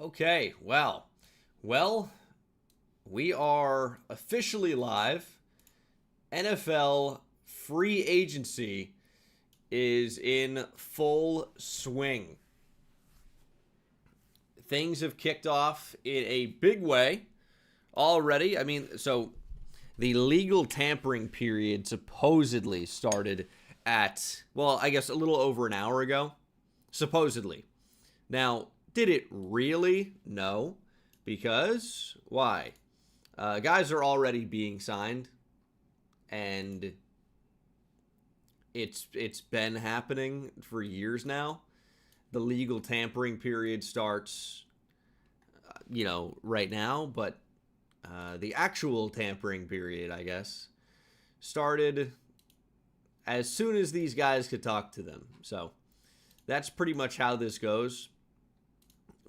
Okay, well, we are officially live. NFL free agency is in full swing. Things have kicked off in a big way already. So the legal tampering period supposedly started at, well, I guess a little over an hour ago. Supposedly. Now, did it really? No. Because, why? Guys are already being signed, and it's been happening for years now. The legal tampering period starts, right now, but the actual tampering period, I guess, started as soon as these guys could talk to them. So that's pretty much how this goes.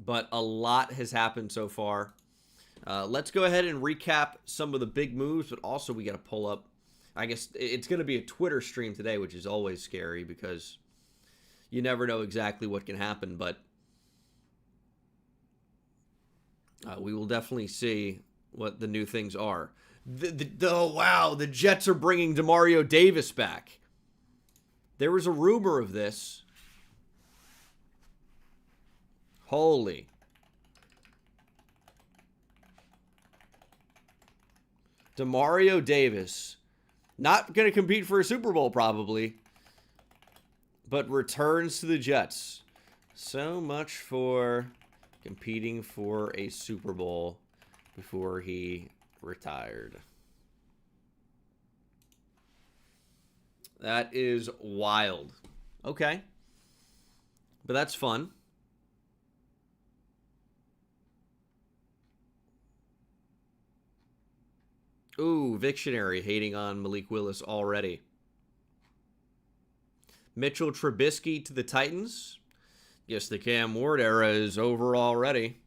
But a lot has happened so far. Let's go ahead and recap some of the big moves, but also we got to pull up. I guess it's going to be a Twitter stream today, which is always scary because you never know exactly what can happen. But we will definitely see what the new things are. Wow, the Jets are bringing Demario Davis back. There was a rumor of this. Holy. Demario Davis. Not going to compete for a Super Bowl probably, but returns to the Jets. So much for competing for a Super Bowl before he retired. That is wild. Okay. But that's fun. Ooh, Victionary hating on Malik Willis already. Mitchell Trubisky to the Titans. Guess the Cam Ward era is over already.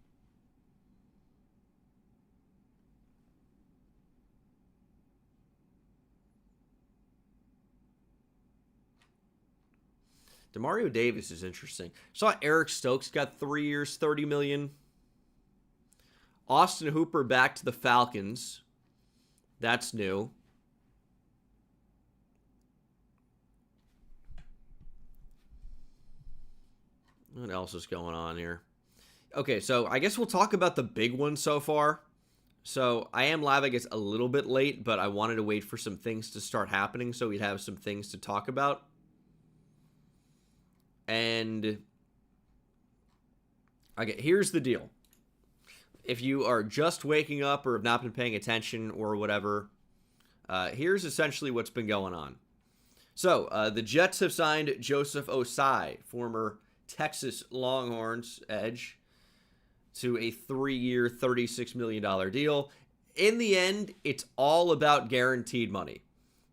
Demario Davis is interesting. Saw Eric Stokes got 3 years, $30 million. Austin Hooper back to the Falcons. That's new. What else is going on here? Okay, so I guess we'll talk about the big one so far. So I am live, I guess, a little bit late, but I wanted to wait for some things to start happening so we'd have some things to talk about. And okay, here's the deal. If you are just waking up or have not been paying attention or whatever, here's essentially what's been going on. So, the Jets have signed Joseph Osai, former Texas Longhorns edge, to a 3-year, $36 million deal. In the end, it's all about guaranteed money.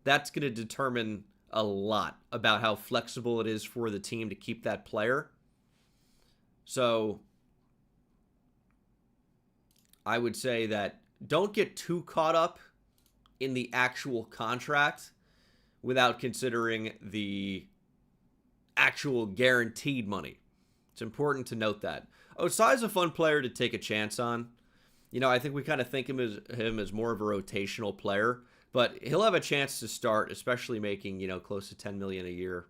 That's going to determine a lot about how flexible it is for the team to keep that player. So I would say that don't get too caught up in the actual contract without considering the actual guaranteed money. It's important to note that. Osai's a fun player to take a chance on. I think we kind of think him as more of a rotational player, but he'll have a chance to start, especially making, close to $10 million a year.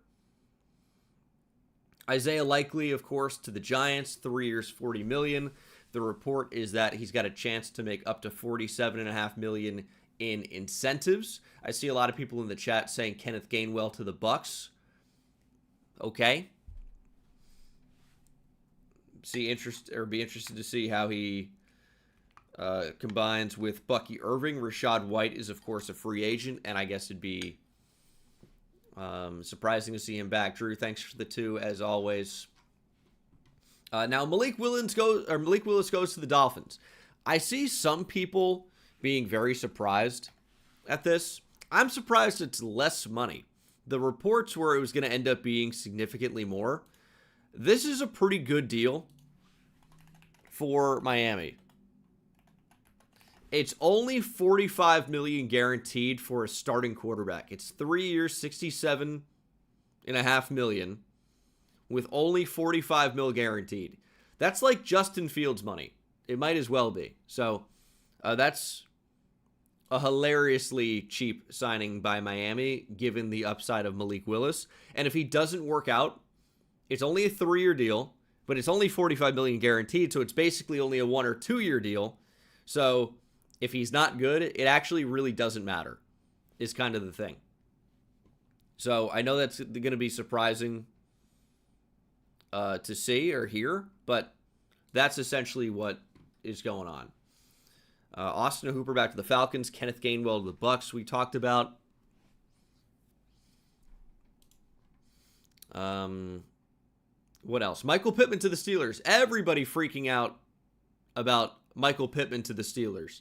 Isaiah Likely, of course, to the Giants, 3 years, $40 million. The report is that he's got a chance to make up to $47.5 million in incentives. I see a lot of people in the chat saying Kenneth Gainwell to the Bucks. Okay. Be interested to see how he combines with Bucky Irving. Rashad White is, of course, a free agent, and I guess it'd be surprising to see him back. Drew, thanks for the 2 as always. Now Malik Willis goes to the Dolphins. I see some people being very surprised at this. I'm surprised it's less money. The reports were it was going to end up being significantly more. This is a pretty good deal for Miami. It's only $45 million guaranteed for a starting quarterback. It's 3 years, $67.5 million, with only $45 million guaranteed. That's like Justin Fields money. It might as well be. So that's a hilariously cheap signing by Miami, given the upside of Malik Willis. And if he doesn't work out, it's only a 3-year deal, but it's only $45 million guaranteed, so it's basically only a 1 or 2 year deal. So if he's not good, it actually really doesn't matter, is kind of the thing. So I know that's going to be surprising to see or hear, but that's essentially what is going on. Austin Hooper back to the Falcons. Kenneth Gainwell to the Bucks. We talked about. What else? Michael Pittman to the Steelers. Everybody freaking out about Michael Pittman to the Steelers.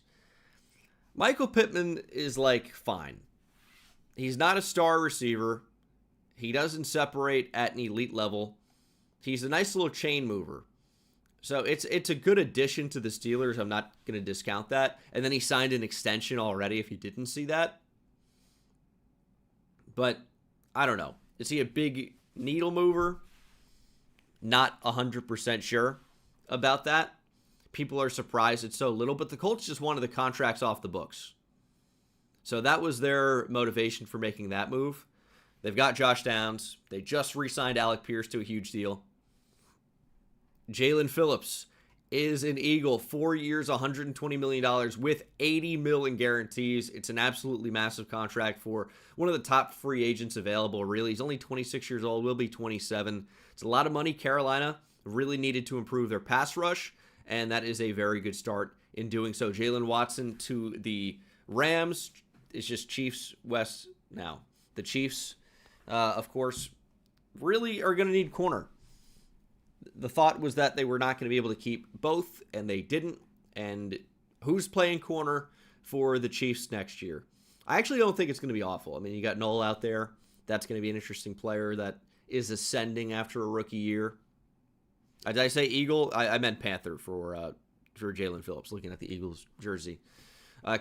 Michael Pittman is like fine. He's not a star receiver. He doesn't separate at an elite level. He's a nice little chain mover. So it's a good addition to the Steelers. I'm not going to discount that. And then he signed an extension already if you didn't see that. But I don't know. Is he a big needle mover? Not 100% sure about that. People are surprised it's so little, but the Colts just wanted the contracts off the books. So that was their motivation for making that move. They've got Josh Downs. They just re-signed Alec Pierce to a huge deal. Jalen Phillips is an Eagle. 4 years, $120 million with $80 million guarantees. It's an absolutely massive contract for one of the top free agents available, really. He's only 26 years old, will be 27. It's a lot of money. Carolina really needed to improve their pass rush, and that is a very good start in doing so. Jalen Watson to the Rams. It's just Chiefs West now. The Chiefs, of course, really are going to need corner. The thought was that they were not going to be able to keep both, and they didn't. And who's playing corner for the Chiefs next year? I actually don't think it's going to be awful. I mean, you got Noel out there. That's going to be an interesting player that is ascending after a rookie year. Did I say Eagle? I meant Panther for Jalen Phillips, looking at the Eagles jersey.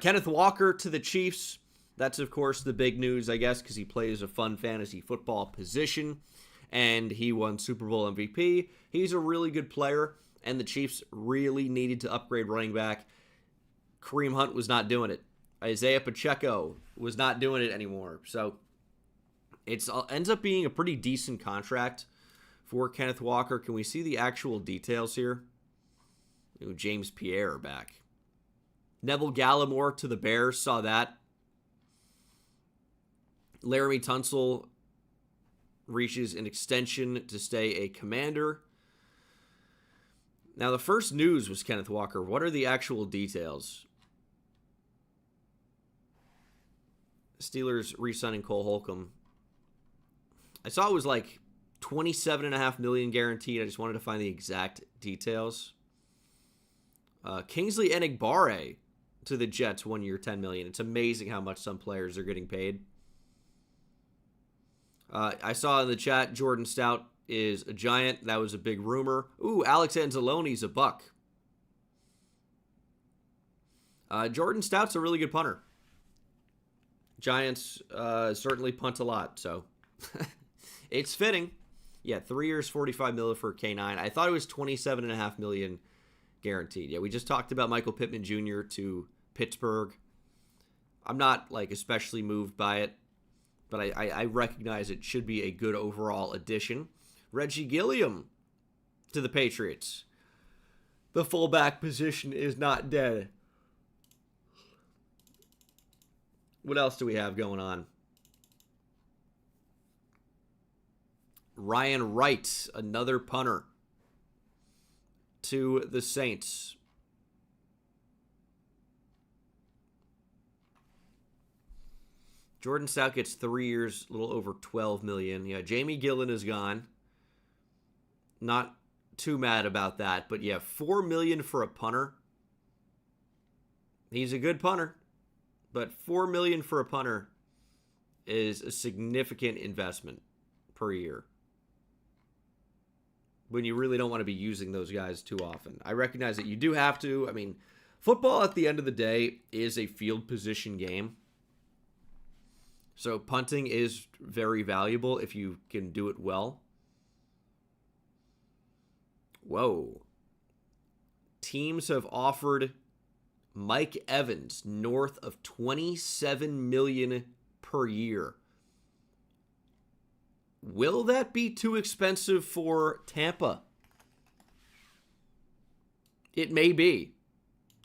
Kenneth Walker to the Chiefs. That's, of course, the big news, I guess, because he plays a fun fantasy football position, and he won Super Bowl MVP. He's a really good player, and the Chiefs really needed to upgrade running back. Kareem Hunt was not doing it. Isaiah Pacheco was not doing it anymore. So it ends up being a pretty decent contract for Kenneth Walker. Can we see the actual details here? Ooh, James Pierre back. Neville Gallimore to the Bears, saw that. Laramie Tunsil reaches an extension to stay a Commander. Now, the first news was Kenneth Walker. What are the actual details? Steelers re-signing Cole Holcomb. I saw it was like $27.5 million guaranteed. I just wanted to find the exact details. Kingsley Enagbare to the Jets, 1 year, $10 million. It's amazing how much some players are getting paid. I saw in the chat Jordan Stout is a Giant. That was a big rumor. Ooh, Alex Anzalone's a Buck. Jordan Stout's a really good punter. Giants certainly punt a lot, so it's fitting. Yeah, 3 years, $45 million for K9. I thought it was $27.5 million guaranteed. Yeah, we just talked about Michael Pittman Jr. to Pittsburgh. I'm not like especially moved by it, but I recognize it should be a good overall addition. Reggie Gilliam to the Patriots. The fullback position is not dead. What else do we have going on? Ryan Wright, another punter, to the Saints. Jordan Stout gets 3 years, a little over $12 million. Yeah, Jamie Gillen is gone. Not too mad about that, but yeah, $4 million for a punter. He's a good punter, but $4 million for a punter is a significant investment per year when you really don't want to be using those guys too often. I recognize that you do have to. I mean, football at the end of the day is a field position game. So punting is very valuable if you can do it well. Whoa. teams have offered Mike Evans north of $27 million per year. Will that be too expensive for Tampa? It may be.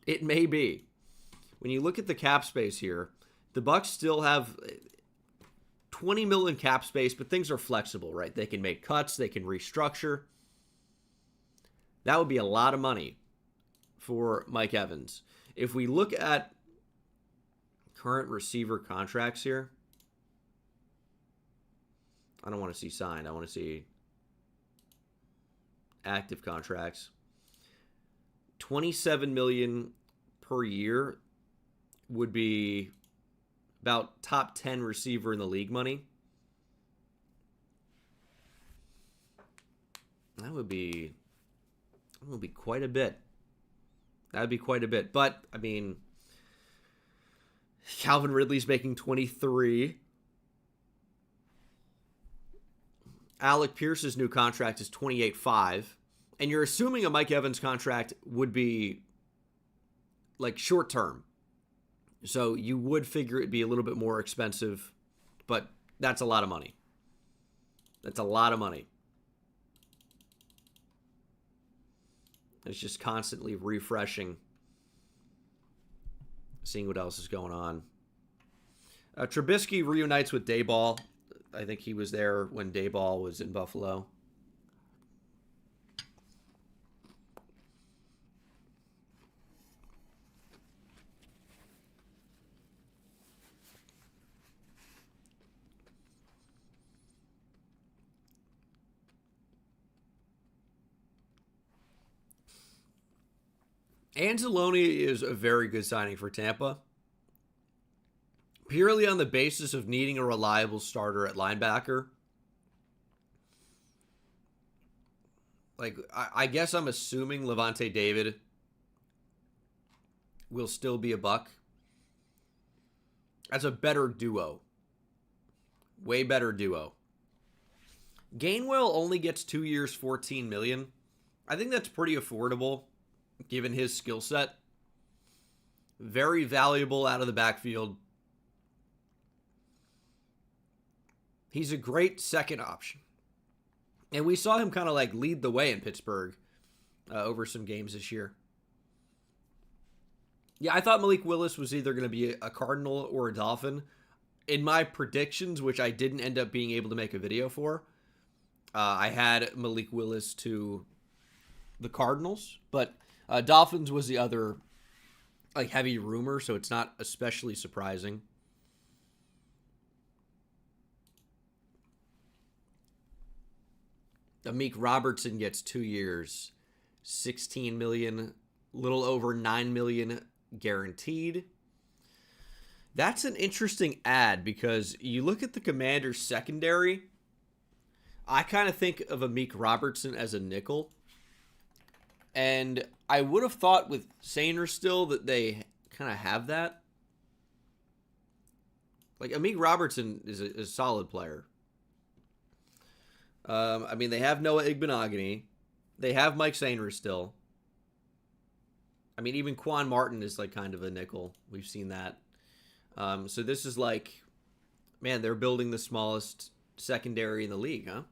It may be. When you look at the cap space here, the Bucks still have 20 million cap space, but things are flexible, right? They can make cuts, they can restructure. That would be a lot of money for Mike Evans. If we look at current receiver contracts here, I don't want to see signed. I want to see active contracts. $27 million per year would be about top 10 receiver in the league money. That would be quite a bit. That would be quite a bit. But, I mean, Calvin Ridley's making 23. Alec Pierce's new contract is 28.5. And you're assuming a Mike Evans contract would be like short term. So you would figure it'd be a little bit more expensive, but that's a lot of money. That's a lot of money. It's just constantly refreshing, seeing what else is going on. Trubisky reunites with Dayball. I think he was there when Dayball was in Buffalo. Anzalone is a very good signing for Tampa. Purely on the basis of needing a reliable starter at linebacker. Like, I guess I'm assuming Levante David will still be a Buck. That's a better duo. Way better duo. Gainwell only gets 2 years, $14 million. I think that's pretty affordable, given his skill set. Very valuable out of the backfield. He's a great second option. And we saw him kind of like lead the way in Pittsburgh over some games this year. Yeah, I thought Malik Willis was either going to be a Cardinal or a Dolphin. In my predictions, which I didn't end up being able to make a video for, I had Malik Willis to the Cardinals, but Dolphins was the other like heavy rumor, so it's not especially surprising. Amik Robertson gets 2 years, $16 million, little over $9 million guaranteed. That's an interesting ad because you look at the Commanders' secondary. I kind of think of Amik Robertson as a nickel. And I would have thought with Sainer still that they kind of have that. Like, Amik Robertson is a solid player. I mean, they have Noah Igbenogany. They have Mike Sainer still. I mean, even Quan Martin is like kind of a nickel. We've seen that. So this is like, man, they're building the smallest secondary in the league, huh?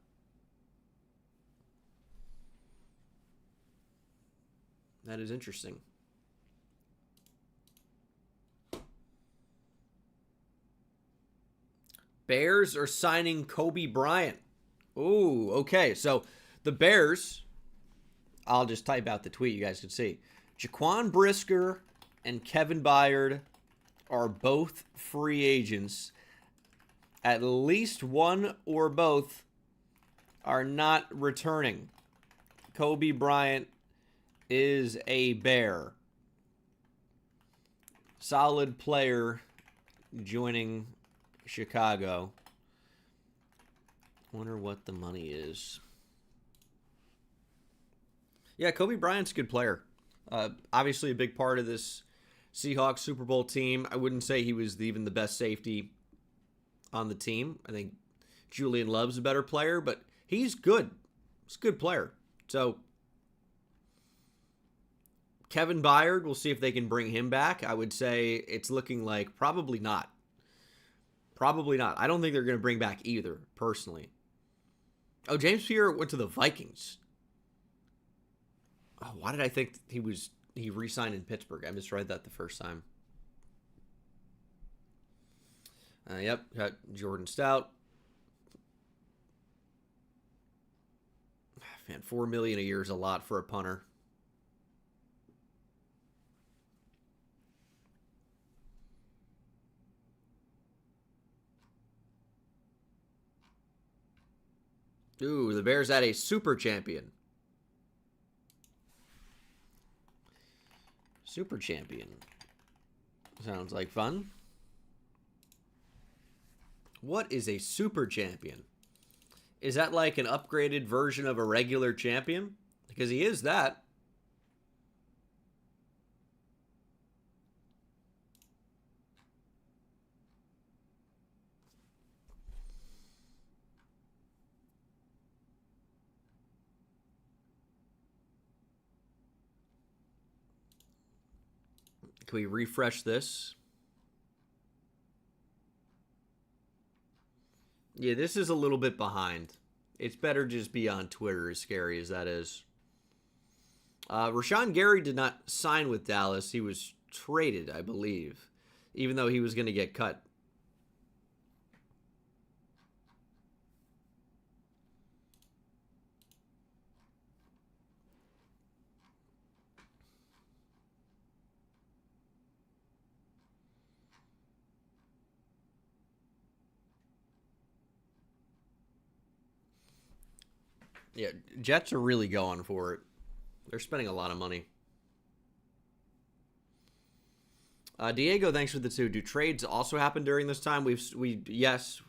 That is interesting. Bears are signing Kobe Bryant. Ooh, okay. So the Bears, I'll just type out the tweet you guys can see. Jaquan Brisker and Kevin Byard are both free agents. At least one or both are not returning. Kobe Bryant is a Bear. Solid player joining Chicago. Wonder what the money is. Yeah, Kobe Bryant's a good player. Obviously a big part of this Seahawks Super Bowl team. I wouldn't say he was even the best safety on the team. I think Julian Love's a better player, but he's good. He's a good player. So Kevin Byard, we'll see if they can bring him back. I would say it's looking like probably not. Probably not. I don't think they're going to bring back either, personally. Oh, James Pierre went to the Vikings. Oh, why did I think he re-signed in Pittsburgh? I misread that the first time. Yep, got Jordan Stout. Man, $4 million a year is a lot for a punter. Ooh, the Bears had a super champion. Super champion. Sounds like fun. What is a super champion? Is that like an upgraded version of a regular champion? Because he is that. Can we refresh this? Yeah, this is a little bit behind. It's better just be on Twitter, as scary as that is. Rashawn Gary did not sign with Dallas. He was traded, I believe, even though he was going to get cut. Yeah, Jets are really going for it. They're spending a lot of money. Diego, thanks for the 2. Do trades also happen during this time? Yes,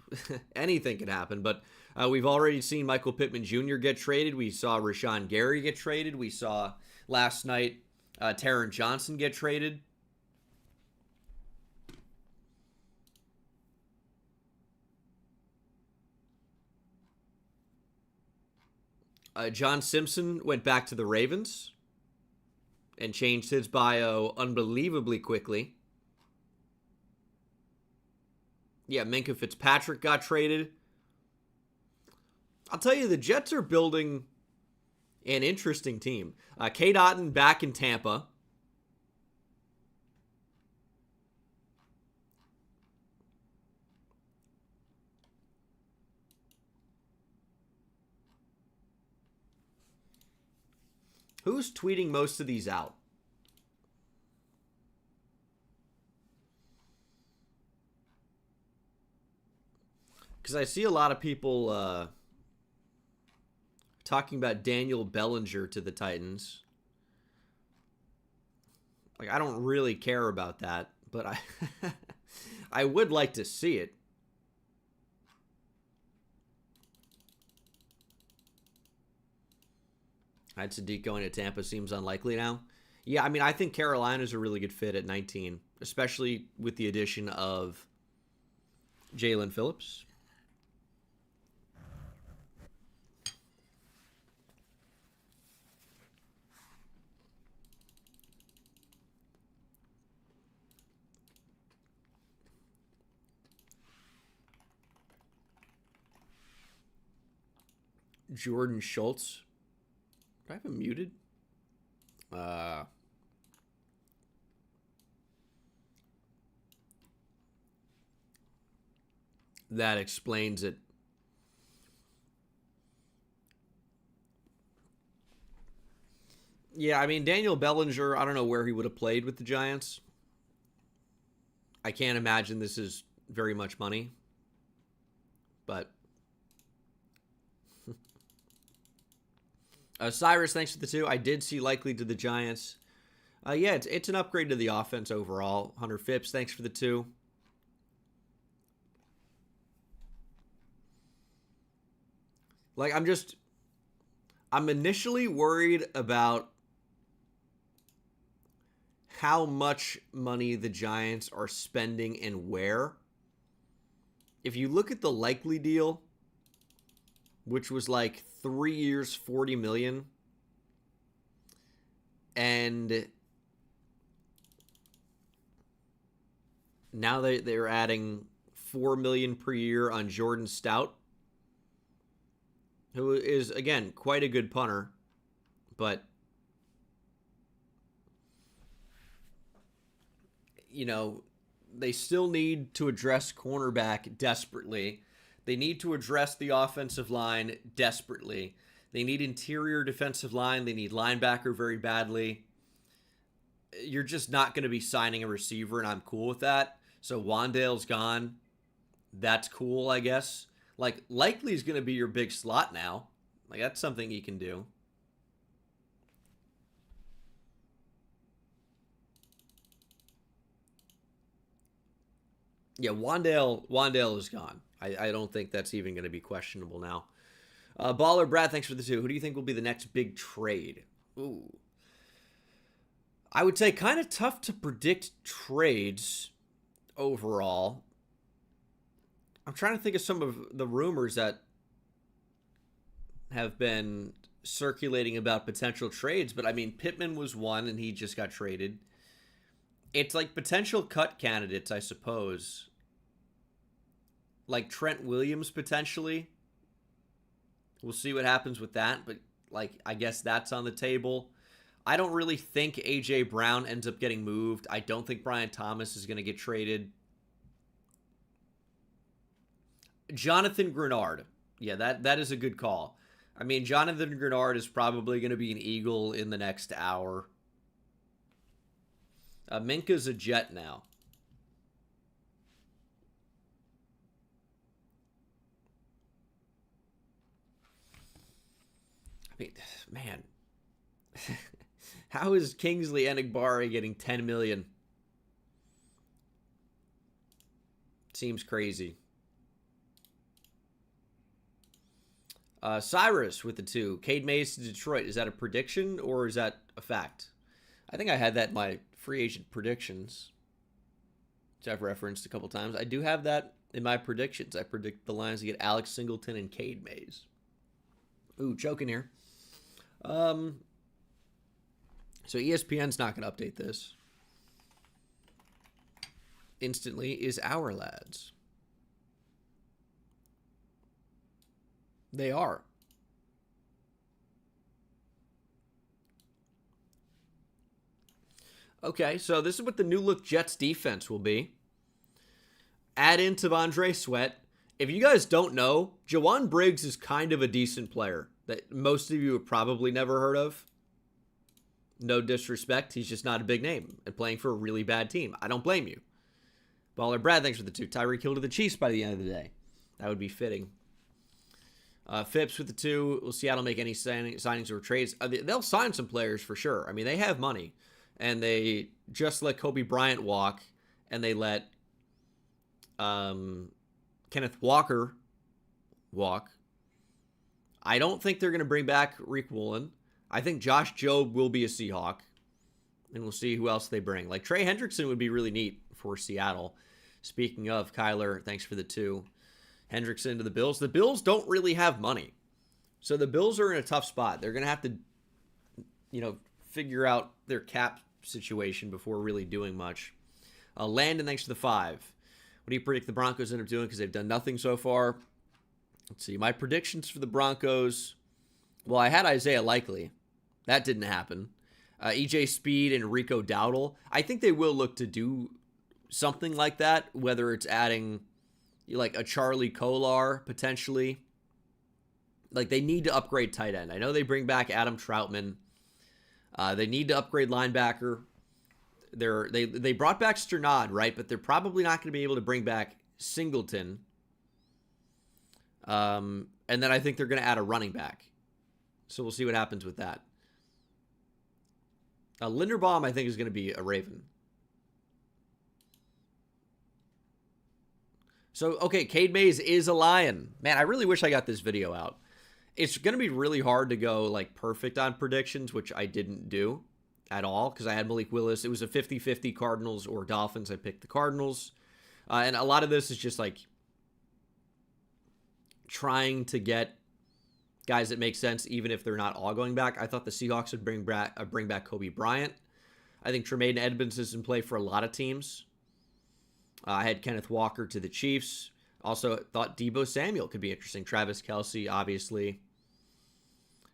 anything can happen, but we've already seen Michael Pittman Jr. get traded. We saw Rashawn Gary get traded. We saw last night Taron Johnson get traded. John Simpson went back to the Ravens and changed his bio unbelievably quickly. Yeah, Minkah Fitzpatrick got traded. I'll tell you, the Jets are building an interesting team. Cade Otton back in Tampa. Who's tweeting most of these out? Because I see a lot of people talking about Daniel Bellinger to the Titans. Like, I don't really care about that, but I would like to see it. I'd Sadiq going to Tampa seems unlikely now. Yeah, I mean, I think Carolina's a really good fit at 19, especially with the addition of Jalen Phillips. Jordan Schultz. Do I have him muted? That explains it. Yeah, I mean, Daniel Bellinger, I don't know where he would have played with the Giants. I can't imagine this is very much money. But Cyrus, thanks for the 2. I did see likely to the Giants. Yeah, it's an upgrade to the offense overall. Hunter Phipps, thanks for the 2. Like, I'm initially worried about how much money the Giants are spending and where. If you look at the likely deal, which was like 3 years, $40 million, and Now they're adding $4 million per year on Jordan Stout, who is, again, quite a good punter, but they still need to address cornerback desperately. They need to address the offensive line desperately. They need interior defensive line. They need linebacker very badly. You're just not going to be signing a receiver, and I'm cool with that. So Wandale's gone. That's cool, I guess. Like, Likely's going to be your big slot now. Like, that's something you can do. Yeah, Wandale is gone. I don't think that's even going to be questionable now. Baller Brad, thanks for the 2. Who do you think will be the next big trade? Ooh. I would say kind of tough to predict trades overall. I'm trying to think of some of the rumors that have been circulating about potential trades, but I mean, Pittman was one and he just got traded. It's like potential cut candidates, I suppose. Like Trent Williams, potentially. We'll see what happens with that, but like, I guess that's on the table. I don't really think A.J. Brown ends up getting moved. I don't think Brian Thomas is going to get traded. Jonathan Grenard. Yeah, that is a good call. I mean, Jonathan Grenard is probably going to be an Eagle in the next hour. Minka's a Jet now. I mean, man. How is Kingsley Enagbare getting $10 million? Seems crazy. Cyrus with the 2. Cade Mays to Detroit. Is that a prediction or is that a fact? I think I had that in my free agent predictions, which I've referenced a couple times. I do have that in my predictions. I predict the Lions to get Alex Singleton and Cade Mays. Ooh, choking here. So ESPN's not going to update this. Instantly is our lads. They are. Okay, so this is what the new look Jets defense will be. Add in T'Vondre Sweat. If you guys don't know, Jawan Briggs is kind of a decent player that most of you have probably never heard of. No disrespect, he's just not a big name and playing for a really bad team. I don't blame you. Baller Brad, thanks for the 2. Tyreek Hill to the Chiefs by the end of the day. That would be fitting. Phipps with the 2. Will Seattle make any signings or trades? They'll sign some players for sure. I mean, they have money. And they just let Kobe Bryant walk. And they let Kenneth Walker walk. I don't think they're going to bring back Reek Woolen. I think Josh Jobe will be a Seahawk. And we'll see who else they bring. Like, Trey Hendrickson would be really neat for Seattle. Speaking of, Kyler, thanks for the 2. Hendrickson to the Bills. The Bills don't really have money. So the Bills are in a tough spot. They're going to have to, figure out their cap situation before really doing much. Landon, thanks for the 5. What do you predict the Broncos end up doing? Because they've done nothing so far. Let's see. My predictions for the Broncos. Well, I had Isaiah Likely. That didn't happen. EJ Speed and Rico Dowdle. I think they will look to do something like that, whether it's adding like a Charlie Kolar potentially. Like, they need to upgrade tight end. I know they bring back Adam Troutman. They need to upgrade linebacker. They brought back Sternad, right? But they're probably not going to be able to bring back Singleton. And then I think they're going to add a running back. So we'll see what happens with that. Linderbaum, I think, is going to be a Raven. So, okay, Cade Mays is a Lion. Man, I really wish I got this video out. It's going to be really hard to go, like, perfect on predictions, which I didn't do at all because I had Malik Willis. It was a 50-50 Cardinals or Dolphins. I picked the Cardinals. And a lot of this is just, like, trying to get guys that make sense, even if they're not all going back. I thought the Seahawks would bring back Kobe Bryant. I think Tremaine Edmonds is in play for a lot of teams. I had Kenneth Walker to the Chiefs. Also thought Deebo Samuel could be interesting. Travis Kelce, obviously.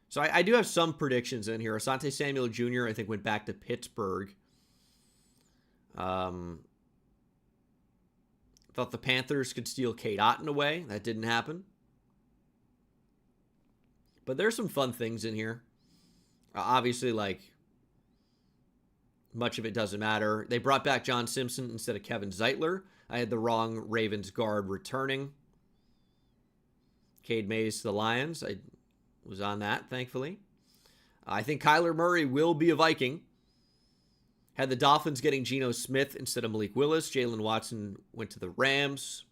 So I do have some predictions in here. Asante Samuel Jr., I think, went back to Pittsburgh. Thought the Panthers could steal Kate Otten away. That didn't happen. But there's some fun things in here. Obviously, like, much of it doesn't matter. They brought back John Simpson instead of Kevin Zeitler. I had the wrong Ravens guard returning. Cade Mays to the Lions. I was on that, thankfully. I think Kyler Murray will be a Viking. Had the Dolphins getting Geno Smith instead of Malik Willis. Jalen Watson went to the Rams.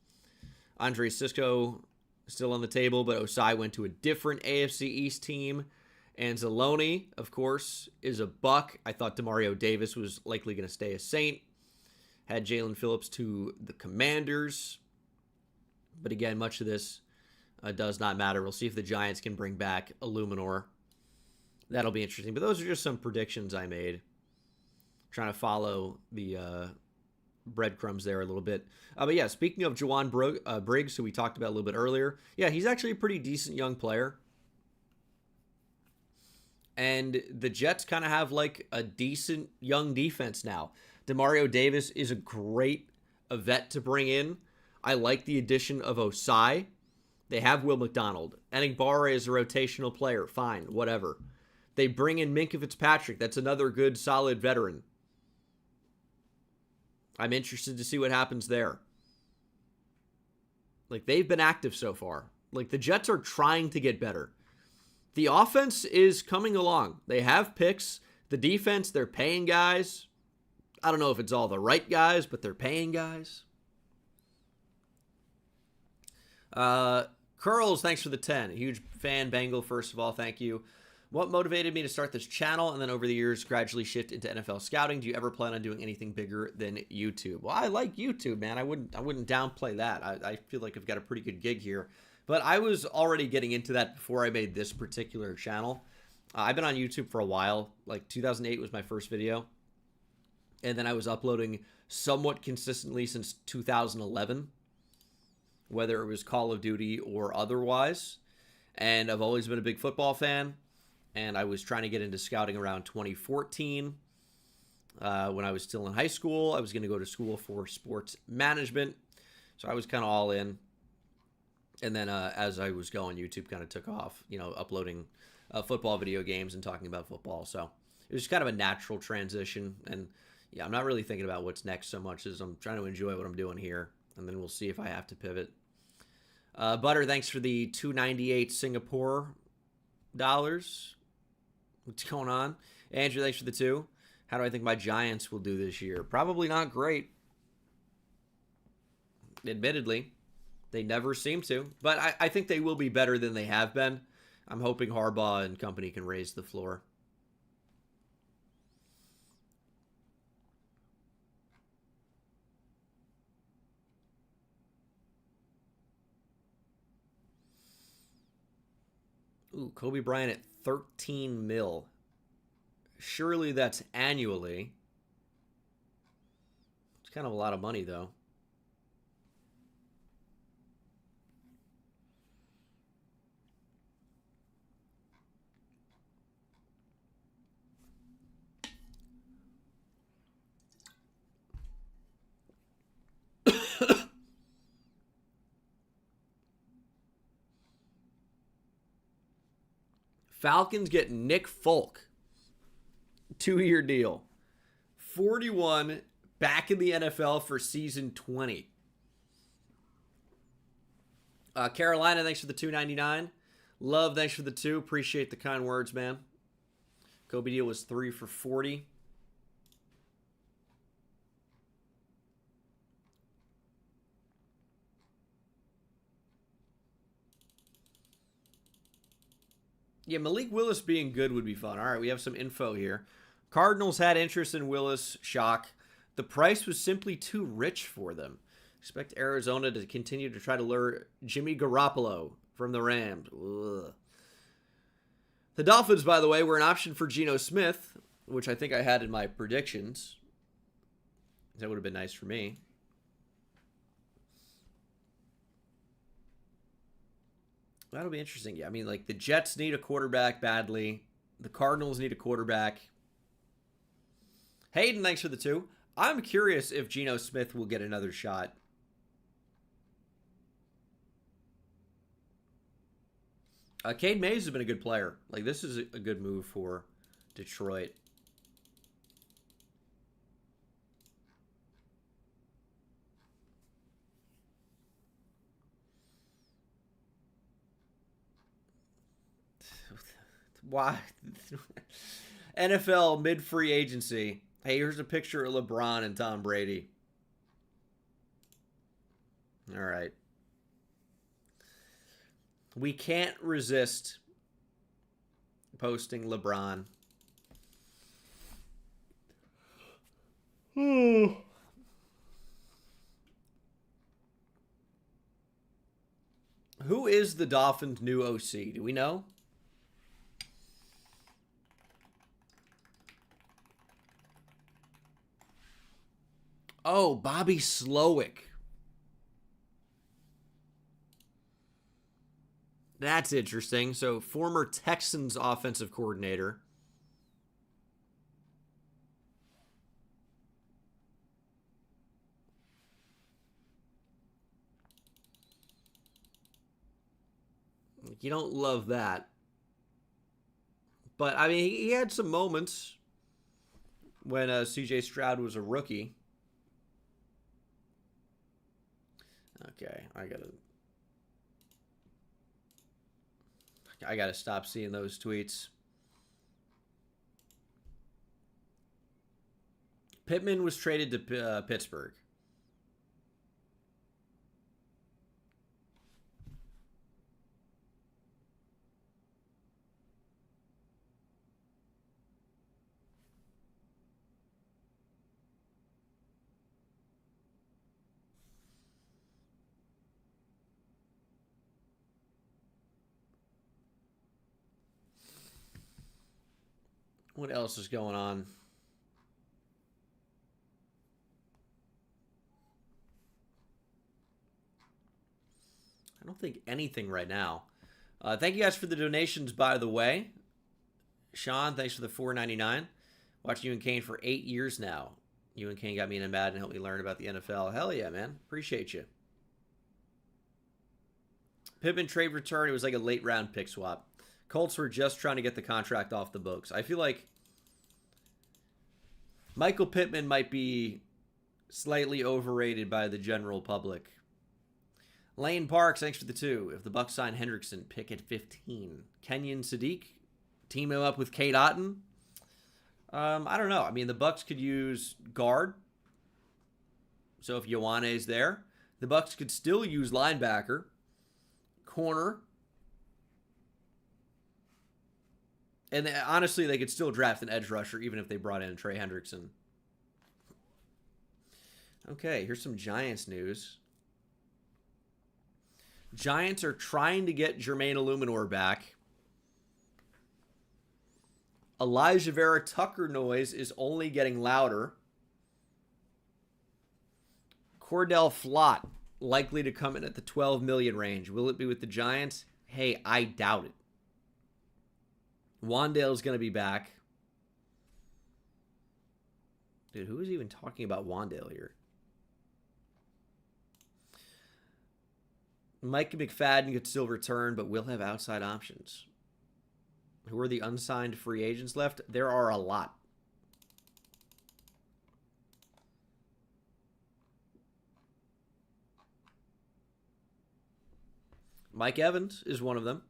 Andre Sisco still on the table, but Osai went to a different AFC East team. And Zaloni, of course, is a Buck. I thought Demario Davis was likely going to stay a Saint. Had Jalen Phillips to the Commanders. But again, much of this does not matter. We'll see if the Giants can bring back Illuminor. That'll be interesting. But those are just some predictions I made. Trying to follow the breadcrumbs there a little bit. But yeah, speaking of Jawan Briggs, who we talked about a little bit earlier. Yeah, he's actually a pretty decent young player. And the Jets kind of have like a decent young defense now. Demario Davis is a great vet to bring in. I like the addition of Osai. They have Will McDonald. Enigbare is a rotational player. Fine, whatever. They bring in Minkah Fitzpatrick. That's another good, solid veteran. I'm interested to see what happens there. Like, they've been active so far. Like, the Jets are trying to get better. The offense is coming along. They have picks. The defense, they're paying guys. I don't know if it's all the right guys, but they're paying guys. Curls, thanks for the 10. A huge fan, Bengal, first of all, thank you. What motivated me to start this channel and then over the years gradually shift into NFL scouting? Do you ever plan on doing anything bigger than YouTube? Well, I like YouTube, man. I wouldn't downplay that. I feel like I've got a pretty good gig here. But I was already getting into that before I made this particular channel. I've been on YouTube for a while. Like 2008 was my first video. And then I was uploading somewhat consistently since 2011. Whether it was Call of Duty or otherwise. And I've always been a big football fan. And I was trying to get into scouting around 2014. When I was still in high school, I was going to go to school for sports management. So I was kind of all in. And then as I was going, YouTube kind of took off, you know, uploading football video games and talking about football. So it was kind of a natural transition. And yeah, I'm not really thinking about what's next so much as I'm trying to enjoy what I'm doing here. And then we'll see if I have to pivot. Butter, thanks for the $298 Singapore dollars. What's going on? Andrew, thanks for the 2. How do I think my Giants will do this year? Probably not great. Admittedly. They never seem to. But I think they will be better than they have been. I'm hoping Harbaugh and company can raise the floor. Ooh, Kobe Bryant at 13 mil. Surely that's annually. It's kind of a lot of money, though. Falcons get Nick Folk. 2-year deal. 41 back in the NFL for season 20. Carolina, thanks for the $2.99. Love, thanks for the 2. Appreciate the kind words, man. Kobe deal was 3 for 40. Yeah, Malik Willis being good would be fun. All right, we have some info here. Cardinals had interest in Willis. Shock. The price was simply too rich for them. Expect Arizona to continue to try to lure Jimmy Garoppolo from the Rams. Ugh. The Dolphins, by the way, were an option for Geno Smith, which I think I had in my predictions. That would have been nice for me. That'll be interesting. Yeah, I mean, like the Jets need a quarterback badly. The Cardinals need a quarterback. Hayden, thanks for the 2. I'm curious if Geno Smith will get another shot. Cade Mays has been a good player. Like, this is a good move for Detroit. Why? NFL mid-free agency. Hey, here's a picture of LeBron and Tom Brady. All right. We can't resist posting LeBron. Who is the Dolphins' new OC? Do we know? Oh, Bobby Slowick. That's interesting. So, former Texans offensive coordinator. You don't love that. But, I mean, he had some moments when CJ Stroud was a rookie. Okay, I gotta stop seeing those tweets. Pittman was traded to Pittsburgh. What else is going on? I don't think anything right now. Thank you guys for the donations, by the way. Sean, thanks for the $4.99. Watching you and Kane for 8 years now. You and Kane got me into Madden and helped me learn about the NFL. Hell yeah, man. Appreciate you. Pittman trade return. It was like a late round pick swap. Colts were just trying to get the contract off the books. I feel like Michael Pittman might be slightly overrated by the general public. Lane Parks, thanks for the 2. If the Bucs sign Hendrickson, pick at 15. Kenyon Sadiq, team him up with Kate Otten. I don't know. I mean, the Bucs could use guard. So if Ioane's there, the Bucs could still use linebacker, corner, and honestly, they could still draft an edge rusher even if they brought in Trey Hendrickson. Okay, here's some Giants news. Giants are trying to get Jermaine Illuminor back. Elijah Vera Tucker noise is only getting louder. Cordell Flott likely to come in at the $12 million range. Will it be with the Giants? Hey, I doubt it. Wandale's going to be back. Dude, who is even talking about Wandale here? Mike McFadden could still return, but will have outside options. Who are the unsigned free agents left? There are a lot. Mike Evans is one of them.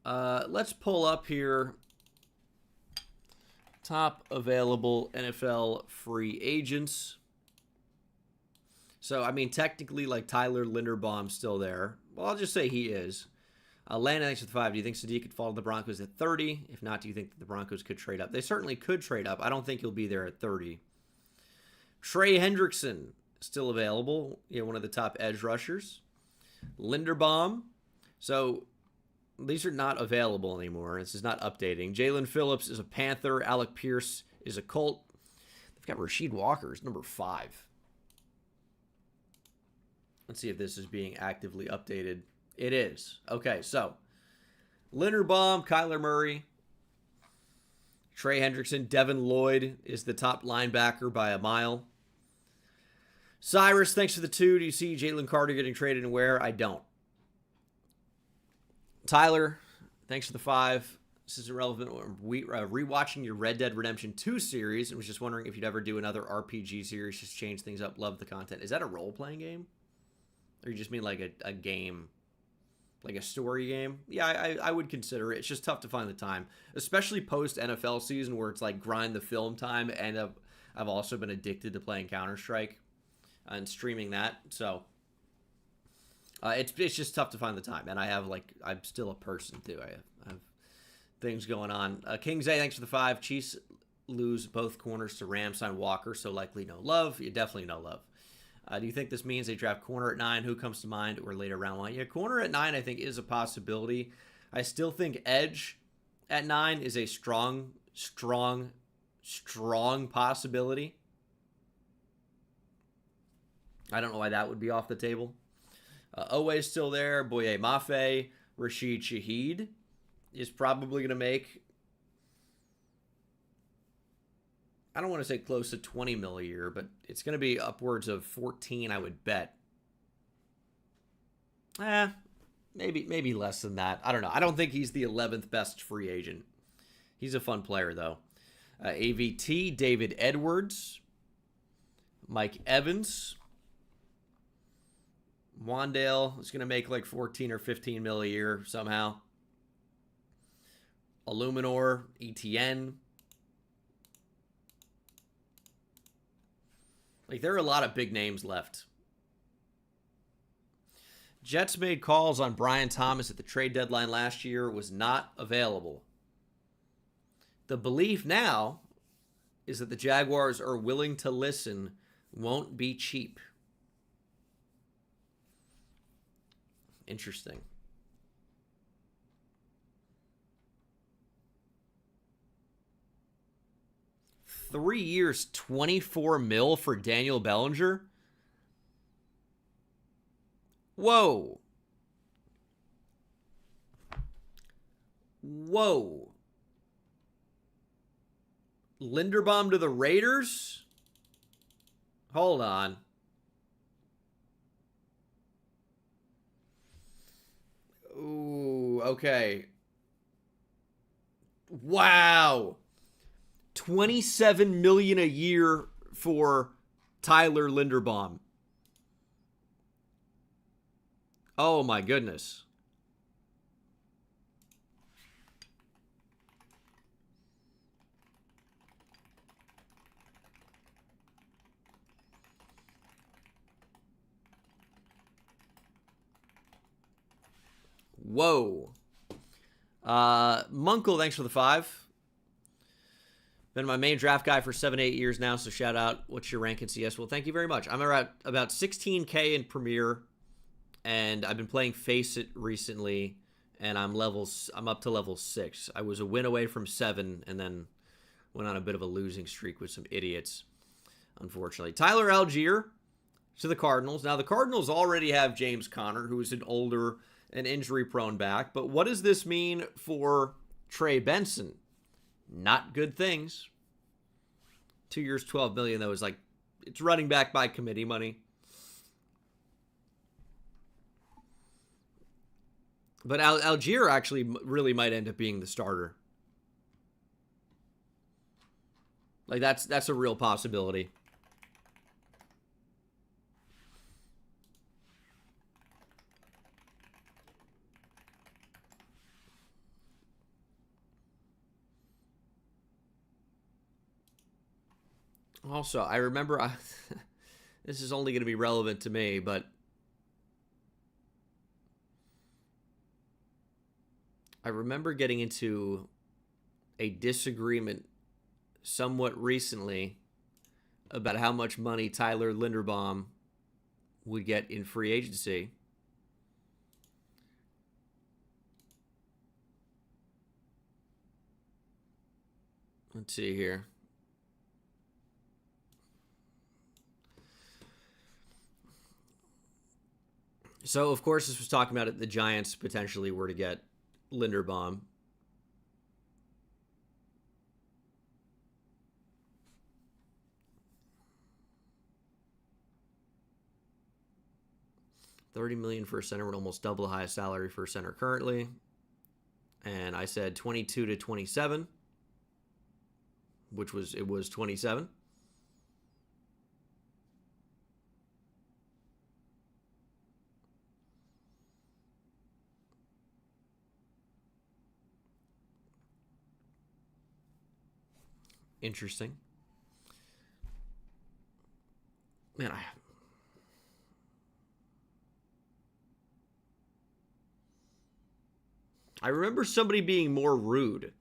Let's pull up here top available NFL free agents. So, I mean, technically, like, Tyler Linderbaum's still there. Well, I'll just say he is. Landon, thanks for the 5. Do you think Sadiq could fall to the Broncos at 30? If not, do you think that the Broncos could trade up? They certainly could trade up. I don't think he'll be there at 30. Trey Hendrickson, still available. You know, one of the top edge rushers. Linderbaum. So, these are not available anymore. This is not updating. Jalen Phillips is a Panther. Alec Pierce is a Colt. They've got Rasheed Walker as number 5. Let's see if this is being actively updated. It is. Okay, so Linderbaum, Kyler Murray, Trey Hendrickson, Devin Lloyd is the top linebacker by a mile. Cyrus, thanks for the 2. Do you see Jalen Carter getting traded and where? I don't. Tyler, thanks for the 5. This is irrelevant. Rewatching your Red Dead Redemption 2 series and was just wondering if you'd ever do another RPG series, just change things up. Love the content. Is that a role-playing game? Or you just mean like a game, like a story game? Yeah, I would consider it. It's just tough to find the time, especially post-NFL season where it's like grind the film time, and I've also been addicted to playing Counter-Strike and streaming that. So it's just tough to find the time, and I'm still a person too. I have things going on. King's A, thanks for the 5. Chiefs lose both corners to Rams, sign Walker, so likely no love. You definitely no love. Do you think this means they draft corner at 9? Who comes to mind, or later round one? Yeah, corner at 9 I think is a possibility. I still think edge at 9 is a strong possibility. I don't know why that would be off the table. Oweh's still there. Boye Mafe. Rashid Shaheed is probably going to make, I don't want to say close to 20 mil a year, but it's going to be upwards of 14, I would bet. Maybe less than that. I don't know. I don't think he's the 11th best free agent. He's a fun player, though. AVT, David Edwards, Mike Evans. Wandale is going to make like 14 or 15 mil a year somehow. Illuminor, ETN. Like, there are a lot of big names left. Jets made calls on Brian Thomas at the trade deadline last year, was not available. The belief now is that the Jaguars are willing to listen, won't be cheap. Interesting. $3 years, 24 mil for Daniel Bellinger. Whoa. Linderbaum to the Raiders? Hold on. Ooh, okay. Wow. $27 million a year for Tyler Linderbaum. Oh my goodness. Whoa. Munkle, thanks for the 5. Been my main draft guy for 7-8 years now, so shout out. What's your rank in CS? Well, thank you very much. I'm about 16K in Premier, and I've been playing Face It recently, and I'm up to level 6. I was a win away from 7, and then went on a bit of a losing streak with some idiots, unfortunately. Tyler Algier to the Cardinals. Now, the Cardinals already have James Conner, who is an older and injury-prone back, but what does this mean for Trey Benson? Not good things. 2 years, $12 million, though, is like, it's running back by committee money. But Algier actually really might end up being the starter. Like, that's a real possibility. Also, I remember, this is only going to be relevant to me, but I remember getting into a disagreement somewhat recently about how much money Tyler Linderbaum would get in free agency. Let's see here. So, of course, this was talking about it. The Giants potentially were to get Linderbaum. $30 million for a center would almost double the highest salary for a center currently. And I said 22 to 27, which was, it was 27. Interesting. Man, I remember somebody being more rude.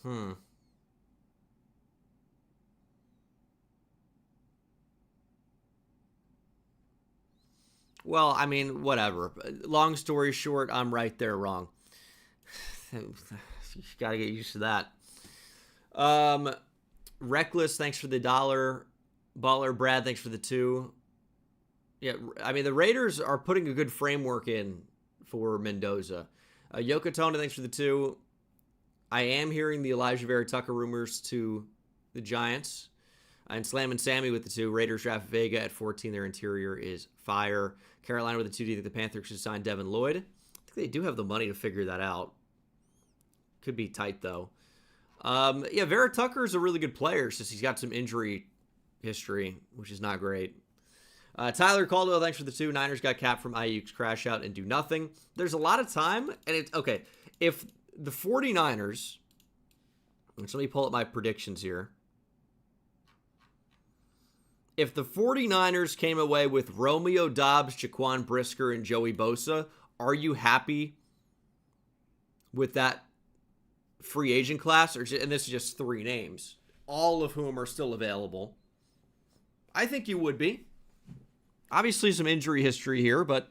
Hmm. Well, I mean, whatever. Long story short, I'm right there wrong. You gotta get used to that. Um, Reckless, thanks for the $1. Baller Brad, thanks for the 2. Yeah, I mean, the Raiders are putting a good framework in for Mendoza. Yokotona, thanks for the 2. I am hearing the Elijah Vera Tucker rumors to the Giants. And Slam and Sammy with the 2. Raiders draft Vega at 14. Their interior is fire. Carolina with the 2. Do you think the Panthers should sign Devin Lloyd? I think they do have the money to figure that out. Could be tight, though. Yeah, Vera Tucker is a really good player since he's got some injury history, which is not great. Tyler Caldwell, thanks for the 2. Niners got capped from Ayuk's crash out and do nothing. There's a lot of time, and it's okay. If the 49ers, let me pull up my predictions here. If the 49ers came away with Romeo Doubs, Jaquan Brisker, and Joey Bosa, are you happy with that free agent class? And this is just 3 names, all of whom are still available. I think you would be. Obviously, some injury history here, but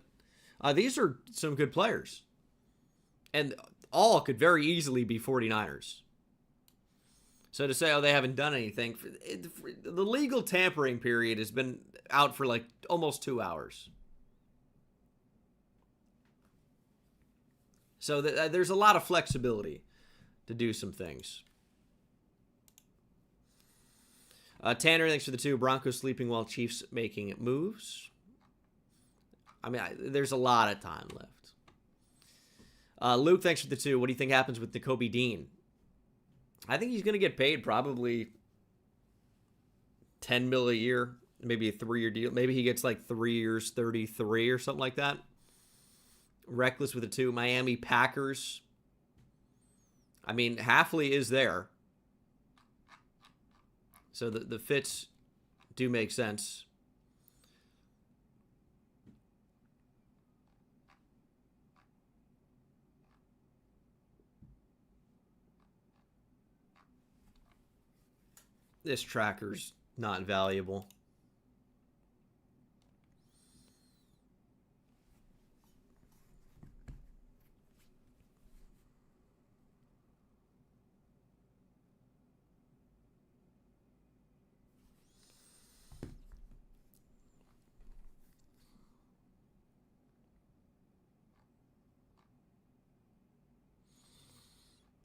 these are some good players. And all could very easily be 49ers. So to say, oh, they haven't done anything, the legal tampering period has been out for like almost 2 hours. So there's a lot of flexibility to do some things. Tanner, thanks for the 2. Broncos sleeping while Chiefs making moves. I mean, there's a lot of time left. Luke, thanks for the 2. What do you think happens with Nakobe Dean? I think he's going to get paid probably $10 million a year, maybe a 3-year deal. Maybe he gets like 3 years, 33 or something like that. Reckless with the 2. Miami Packers. I mean, Halfley is there. So the fits do make sense. This tracker's not valuable.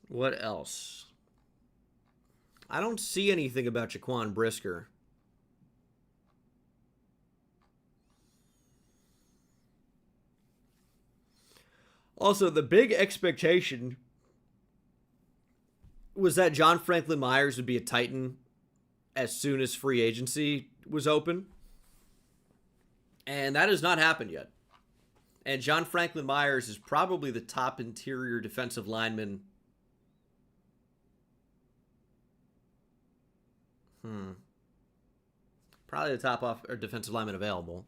What else? I don't see anything about Jaquan Brisker. Also, the big expectation was that John Franklin Myers would be a Titan as soon as free agency was open. And that has not happened yet. And John Franklin Myers is probably the top interior defensive lineman. Probably the top defensive lineman available.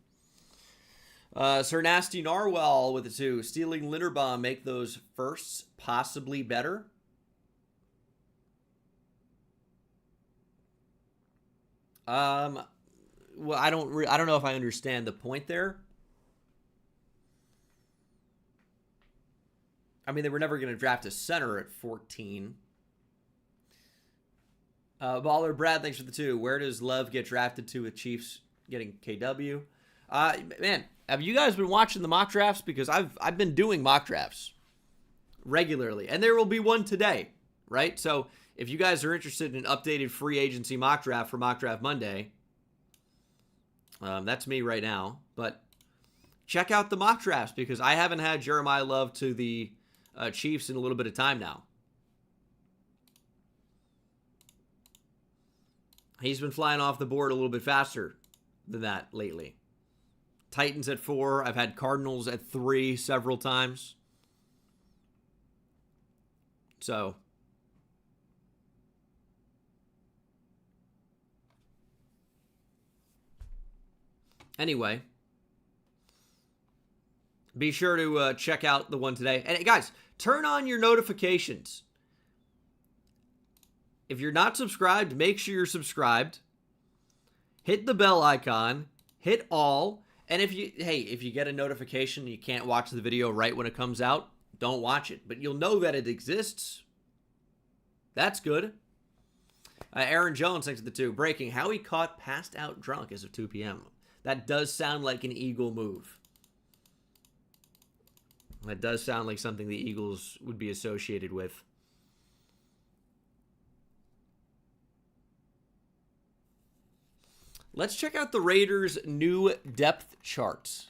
Sir Nasty Narwhal with the 2. Stealing Linderbaum make those firsts possibly better? well, I don't know if I understand the point there. I mean, they were never going to draft a center at 14. Baller Brad, thanks for the 2. Where does Love get drafted to with Chiefs getting KW? Man, have you guys been watching the mock drafts? Because I've been doing mock drafts regularly, and there will be one today, right? So if you guys are interested in an updated free agency mock draft for Mock Draft Monday, that's me right now. But check out the mock drafts because I haven't had Jeremiah Love to the Chiefs in a little bit of time now. He's been flying off the board a little bit faster than that lately. Titans at 4. I've had Cardinals at 3 several times. So, anyway, be sure to check out the one today. And guys, turn on your notifications. If you're not subscribed, make sure you're subscribed. Hit the bell icon. Hit all. And if you get a notification and you can't watch the video right when it comes out, don't watch it. But you'll know that it exists. That's good. Aaron Jones, thanks to the 2. Breaking, Howie caught passed out drunk as of 2 p.m. That does sound like an Eagle move. That does sound like something the Eagles would be associated with. Let's check out the Raiders' new depth charts.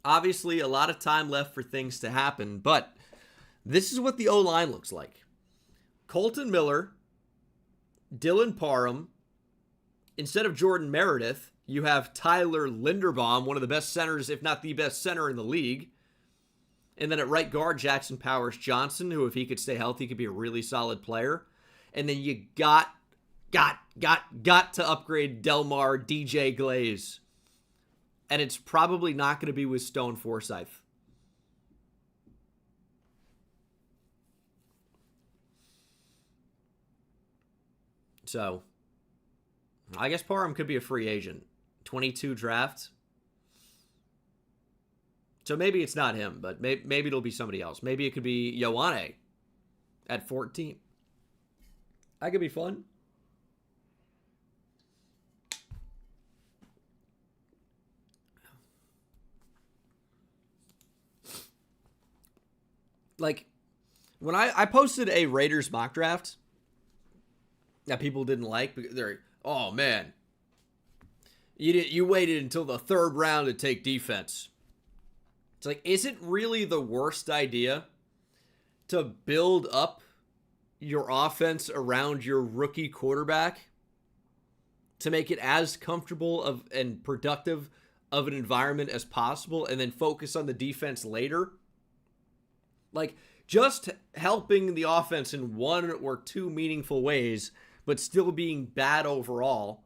Obviously, a lot of time left for things to happen, but this is what the O-line looks like. Colton Miller, Dylan Parham. Instead of Jordan Meredith, you have Tyler Linderbaum, one of the best centers, if not the best center in the league. And then at right guard, Jackson Powers Johnson, who, if he could stay healthy, could be a really solid player. And then you got to upgrade Delmar DJ Glaze. And it's probably not going to be with Stone Forsythe. So, I guess Parham could be a free agent. 22 draft. So maybe it's not him, but maybe it'll be somebody else. Maybe it could be Ioane at 14. That could be fun. Like, when I posted a Raiders mock draft that people didn't like, they're, oh man, you waited until the 3rd round to take defense. It's like, is it really the worst idea to build up your offense around your rookie quarterback to make it as comfortable and productive of an environment as possible and then focus on the defense later? Like, just helping the offense in 1 or 2 meaningful ways, but still being bad overall,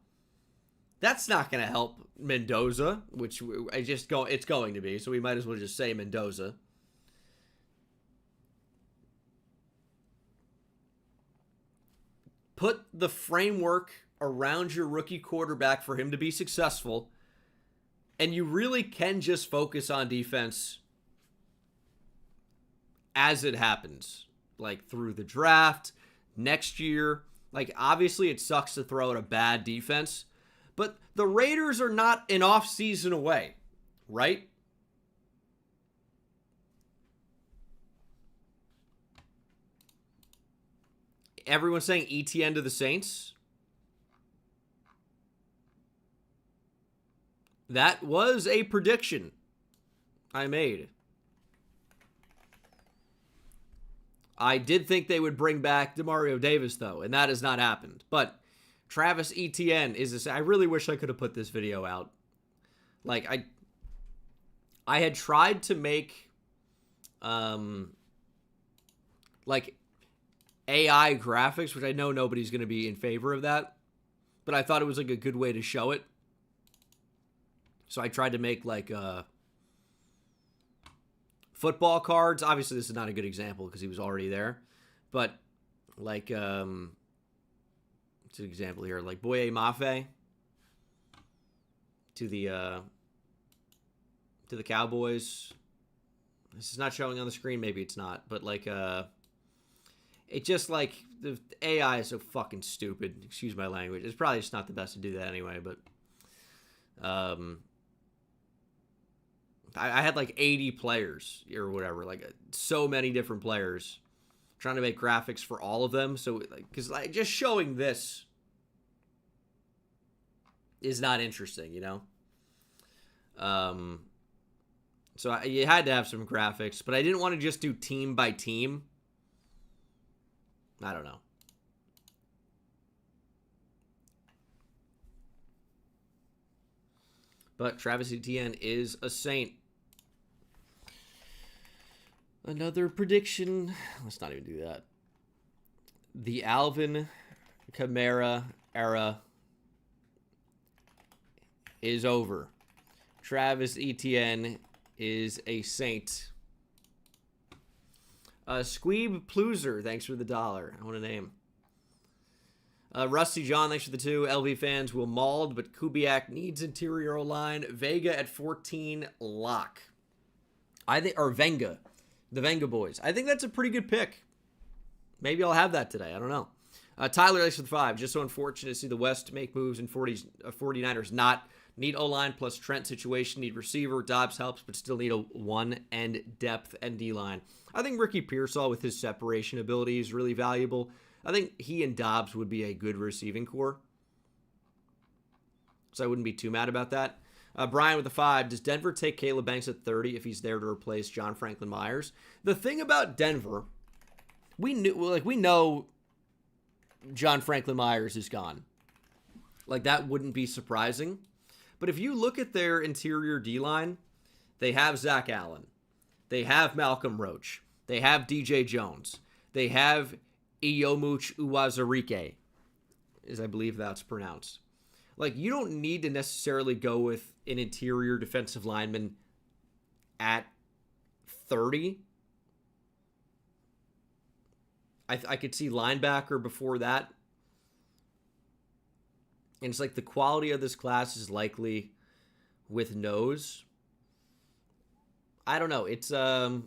that's not going to help Mendoza, which it's going to be, so we might as well just say Mendoza. Put the framework around your rookie quarterback for him to be successful, and you really can just focus on defense as it happens, like through the draft, next year. Like, obviously it sucks to throw out a bad defense, but the Raiders are not an off-season away, right? Everyone's saying ETN to the Saints. That was a prediction I made. I did think they would bring back Demario Davis, though, and that has not happened. But Travis Etienne is this. I really wish I could have put this video out. Like, I had tried to make like AI graphics, which I know nobody's going to be in favor of that, but I thought it was like a good way to show it. So I tried to make like football cards. Obviously, this is not a good example because he was already there, but like It's an example here, like Boye Mafe to the Cowboys. This is not showing on the screen. Maybe it's not, but like it just like the AI is so fucking stupid. Excuse my language. It's probably just not the best to do that anyway. But I had like 80 players or whatever, like so many different players, trying to make graphics for all of them. So like, because like just showing this is not interesting, you know. So you had to have some graphics, but I didn't want to just do team by team. I don't know. But Travis Etienne is a saint. Another prediction. Let's not even do that. The Alvin Kamara era is over. Travis Etienne is a saint. Squeeb Pluser, thanks for the $1. I want a name. Rusty John, thanks for the 2. LV fans will mauled, but Kubiak needs interior O-line. Vega at 14, lock. Or Venga. The Venga boys. I think that's a pretty good pick. Maybe I'll have that today. I don't know. Tyler, thanks for the 5. Just so unfortunate to see the West make moves in 49ers not need O-line plus Trent situation. Need receiver. Dobbs helps, but still need a 1 and depth and D-line. I think Ricky Pearsall with his separation ability is really valuable. I think he and Dobbs would be a good receiving core. So I wouldn't be too mad about that. Brian with the 5. Does Denver take Caleb Banks at 30 if he's there to replace John Franklin Myers? The thing about Denver, we know John Franklin Myers is gone. Like, that wouldn't be surprising. But if you look at their interior D-line, they have Zach Allen. They have Malcolm Roach. They have DJ Jones. They have Iyomuch Uwazurike, as I believe that's pronounced. Like, you don't need to necessarily go with an interior defensive lineman at 30. I could see linebacker before that. And it's like the quality of this class is likely with nose. I don't know. It's a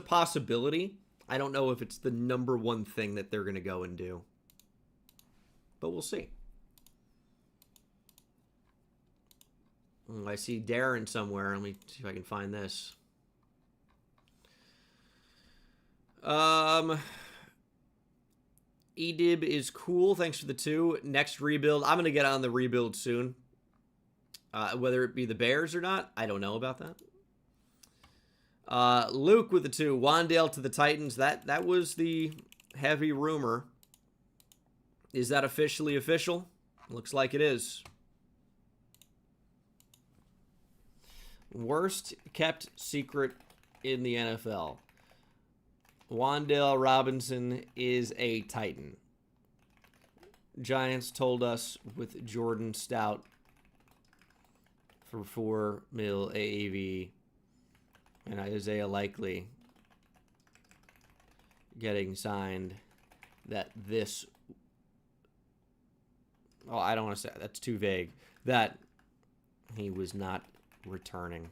possibility. I don't know if it's the number one thing that they're going to go and do. But we'll see. I see Darren somewhere. Let me see if I can find this. Edib is cool. Thanks for the 2. Next rebuild. I'm going to get on the rebuild soon. Whether it be the Bears or not, I don't know about that. Luke with the 2. Wandale to the Titans. That was the heavy rumor. Is that officially official? Looks like it is. Worst kept secret in the NFL. Wandale Robinson is a Titan. Giants told us with Jordan Stout for $4 million AAV and Isaiah Likely getting signed that this... Oh, I don't want to say that. That's too vague. That he was not returning.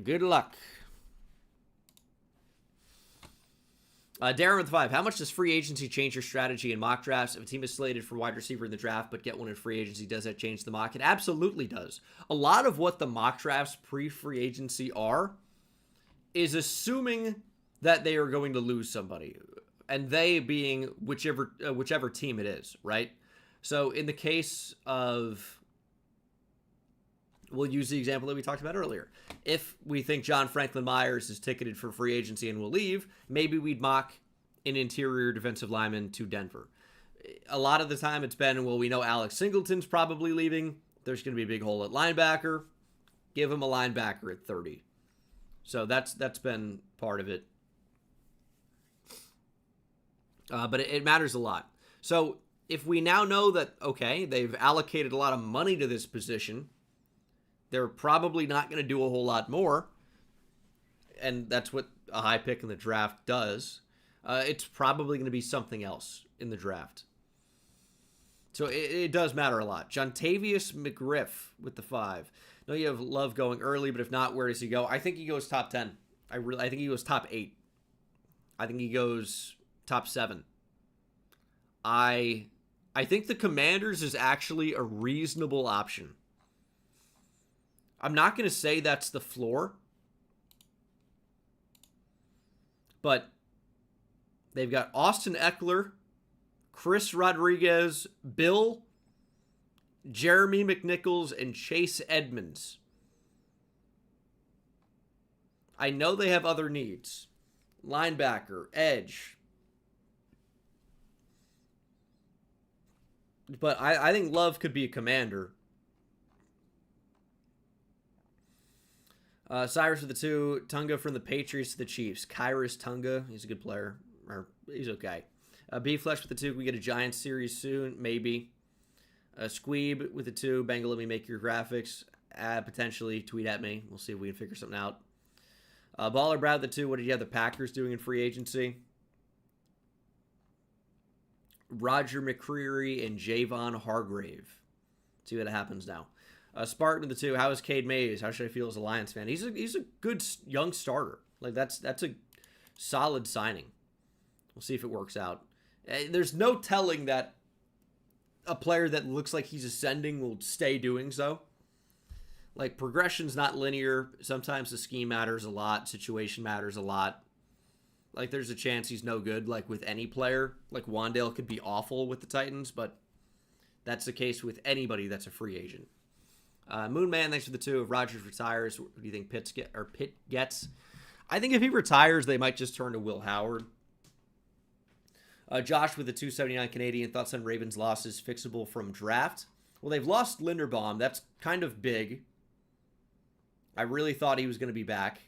Good luck. Darren with 5. How much does free agency change your strategy in mock drafts? If a team is slated for wide receiver in the draft but get one in free agency, does that change the mock? It absolutely does. A lot of what the mock drafts pre-free agency are is assuming that they are going to lose somebody, and they being whichever team it is, right? So in the case of, we'll use the example that we talked about earlier. If we think John Franklin Myers is ticketed for free agency and will leave, maybe we'd mock an interior defensive lineman to Denver. A lot of the time it's been, well, we know Alex Singleton's probably leaving. There's going to be a big hole at linebacker. Give him a linebacker at 30. So that's been part of it. But it matters a lot. So if we now know that, okay, they've allocated a lot of money to this position, they're probably not going to do a whole lot more. And that's what a high pick in the draft does. It's probably going to be something else in the draft. So it does matter a lot. Jontavius McGriff with the 5. I know you have Love going early, but if not, where does he go? I think he goes top 10. I think he goes top 8. I think he goes top 7. I think the Commanders is actually a reasonable option. I'm not going to say that's the floor, but they've got Austin Eckler, Chris Rodriguez, Bill, Jeremy McNichols, and Chase Edmonds. I know they have other needs. Linebacker, edge. But I think Love could be a Commander. Cyrus with the 2. Tunga from the Patriots to the Chiefs. Kyrus Tunga. He's a good player. Or he's okay. B Flesh with the 2. We get a Giants series soon. Maybe. Squeeb with the 2. Bengal, let me make your graphics. Potentially. Tweet at me. We'll see if we can figure something out. Baller Brad with the 2. What did you have the Packers doing in free agency? Roger McCreary and Javon Hargrave. See what happens now. Spartan with the 2. How is Cade Mays? How should I feel as a Lions fan? He's a good young starter. Like that's a solid signing. We'll see if it works out. There's no telling that a player that looks like he's ascending will stay doing so. Like, progression's not linear. Sometimes the scheme matters a lot. Situation matters a lot. Like, there's a chance he's no good, like, with any player. Like, Wandale could be awful with the Titans, but that's the case with anybody that's a free agent. Moonman, thanks for the 2. If Rodgers retires, what do you think Pitt gets? I think if he retires, they might just turn to Will Howard. Josh with the 279 Canadian. Thoughts on Ravens' losses fixable from draft? Well, they've lost Linderbaum. That's kind of big. I really thought he was going to be back.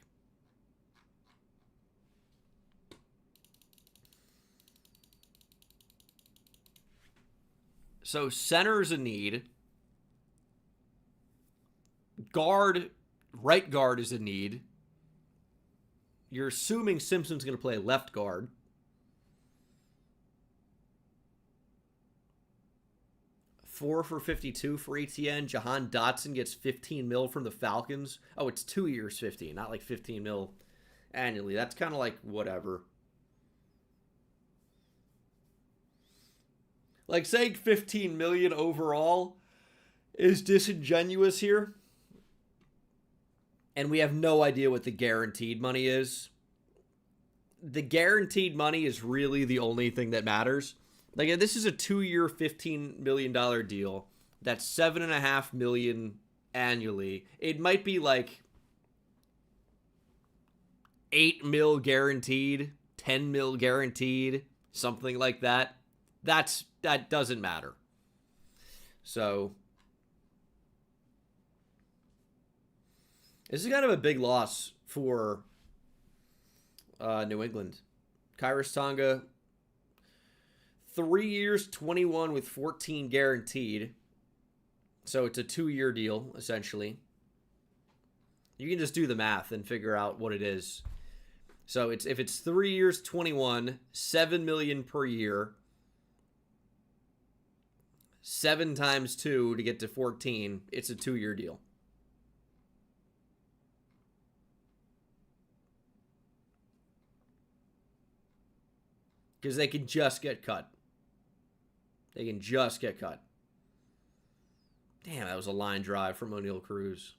So center's a need. Guard, right guard is a need. You're assuming Simpson's going to play left guard. $4 for $52 for ETN. Jahan Dotson gets $15 million from the Falcons. Oh, it's 2 years, 15, not like $15 million annually. That's kind of like whatever. Like, saying $15 million overall is disingenuous here. And we have no idea what the guaranteed money is. The guaranteed money is really the only thing that matters. Like, this is a 2-year, $15 million deal. That's $7.5 million annually. It might be like $8 million guaranteed, $10 million guaranteed, something like that. That doesn't matter. So this is kind of a big loss for New England. Kyrus Tonga, 3 years, 21 with 14 guaranteed. So it's a 2-year deal, essentially. You can just do the math and figure out what it is. So if it's 3 years, 21, $7 million per year, 7 times 2 to get to 14, it's a 2-year deal. Because they can just get cut. They can just get cut. Damn, that was a line drive from O'Neal Cruz.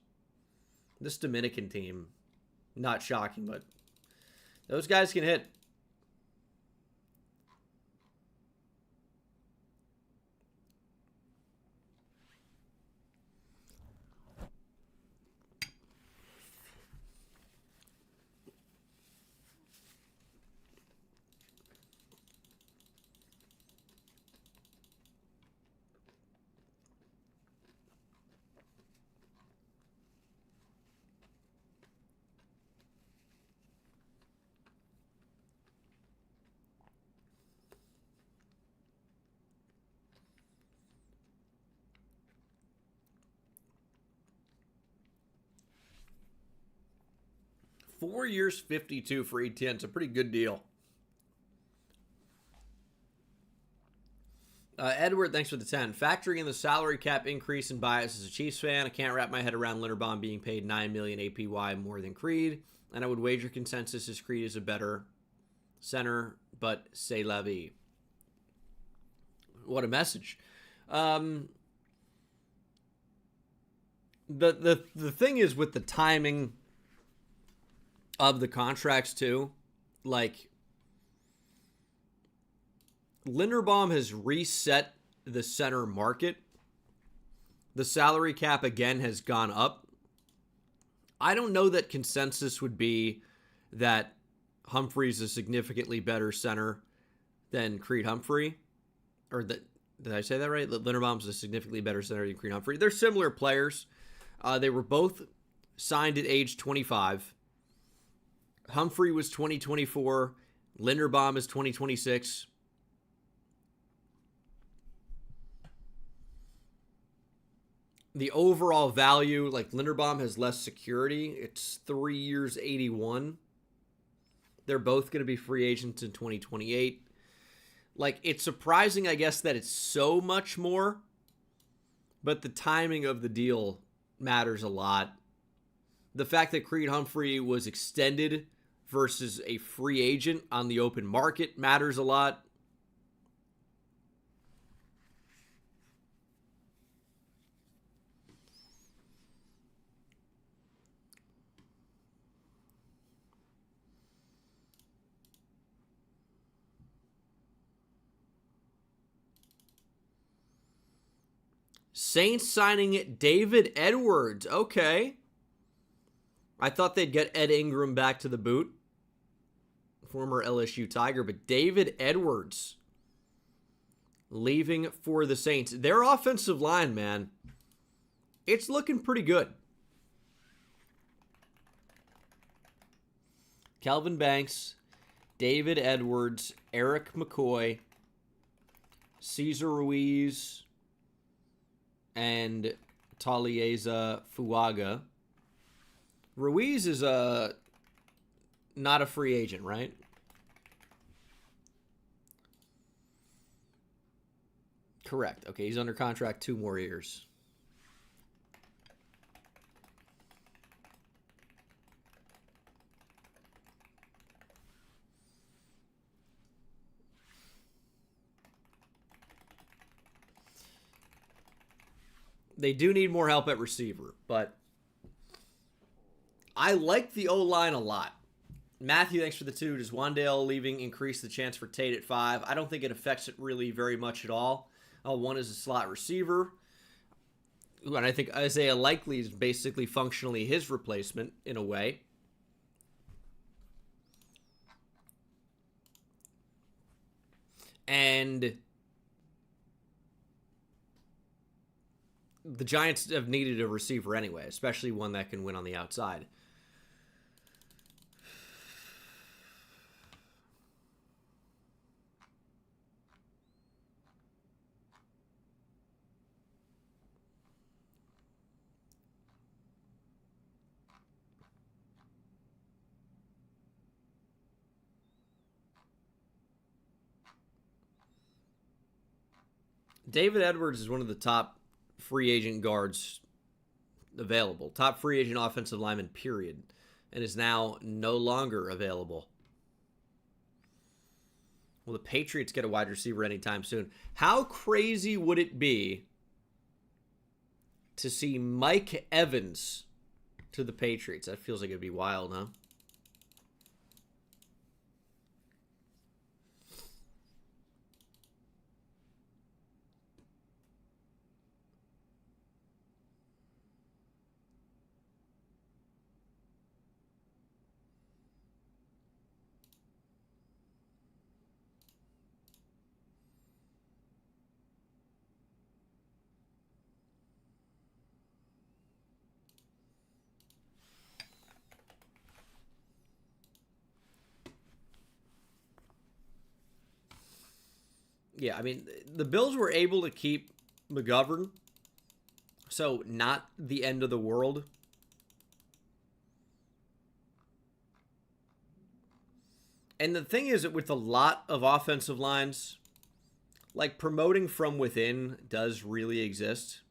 This Dominican team, not shocking, but those guys can hit. $4 years, 52 for ETN. It's a pretty good deal. Edward, thanks for the 10. Factoring in the salary cap increase and bias as a Chiefs fan, I can't wrap my head around Linderbaum being paid $9 million APY more than Creed, and I would wager consensus is Creed is a better center, but c'est la vie. What a message. The thing is with the timing of the contracts too, like Linderbaum has reset the center market. The salary cap again has gone up. I don't know that consensus would be that Humphrey's a significantly better center than Creed Humphrey. Or that, did I say that right? That Linderbaum's a significantly better center than Creed Humphrey. They're similar players. They were both signed at age 25. Humphrey was 2024. Linderbaum is 2026. The overall value, like Linderbaum has less security. It's 3 years, 81. They're both going to be free agents in 2028. Like, it's surprising, I guess, that it's so much more, but the timing of the deal matters a lot. The fact that Creed Humphrey was extended versus a free agent on the open market matters a lot. Saints signing David Edwards. Okay. I thought they'd get Ed Ingram back to the boot. Former LSU Tiger. But David Edwards leaving for the Saints. Their offensive line, man, it's looking pretty good. Kelvin Banks, David Edwards, Eric McCoy, Cesar Ruiz, and Talieza Fuaga. Ruiz is not a free agent, right? Correct. Okay, he's under contract 2 more years. They do need more help at receiver, but I like the O-line a lot. Matthew, thanks for the 2. Does Wandale leaving increase the chance for Tate at 5? I don't think it affects it really very much at all. One is a slot receiver. And I think Isaiah Likely is basically functionally his replacement in a way. And the Giants have needed a receiver anyway, especially one that can win on the outside. David Edwards is one of the top free agent guards available. Top free agent offensive lineman, period. And is now no longer available. Will the Patriots get a wide receiver anytime soon? How crazy would it be to see Mike Evans to the Patriots? That feels like it'd be wild, huh? Yeah, I mean, the Bills were able to keep McGovern, so not the end of the world. And the thing is that with a lot of offensive lines, like promoting from within does really exist.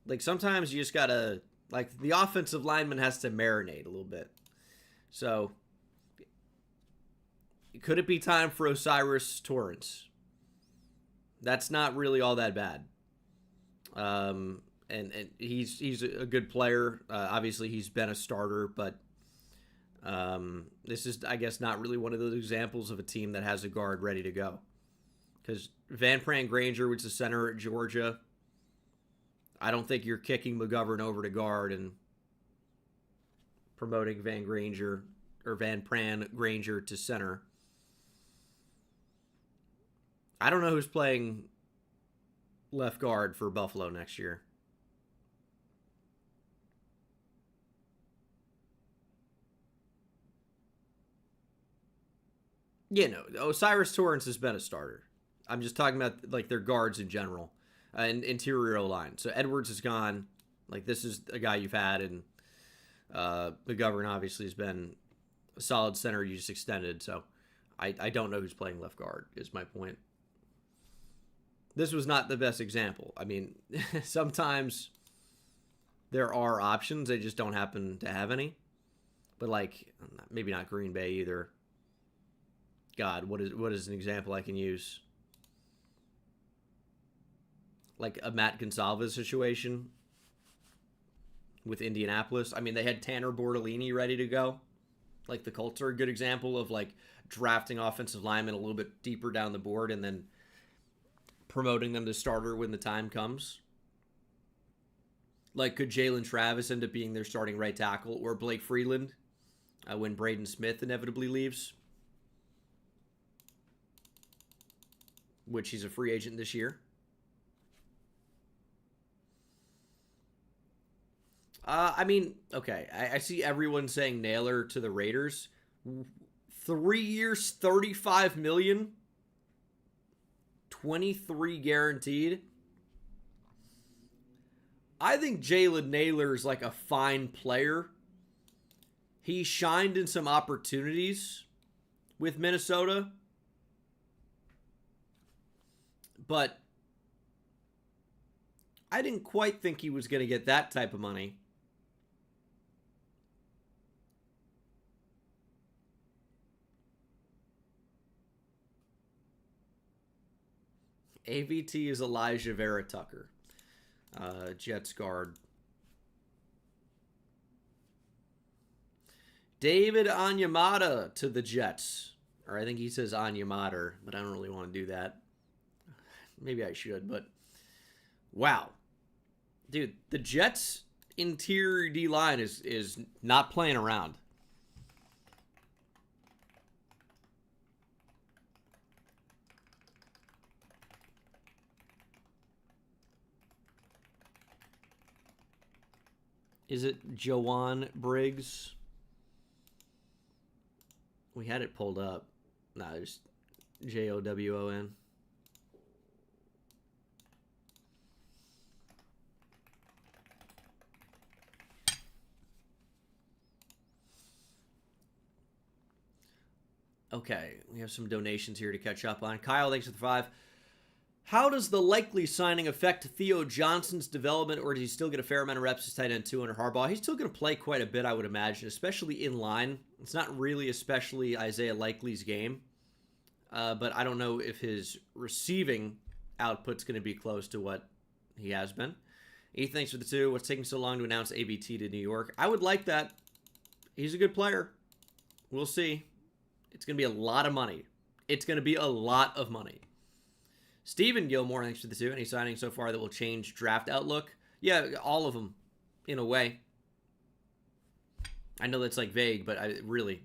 Like sometimes you just gotta like the offensive lineman has to marinate a little bit. So could it be time for Osiris Torrance? That's not really all that bad. And he's a good player. Obviously, he's been a starter, but this is, I guess, not really one of those examples of a team that has a guard ready to go. Because Van Pran Granger was the center at Georgia. I don't think you're kicking McGovern over to guard and promoting Van Pran Granger to center. I don't know who's playing left guard for Buffalo next year. Yeah, no, Osiris Torrance has been a starter. I'm just talking about like their guards in general and interior line. So Edwards is gone. Like this is a guy you've had, and McGovern obviously has been a solid center you just extended. So I don't know who's playing left guard is my point. This was not the best example. I mean, sometimes there are options. They just don't happen to have any. But like, maybe not Green Bay either. God, what is an example I can use? Like a Matt Gonsalves situation with Indianapolis. I mean, they had Tanner Bortolini ready to go. Like the Colts are a good example of like drafting offensive linemen a little bit deeper down the board and then promoting them to starter when the time comes. Like, could Jalen Travis end up being their starting right tackle, or Blake Freeland when Braden Smith inevitably leaves? Which he's a free agent this year. I mean, okay, I see everyone saying Naylor to the Raiders. 3 years, $35 million. 23 guaranteed. I think Jalen Naylor is like a fine player. He shined in some opportunities with Minnesota. But I didn't quite think he was going to get that type of money. AVT is Elijah Vera Tucker. Jets guard. David Onyemata to the Jets. Or I think he says Onyemata, but I don't really want to do that. Maybe I should, but wow. Dude, the Jets interior D-line is not playing around. Is it Jowan Briggs? We had it pulled up. Nah, there's Jowon. Okay, we have some donations here to catch up on. Kyle, thanks for the 5. How does the likely signing affect Theo Johnson's development, or does he still get a fair amount of reps as tight end 2 under Harbaugh? He's still going to play quite a bit, I would imagine, especially in line. It's not really especially Isaiah Likely's game, but I don't know if his receiving output's going to be close to what he has been. Ethan, thanks for the 2. What's taking so long to announce ABT to New York? I would like that. He's a good player. We'll see. It's going to be a lot of money. It's going to be a lot of money. Stephen Gilmore, thanks for the 2. Any signings so far that will change draft outlook? Yeah, all of them, in a way. I know that's like vague, but really.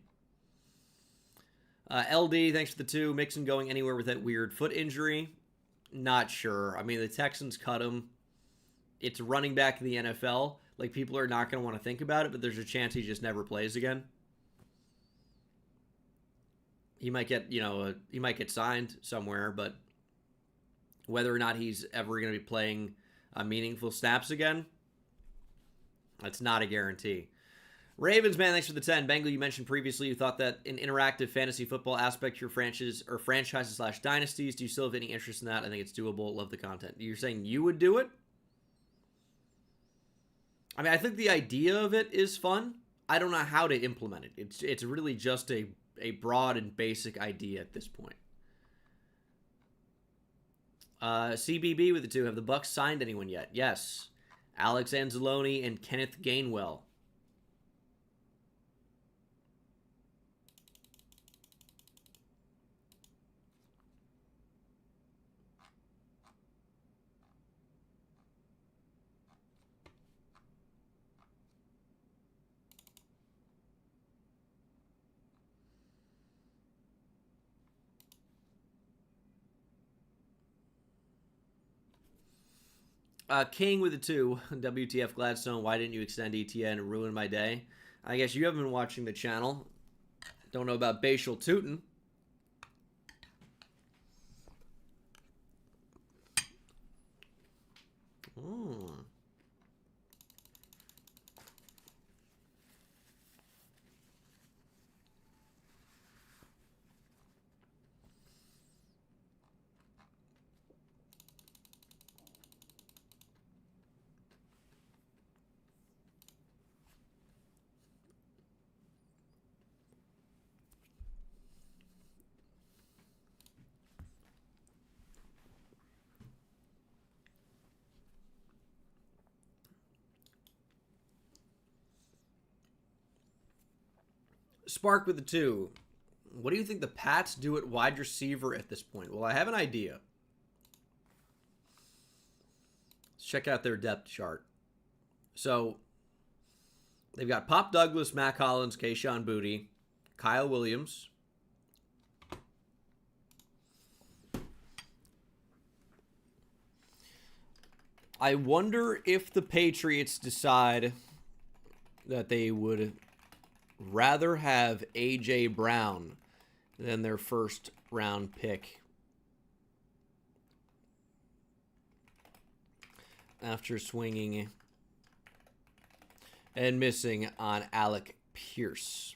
LD, thanks for the 2. Mixon going anywhere with that weird foot injury? Not sure. I mean, the Texans cut him. It's running back in the NFL. Like, people are not going to want to think about it, but there's a chance he just never plays again. He might get, he might get signed somewhere, but whether or not he's ever going to be playing meaningful snaps again, that's not a guarantee. Ravens, man, thanks for the 10. Bengal, you mentioned previously you thought that an interactive fantasy football aspect to your franchises slash dynasties. Do you still have any interest in that? I think it's doable. Love the content. You're saying you would do it? I mean, I think the idea of it is fun. I don't know how to implement it. It's really just a broad and basic idea at this point. CBB with the 2. Have the Bucks signed anyone yet? Yes. Alex Anzalone and Kenneth Gainwell. King with the 2. WTF Gladstone, why didn't you extend ETN and ruin my day? I guess you haven't been watching the channel. Don't know about Bashal Tootin. Spark with the 2. What do you think the Pats do at wide receiver at this point? Well, I have an idea. Let's check out their depth chart. So, they've got Pop Douglas, Mac Hollins, Kayshon Boutte, Kyle Williams. I wonder if the Patriots decide that they would rather have A.J. Brown than their first round pick after swinging and missing on Alec Pierce.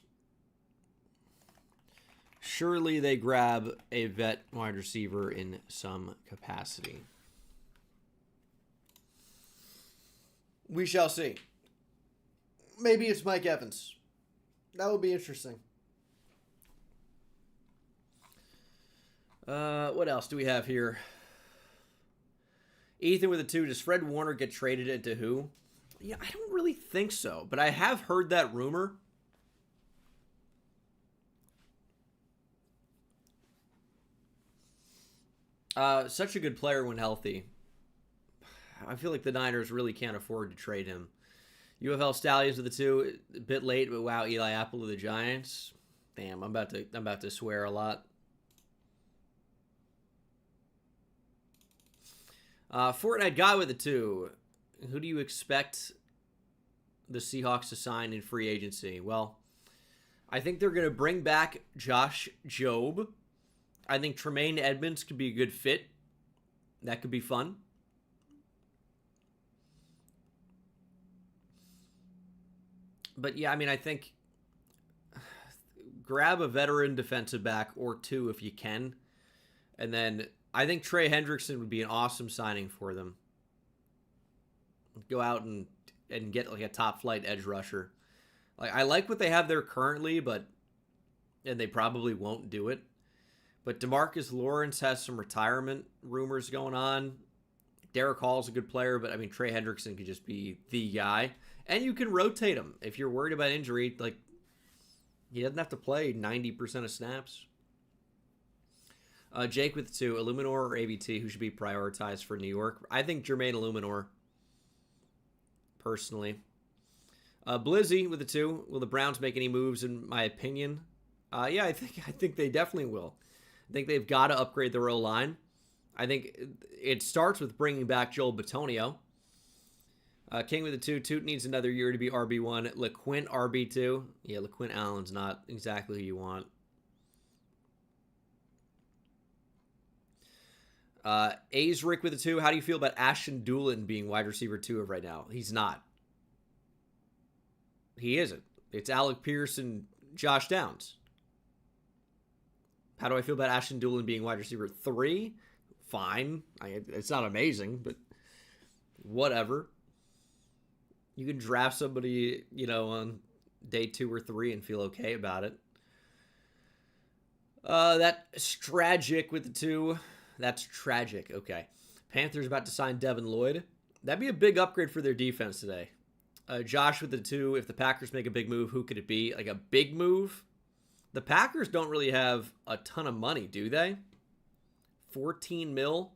Surely they grab a vet wide receiver in some capacity. We shall see. Maybe it's Mike Evans. That would be interesting. What else do we have here? Ethan with a 2. Does Fred Warner get traded into who? Yeah, I don't really think so, but I have heard that rumor. Such a good player when healthy. I feel like the Niners really can't afford to trade him. UFL Stallions with the 2, a bit late, but wow, Eli Apple to the Giants. Damn, I'm about to swear a lot. Fortnite Guy with the 2. Who do you expect the Seahawks to sign in free agency? Well, I think they're going to bring back Josh Jobe. I think Tremaine Edmonds could be a good fit. That could be fun. But yeah, I mean, I think grab a veteran defensive back or 2 if you can. And then I think Trey Hendrickson would be an awesome signing for them. Go out and get like a top flight edge rusher. Like, I like what they have there currently, and they probably won't do it. But DeMarcus Lawrence has some retirement rumors going on. Derek Hall's a good player, but I mean, Trey Hendrickson could just be the guy. And you can rotate him if you're worried about injury. Like, he doesn't have to play 90% of snaps. Jake with 2, Illuminor or ABT, who should be prioritized for New York? I think Jermaine Illuminor, personally. Blizzy with 2, will the Browns make any moves? In my opinion, yeah, I think they definitely will. I think they've got to upgrade their O-line. I think it starts with bringing back Joel Bitonio. King with 2, Toot needs another year to be RB1. LeQuint RB2. Yeah, LeQuint Allen's not exactly who you want. A's Rick with 2, how do you feel about Ashton Doolin being wide receiver 2 of right now? He's not. He isn't. It's Alec Pierce and Josh Downs. How do I feel about Ashton Doolin being wide receiver 3? Fine. It's not amazing, but whatever. You can draft somebody, on day 2 or 3 and feel okay about it. That's tragic with the 2. That's tragic. Okay. Panthers about to sign Devin Lloyd. That'd be a big upgrade for their defense today. Josh with the 2. If the Packers make a big move, who could it be? Like a big move? The Packers don't really have a ton of money, do they? 14 mil?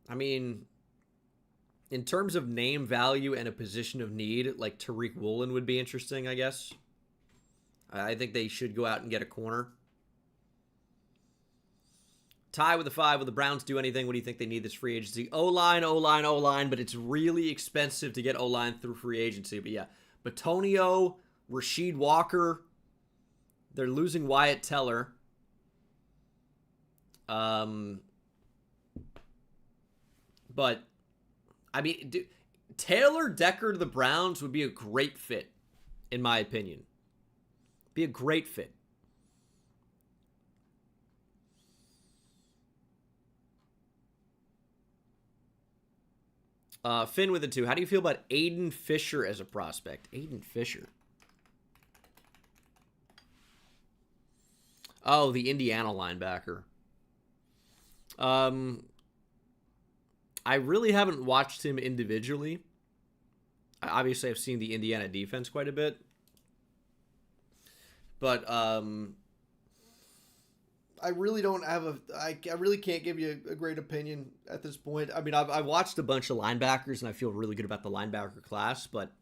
I mean, in terms of name value and a position of need, like Tariq Woolen would be interesting, I guess. I think they should go out and get a corner. Tie with the 5. Will the Browns do anything? What do you think they need this free agency? O-line, O-line, O-line, but it's really expensive to get O-line through free agency. But yeah, Batonio, Rasheed Walker. They're losing Wyatt Teller. But, I mean, Taylor Decker to the Browns would be a great fit, in my opinion. Be a great fit. Finn with the 2. How do you feel about Aiden Fisher as a prospect? Aiden Fisher. Oh, the Indiana linebacker. I really haven't watched him individually. Obviously, I've seen the Indiana defense quite a bit. But I really don't have I really can't give you a great opinion at this point. I mean, I've watched a bunch of linebackers, and I feel really good about the linebacker class, but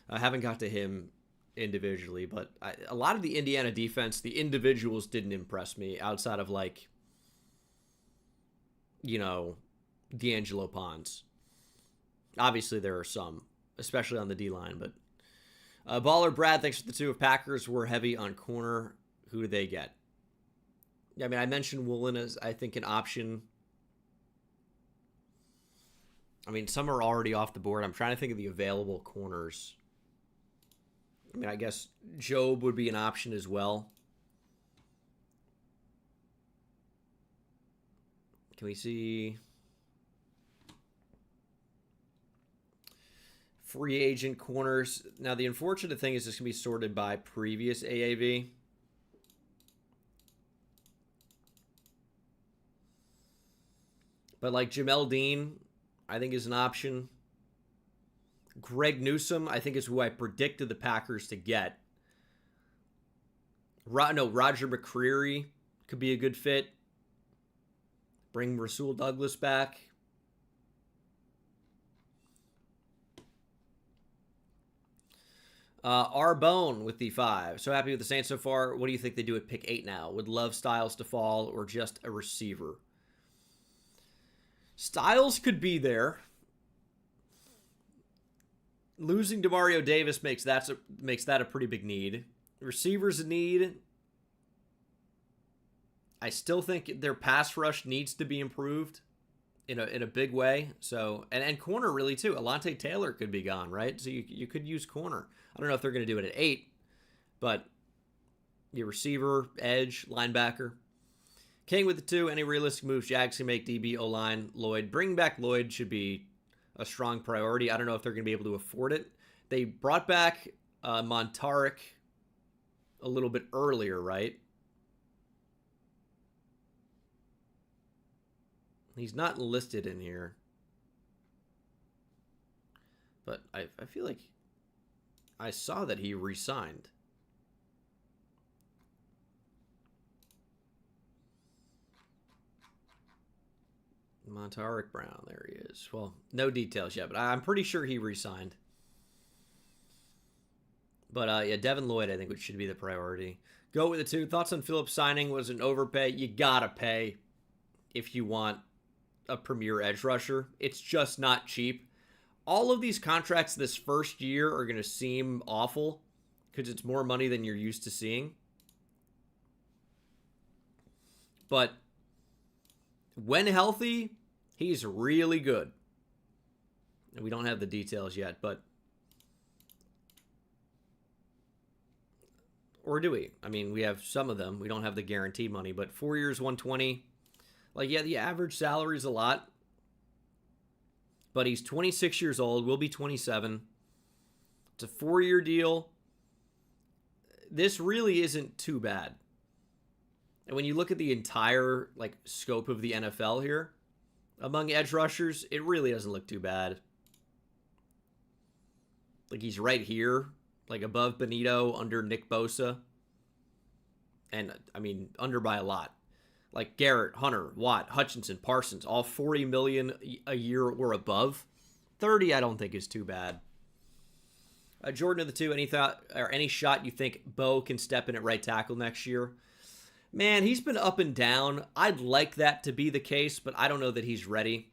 I haven't got to him individually. But a lot of the Indiana defense, the individuals didn't impress me outside of, like, D'Angelo Pons. Obviously, there are some, especially on the D-line, but Baller Brad, thanks for the 2. If Packers were heavy on corner, who do they get? I mean, I mentioned Woolen as, I think, an option. I mean, some are already off the board. I'm trying to think of the available corners. I mean, I guess Job would be an option as well. Can we see free agent corners? Now, the unfortunate thing is this can be sorted by previous AAV. But, like, Jamel Dean, I think, is an option. Greg Newsome, I think, is who I predicted the Packers to get. Roger McCreary could be a good fit. Bring Rasul Douglas back. Arbone with the 5. So happy with the Saints so far. What do you think they do at pick 8 now? Would love Styles to fall or just a receiver? Styles could be there. Losing DeMario Davis makes that a pretty big need. Receivers a need. I still think their pass rush needs to be improved in a big way. So and corner really too. Alontae Taylor could be gone, right? So you could use corner. I don't know if they're going to do it at 8, but your receiver, edge, linebacker. King with the 2. Any realistic moves Jags can make? DB, O-line, Lloyd. Bringing back Lloyd should be a strong priority. I don't know if they're going to be able to afford it. They brought back Montarik a little bit earlier, right? He's not listed in here. But I feel like I saw that he re-signed. Montarik Brown, there he is. Well, no details yet, but I'm pretty sure he re-signed. But yeah, Devin Lloyd, I think, should be the priority. Go with the 2. Thoughts on Phillips signing? Was an overpay? You gotta pay if you want a premier edge rusher. It's just not cheap. All of these contracts this first year are going to seem awful because it's more money than you're used to seeing. But when healthy, he's really good. And we don't have the details yet, but... Or do we? I mean, we have some of them. We don't have the guaranteed money, but 4 years, 120. Like, yeah, the average salary is a lot. But he's 26 years old, will be 27. It's a 4-year deal. This really isn't too bad. And when you look at the entire like scope of the NFL here, among edge rushers, it really doesn't look too bad. Like he's right here, like above Benito, under Nick Bosa. And I mean, under by a lot. Like Garrett, Hunter, Watt, Hutchinson, Parsons, all $40 million a year or above. 30, I don't think is too bad. Jordan of the two, any thought or any shot you think Bo can step in at right tackle next year? Man, he's been up and down. I'd like that to be the case, but I don't know that he's ready.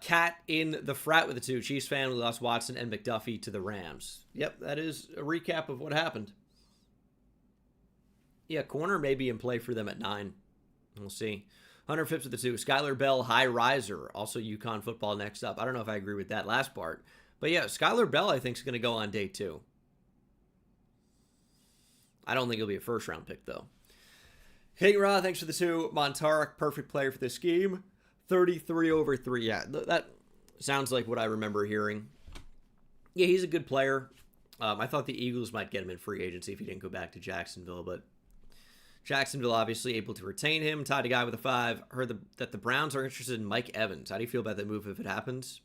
Cat in the frat with the two. Chiefs fan, we lost Watson and McDuffie to the Rams. Yep, that is a recap of what happened. Yeah, corner may be in play for them at 9. We'll see. Hunter Phipps with the two. Skylar Bell, high riser. Also UConn football next up. I don't know if I agree with that last part. But yeah, Skylar Bell I think is going to go on day 2. I don't think he'll be a first-round pick, though. King Ra, thanks for the 2. Montarik, perfect player for this scheme. 33/3. Yeah, that sounds like what I remember hearing. Yeah, he's a good player. I thought the Eagles might get him in free agency if he didn't go back to Jacksonville, but Jacksonville obviously able to retain him. Tied a guy with a 5. Heard that the Browns are interested in Mike Evans. How do you feel about that move if it happens?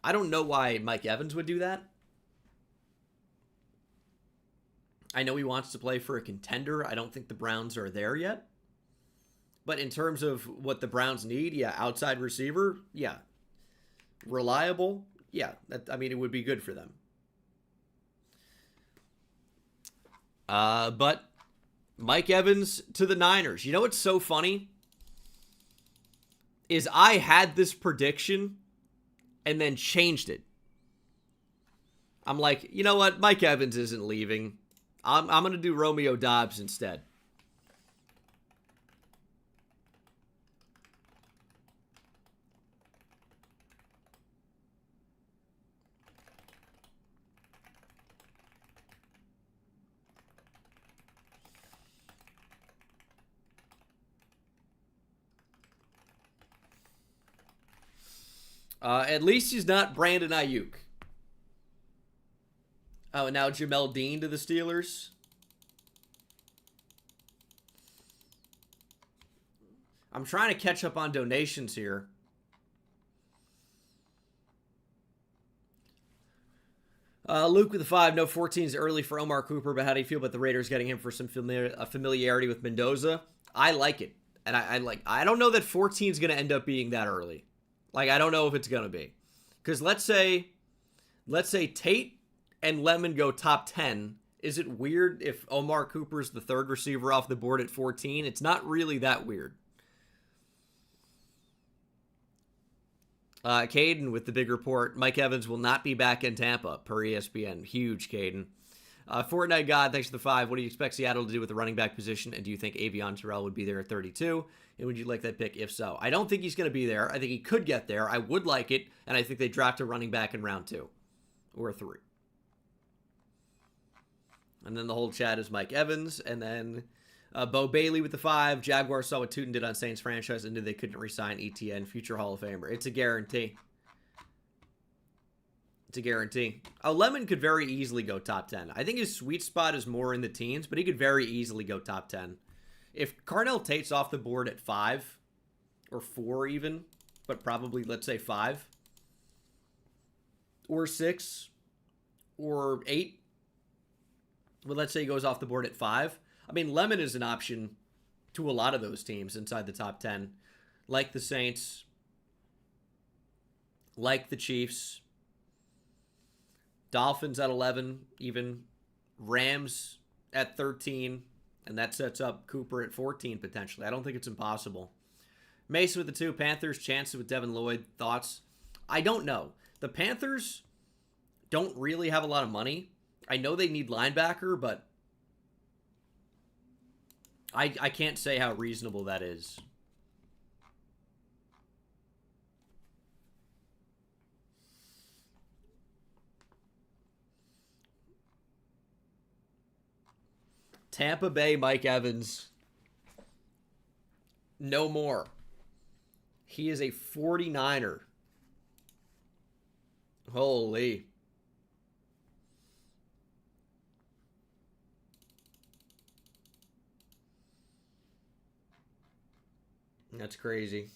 I don't know why Mike Evans would do that. I know he wants to play for a contender. I don't think the Browns are there yet. But in terms of what the Browns need, yeah, outside receiver, yeah. Reliable, yeah. I mean, it would be good for them. But Mike Evans to the Niners. You know what's so funny? Is I had this prediction and then changed it. I'm like, you know what? Mike Evans isn't leaving. I'm going to do Romeo Doubs instead. At least he's not Brandon Ayuk. Oh, and now Jamel Dean to the Steelers. I'm trying to catch up on donations here. Luke with the 5. No, 14 is early for Omar Cooper, but how do you feel about the Raiders getting him for some familiarity with Mendoza? I like it. And I don't know that 14 is going to end up being that early. Like, I don't know if it's going to be. Because let's say Tate and Lemon go top 10. Is it weird if Omar Cooper's the 3rd receiver off the board at 14? It's not really that weird. Caden with the big report. Mike Evans will not be back in Tampa, per ESPN. Huge, Caden. Fortnite God, thanks for the 5. What do you expect Seattle to do with the running back position? And do you think Avion Terrell would be there at 32? And would you like that pick if so? I don't think he's going to be there. I think he could get there. I would like it. And I think they draft a running back in round 2 or 3. And then the whole chat is Mike Evans. And then Bo Bailey with the 5. Jaguars saw what Tootin did on Saints franchise and knew they couldn't re-sign ETN, future Hall of Famer. It's a guarantee. It's a guarantee. Lemon could very easily go top 10. I think his sweet spot is more in the teens, but he could very easily go top 10. If Carnell Tate's off the board at 5, or 4 even, but probably, let's say 5, or 6, or 8, but let's say he goes off the board at 5. I mean, Lemon is an option to a lot of those teams inside the top 10, like the Saints, like the Chiefs, Dolphins at 11, even Rams at 13, and that sets up Cooper at 14 potentially. I don't think it's impossible. Mason with the 2. Panthers, chances with Devin Lloyd. Thoughts? I don't know. The Panthers don't really have a lot of money. I know they need linebacker, but I can't say how reasonable that is. Tampa Bay Mike Evans. No more. He is a 49er. Holy. That's crazy.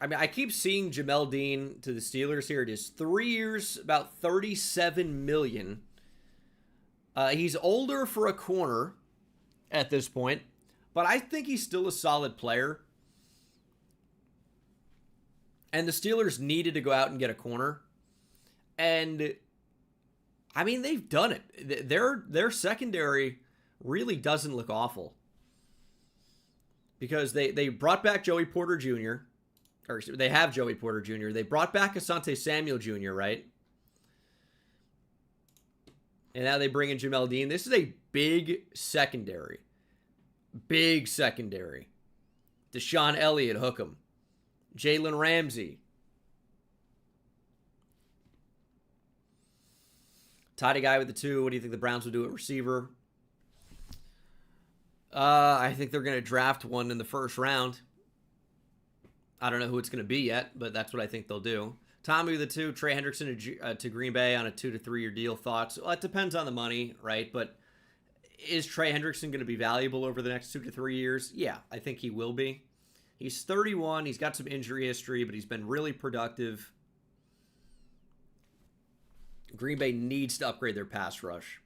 I mean, I keep seeing Jamel Dean to the Steelers. Here it is. 3 years, about $37 million. He's older for a corner at this point, but I think he's still a solid player. And the Steelers needed to go out and get a corner. And I mean, they've done it. Their secondary really doesn't look awful. Because they brought back Joey Porter Jr., or they have Joey Porter Jr. They brought back Asante Samuel Jr., right? And now they bring in Jamel Dean. This is a big secondary. Big secondary. Deshaun Elliott, hook him. Jalen Ramsey. Tidy guy with the 2. What do you think the Browns will do at receiver? I think they're going to draft one in the first round. I don't know who it's going to be yet, but that's what I think they'll do. Tommy with the 2, Trey Hendrickson to Green Bay on a 2 to 3 year deal. Thoughts? Well, it depends on the money, right? But is Trey Hendrickson going to be valuable over the next 2 to 3 years? Yeah, I think he will be. He's 31. He's got some injury history, but he's been really productive. Green Bay needs to upgrade their pass rush.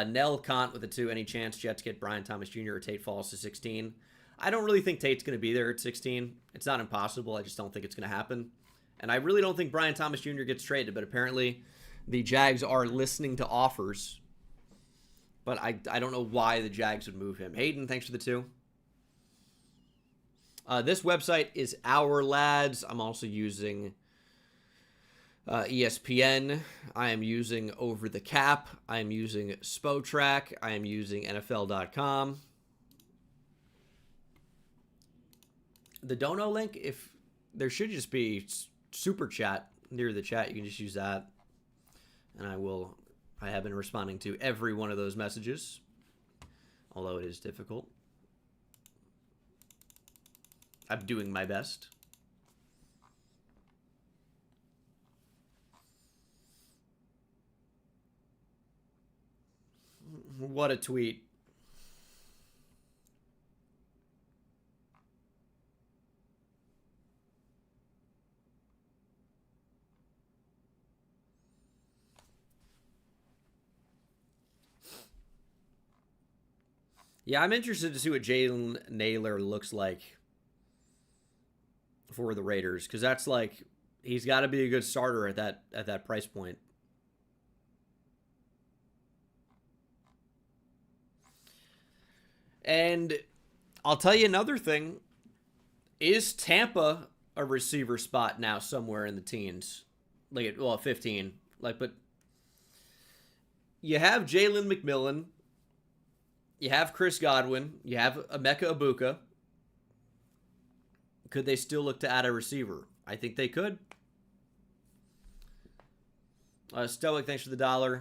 Nell Kant with the 2. Any chance Jets get Brian Thomas Jr. or Tate falls to 16? I don't really think Tate's going to be there at 16. It's not impossible. I just don't think it's going to happen. And I really don't think Brian Thomas Jr. gets traded, but apparently the Jags are listening to offers. But I don't know why the Jags would move him. Hayden, thanks for the 2. This website is Our Lads. I'm also using ESPN. I am using Over the Cap. I am using Spotrac. I am using NFL.com. The Dono link, if there should just be super chat near the chat, you can just use that. And I have been responding to every one of those messages, although it is difficult. I'm doing my best. What a tweet. Yeah, I'm interested to see what Jalen Naylor looks like for the Raiders, because that's like, he's got to be a good starter at that price point. And I'll tell you another thing. Is Tampa a receiver spot now somewhere in the teens? Like, 15. But you have Jalen McMillan. You have Chris Godwin. You have Emeka Ibuka. Could they still look to add a receiver? I think they could. Stoic, thanks for the $1.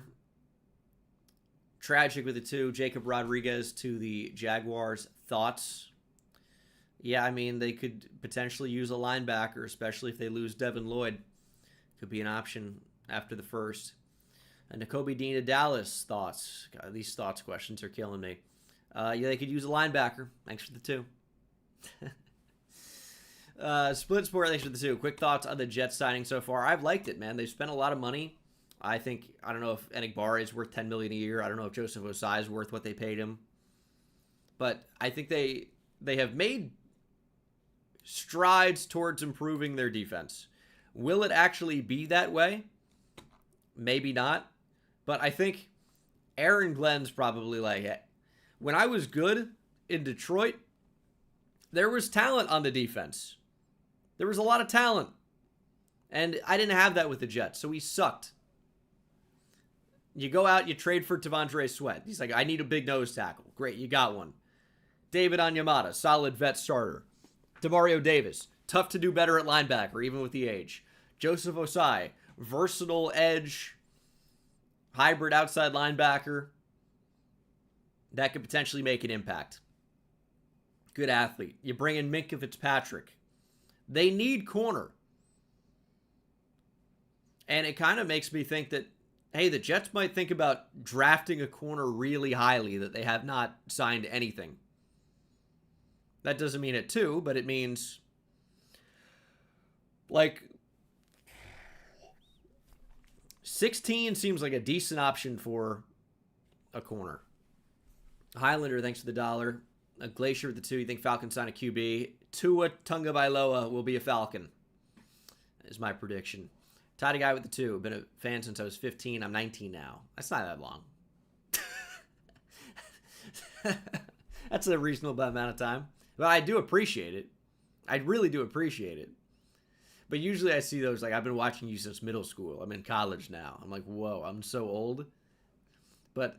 Tragic with the 2. Jacob Rodriguez to the Jaguars. Thoughts? Yeah, I mean, they could potentially use a linebacker, especially if they lose Devin Lloyd. Could be an option after the first. And Nakobe Dean to Dallas. Thoughts? God, these thoughts questions are killing me. Yeah, they could use a linebacker. Thanks for the 2. Split Sport, thanks for the 2. Quick thoughts on the Jets signing so far. I've liked it, man. They've spent a lot of money. I don't know if Enigbare is worth $10 million a year. I don't know if Joseph Osai is worth what they paid him. But I think they have made strides towards improving their defense. Will it actually be that way? Maybe not. But I think Aaron Glenn's probably like it. When I was good in Detroit, there was talent on the defense. There was a lot of talent. And I didn't have that with the Jets, so he sucked. You go out, you trade for T'Vondre Sweat. He's like, I need a big nose tackle. Great, you got one. David Onyemata, solid vet starter. Demario Davis, tough to do better at linebacker, even with the age. Joseph Osai, versatile edge, hybrid outside linebacker that could potentially make an impact. Good athlete. You bring in Minkah Fitzpatrick. They need corner. And it kind of makes me think that, hey, the Jets might think about drafting a corner really highly that they have not signed anything. That doesn't mean it too, but it means like 16 seems like a decent option for a corner. Highlander, thanks for the $1. A Glacier with the 2. You think Falcons sign a QB? Tua Tagovailoa will be a Falcon. That is my prediction. Tidy Guy with the 2. Been a fan since I was 15. I'm 19 now. That's not that long. That's a reasonable amount of time. But I do appreciate it. I really do appreciate it. But usually I see those, like, I've been watching you since middle school. I'm in college now. I'm like, whoa, I'm so old. But,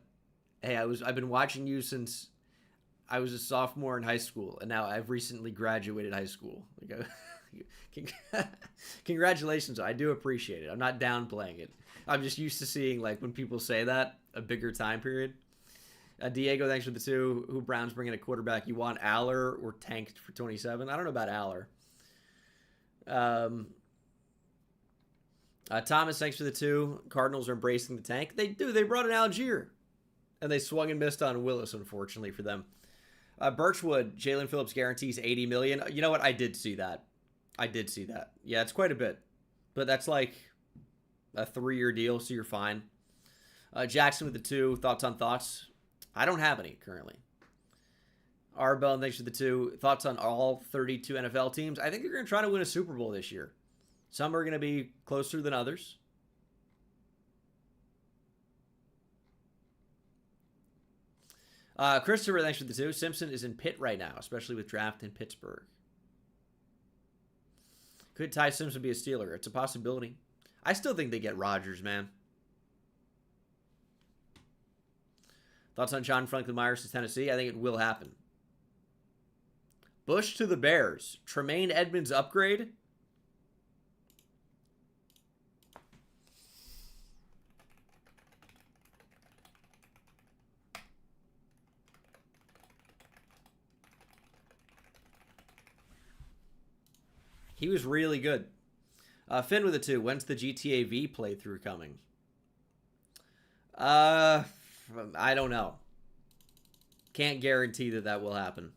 hey, I've been watching you since I was a sophomore in high school. And now I've recently graduated high school. Congratulations. I do appreciate it. I'm not downplaying it. I'm just used to seeing, like, when people say that, a bigger time period. Diego, thanks for the 2. Who Browns bringing a quarterback? You want Aller or tanked for 27? I don't know about Aller. Thomas, thanks for the 2. Cardinals are embracing the tank. They do. They brought in Algier. And they swung and missed on Willis, unfortunately for them. Birchwood, Jalen Phillips guarantees $80 million. You know what? I did see that. Yeah, it's quite a bit. But that's like a 3-year deal, so you're fine. Jackson with the 2. Thoughts on thoughts? I don't have any currently. Arbel, thanks for the 2. Thoughts on all 32 NFL teams? I think they're going to try to win a Super Bowl this year. Some are going to be closer than others. Christopher, thanks for the 2. Simpson is in Pitt right now, especially with draft in Pittsburgh. Could Ty Simpson be a Steeler? It's a possibility. I still think they get Rodgers, man. Thoughts on John Franklin Myers to Tennessee? I think it will happen. Bush to the Bears. Tremaine Edmonds upgrade? He was really good. Finn with a 2. When's the GTA V playthrough coming? I don't know. Can't guarantee that will happen.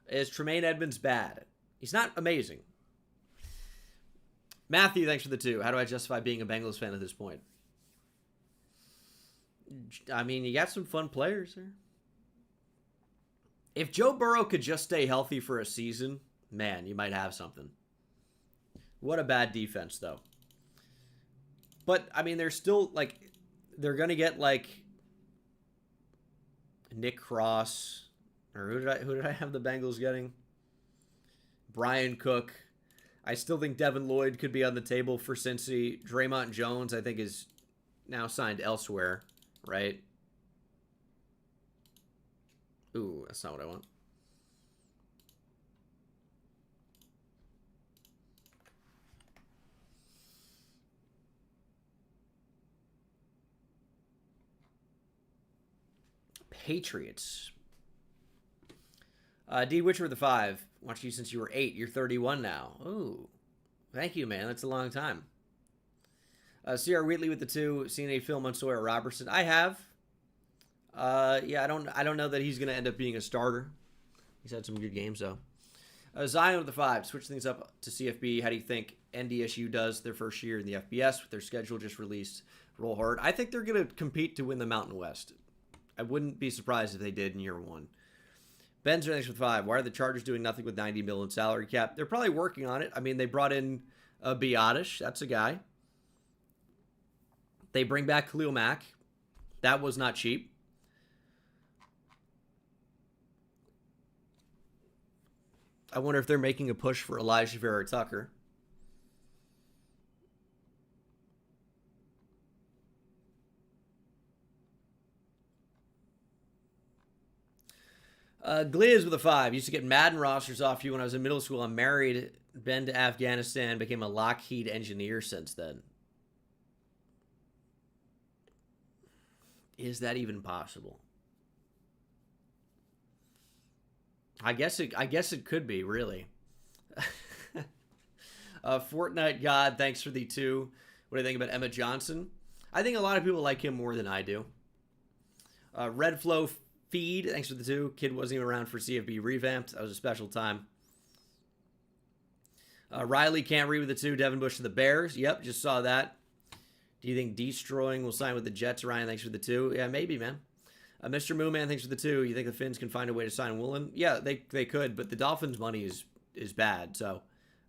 Is Tremaine Edmonds bad? He's not amazing. Matthew, thanks for the 2. How do I justify being a Bengals fan at this point? I mean, you got some fun players there. If Joe Burrow could just stay healthy for a season, man, you might have something. What a bad defense, though. But, I mean, they're still, like, they're going to get, like, Nick Cross. Or who did I have the Bengals getting? Brian Cook. I still think Devin Lloyd could be on the table for Cincy. Draymond Jones, I think, is now signed elsewhere, right? Ooh, that's not what I want. Patriots. D. Witcher with the 5. Watched you since you were 8. You're 31 now. Ooh. Thank you, man. That's a long time. C.R. Wheatley with the 2. Seen a film on Sawyer Robertson? I have. Yeah, I don't know that he's going to end up being a starter. He's had some good games, though. Zion with the 5. Switch things up to CFB. How do you think NDSU does their first year in the FBS with their schedule just released? Roll hard. I think they're going to compete to win the Mountain West. I wouldn't be surprised if they did in year 1. Ben's next with 5. Why are the Chargers doing nothing with $90 million salary cap? They're probably working on it. I mean, they brought in Biotish. That's a guy. They bring back Khalil Mack. That was not cheap. I wonder if they're making a push for Elijah Vera Tucker. Gliz with a 5. Used to get Madden rosters off you when I was in middle school. I'm married, been to Afghanistan, became a Lockheed engineer since then. Is that even possible? I guess it could be, really. Fortnite God, thanks for the 2. What do you think about Emma Johnson? I think a lot of people like him more than I do. Red Flow Feed, thanks for the 2. Kid wasn't even around for CFB revamped. That was a special time. Riley can't read with the 2. Devin Bush to the Bears. Yep, just saw that. Do you think Destroying will sign with the Jets? Ryan, thanks for the 2. Yeah, maybe, man. Mr. Mooman, thanks for the 2. You think the Finns can find a way to sign Woolen? Yeah, they could, but the Dolphins' money is bad, so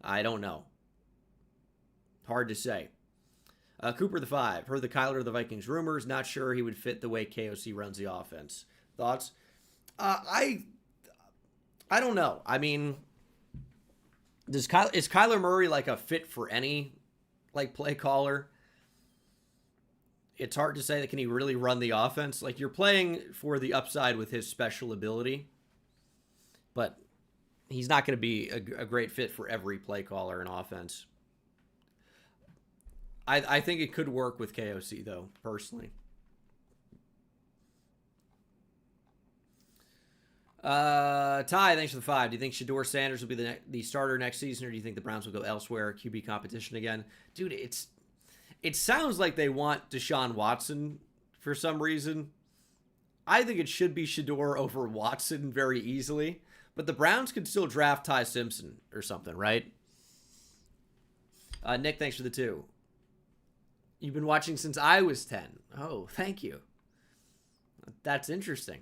I don't know. Hard to say. Cooper the 5. Heard the Kyler of the Vikings rumors. Not sure he would fit the way KOC runs the offense. Thoughts? I don't know. I mean, is Kyler Murray like a fit for any like play caller? It's hard to say that can he really run the offense. Like, you're playing for the upside with his special ability, but he's not going to be a great fit for every play caller in offense. I think it could work with KOC though, personally. Ty, thanks for the 5. Do you think Shador Sanders will be the starter next season, or do you think the Browns will go elsewhere? QB competition again, dude. It sounds like they want Deshaun Watson for some reason. I think it should be Shador over Watson very easily, but the Browns could still draft Ty Simpson or something, right? Nick, thanks for the 2. You've been watching since I was 10. Oh, thank you. That's interesting.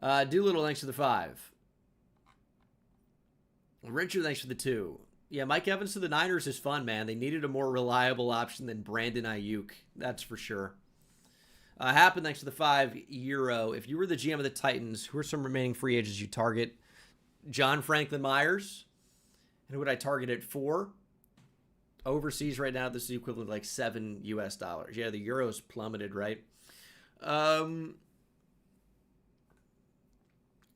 Doolittle, thanks for the 5. Richard, thanks for the 2. Yeah, Mike Evans to the Niners is fun, man. They needed a more reliable option than Brandon Ayuk. That's for sure. Happen, thanks for the 5 euro. If you were the GM of the Titans, who are some remaining free agents you target? John Franklin Myers. And who would I target at 4? Overseas right now, this is the equivalent of like $7 US. Yeah, the euro's plummeted, right?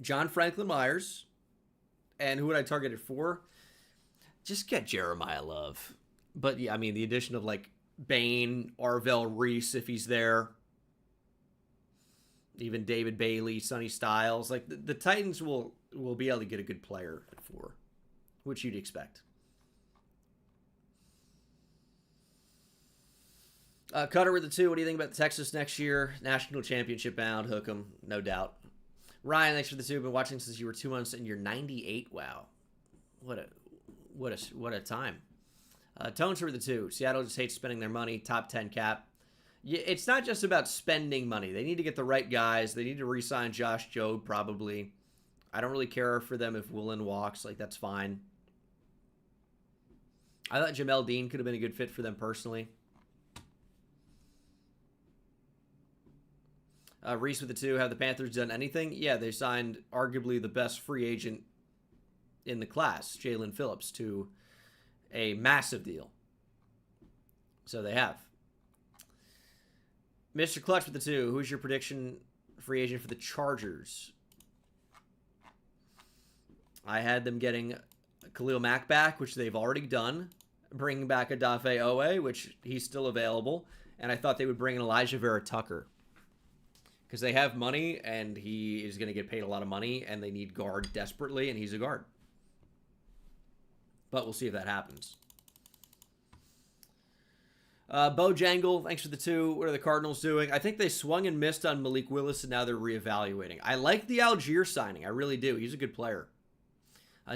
John Franklin Myers. And who would I target at 4? Just get Jeremiah Love. But yeah, I mean, the addition of like Bain, Arvell Reese, if he's there, even David Bailey, Sonny Styles, like the Titans will be able to get a good player at 4, which you'd expect. Cutter with the 2. What do you think about Texas next year? National championship bound. Hook 'em, no doubt. Ryan, thanks for the 2. Been watching since you were 2 months and you're 98. Wow, what a time. Tones for the 2. Seattle just hates spending their money. Top 10 cap. Yeah, it's not just about spending money. They need to get the right guys. They need to re-sign Josh Jobe probably. I don't really care for them if Woolen walks. Like, that's fine. I thought Jamel Dean could have been a good fit for them personally. Reese with the 2. Have the Panthers done anything? Yeah, they signed arguably the best free agent in the class, Jalen Phillips, to a massive deal. So they have. Mr. Clutch with the 2. Who's your prediction free agent for the Chargers? I had them getting Khalil Mack back, which they've already done. Bringing back Odafe Owe, which he's still available. And I thought they would bring in Elijah Vera Tucker, because they have money, and he is going to get paid a lot of money, and they need guard desperately, and he's a guard. But we'll see if that happens. Bojangle, thanks for the 2. What are the Cardinals doing? I think they swung and missed on Malik Willis, and now they're reevaluating. I like the Algier signing. I really do. He's a good player.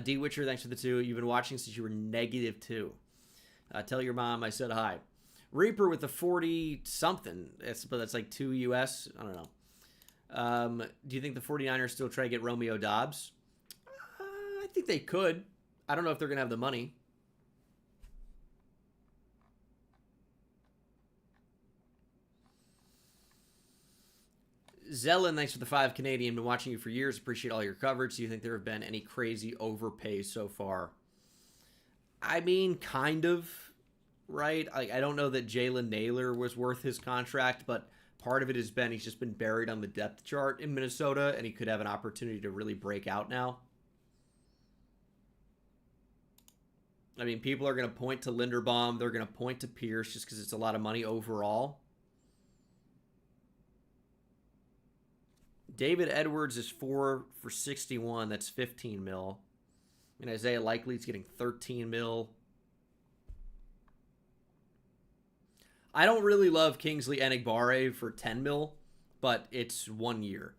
D. Witcher, thanks for the 2. You've been watching since you were -2. Tell your mom I said hi. Reaper with the 40-something. But that's like 2 US. I don't know. Do you think the 49ers still try to get Romeo Dobbs? I think they could. I don't know if they're going to have the money. Zellin, thanks for the 5 Canadian. Been watching you for years. Appreciate all your coverage. Do you think there have been any crazy overpays so far? I mean, kind of, right? I don't know that Jalen Naylor was worth his contract, but part of it has been he's just been buried on the depth chart in Minnesota, and he could have an opportunity to really break out now. I mean, people are going to point to Linderbaum. They're going to point to Pierce just because it's a lot of money overall. David Edwards is 4 for 61. That's 15 mil. And Isaiah Likely's getting 13 mil. I don't really love Kingsley Enagbare for 10 mil, but it's 1 year.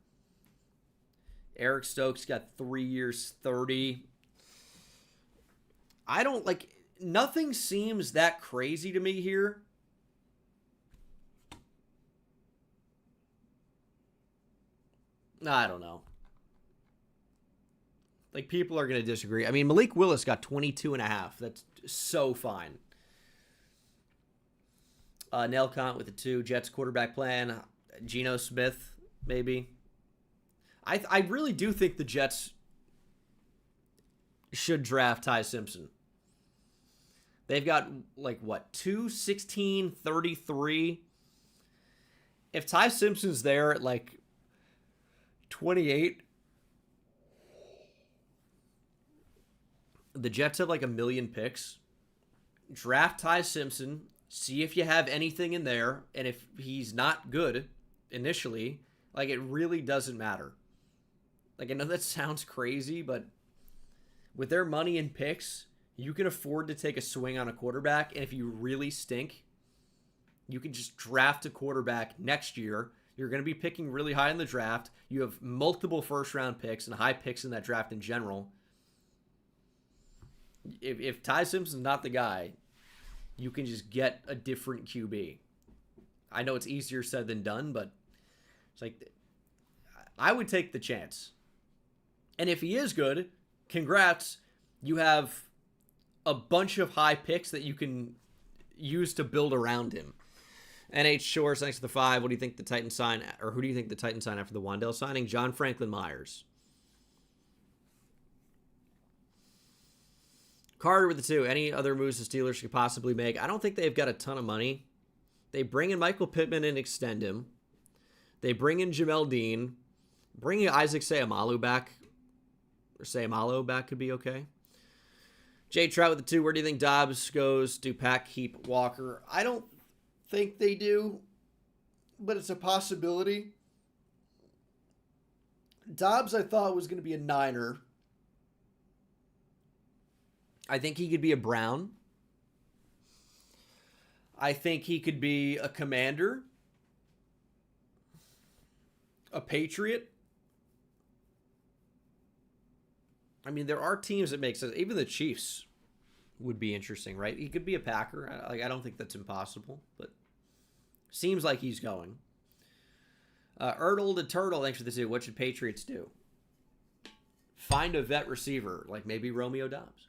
Eric Stokes got 3 years, 30. I don't like, nothing seems that crazy to me here. I don't know. Like, people are going to disagree. I mean, Malik Willis got 22.5. That's so fine. Nelcont with the 2. Jets quarterback plan. Geno Smith, maybe. I really do think the Jets should draft Ty Simpson. They've got, like, what, 2, 16, 33. If Ty Simpson's there at, like, 28, the Jets have, like, 1 million picks. Draft Ty Simpson. See if you have anything in there. And if he's not good initially, like, it really doesn't matter. Like, I know that sounds crazy, but with their money and picks, you can afford to take a swing on a quarterback. And if you really stink, you can just draft a quarterback next year. You're going to be picking really high in the draft. You have multiple first-round picks and high picks in that draft in general. If Ty Simpson's not the guy, you can just get a different QB. I know it's easier said than done, but it's like, I would take the chance. And if he is good, congrats. You have a bunch of high picks that you can use to build around him. NH Shores, thanks to the 5. What do you think the Titans sign, or who do you think the Titans sign after the Wan'Dale signing? John Franklin Myers. Carter with the 2. Any other moves the Steelers could possibly make? I don't think they've got a ton of money. They bring in Michael Pittman and extend him. They bring in Jamel Dean. Bringing Isaac Seumalo back, or Seumalo back, could be okay. Jay Trout with the 2. Where do you think Dobbs goes? Do Pack keep Walker? I don't think they do, but it's a possibility. Dobbs, I thought, was going to be a Niner. I think he could be a Brown. I think he could be a Commander. A Patriot. I mean, there are teams that make sense. Even the Chiefs would be interesting, right? He could be a Packer. I don't think that's impossible, but seems like he's going. Erdl the Turtle, thanks for the 2. What should Patriots do? Find a vet receiver, like maybe Romeo Dobbs.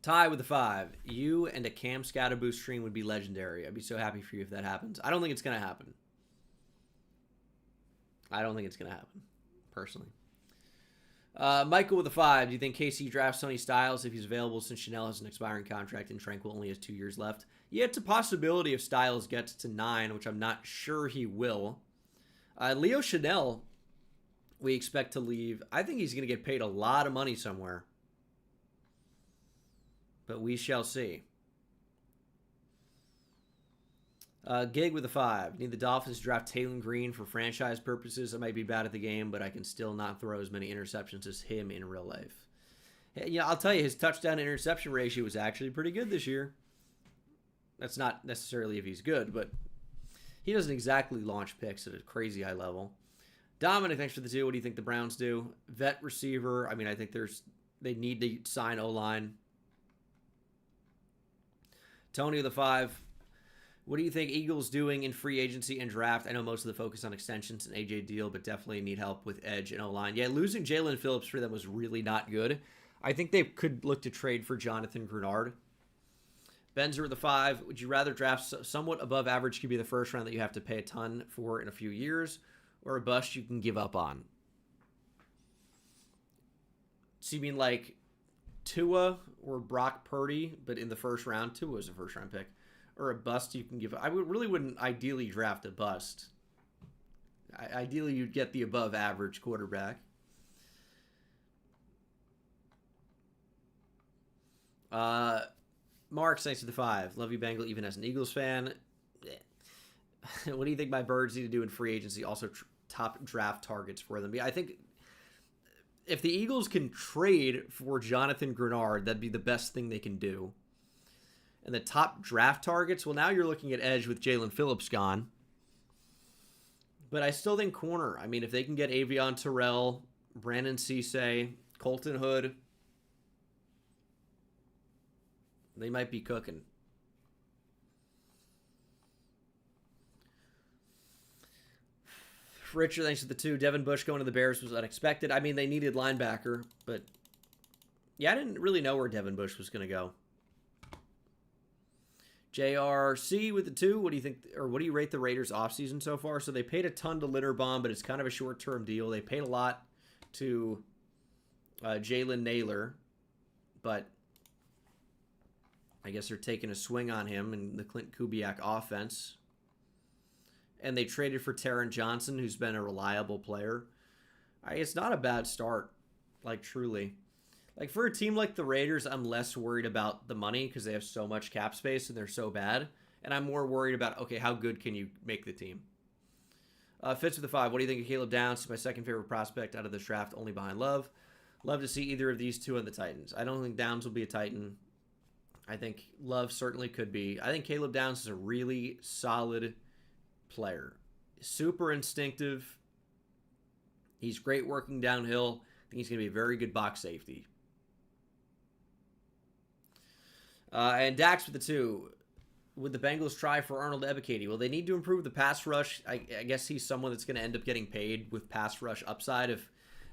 Ty with the 5. You and a Cam Scatterboo stream would be legendary. I'd be so happy for you if that happens. I don't think it's going to happen. I don't think it's going to happen, personally. Michael with the 5. Do you think KC drafts Sonny Styles if he's available since Chanel has an expiring contract and Tranquil only has 2 years left? Yeah, it's a possibility if Styles gets to 9, which I'm not sure he will. Leo Chanel, we expect to leave. I think he's going to get paid a lot of money somewhere. But we shall see. Gig with a 5. Need the Dolphins to draft Taylor Green for franchise purposes. I might be bad at the game, but I can still not throw as many interceptions as him in real life. Yeah, I'll tell you, his touchdown-interception ratio was actually pretty good this year. That's not necessarily if he's good, but he doesn't exactly launch picks at a crazy high level. Dominic, thanks for the 2. What do you think the Browns do? Vet receiver. I mean, I think they need to sign O-line. Tony with the 5. What do you think Eagles doing in free agency and draft? I know most of the focus on extensions and AJ Deal, but definitely need help with edge and O-line. Yeah, losing Jalen Phillips for them was really not good. I think they could look to trade for Jonathan Grenard. Benzer with the 5. Would you rather draft somewhat above average QB the first round that you have to pay a ton for in a few years, or a bust you can give up on? So you mean like Tua or Brock Purdy, but in the first round? Tua was a first round pick. Or a bust you can give up. Really wouldn't ideally draft a bust. Ideally, you'd get the above average quarterback. Mark, thanks to the 5. Love you, Bengal, even as an Eagles fan. What do you think my Birds need to do in free agency? Also, top draft targets for them. Yeah, I think if the Eagles can trade for Jonathan Grenard, that'd be the best thing they can do. And the top draft targets, well, now you're looking at edge with Jalen Phillips gone. But I still think corner. I mean, if they can get Avion Terrell, Brandon Cisse, Colton Hood, they might be cooking. Richard, thanks to the 2. Devin Bush going to the Bears was unexpected. I mean, they needed linebacker, but yeah, I didn't really know where Devin Bush was going to go. JRC with the 2. What do you think, or what do you rate the Raiders offseason so far? So they paid a ton to Linderbaum, but it's kind of a short-term deal. They paid a lot to Jalen Naylor, but I guess they're taking a swing on him in the Clint Kubiak offense. And they traded for Taron Johnson, who's been a reliable player. It's not a bad start, like, truly. Like, for a team like the Raiders, I'm less worried about the money because they have so much cap space and they're so bad. And I'm more worried about, okay, how good can you make the team? Fitz with the 5. What do you think of Caleb Downs? He's my second favorite prospect out of this draft, only behind Love. Love to see either of these two on the Titans. I don't think Downs will be a Titan. I think Love certainly could be. I think Caleb Downs is a really solid player. Super instinctive. He's great working downhill. I think he's going to be a very good box safety. And Dax with the 2. Would the Bengals try for Arnold Ebiketie? Well, they need to improve the pass rush. I guess he's someone that's going to end up getting paid with pass rush upside. If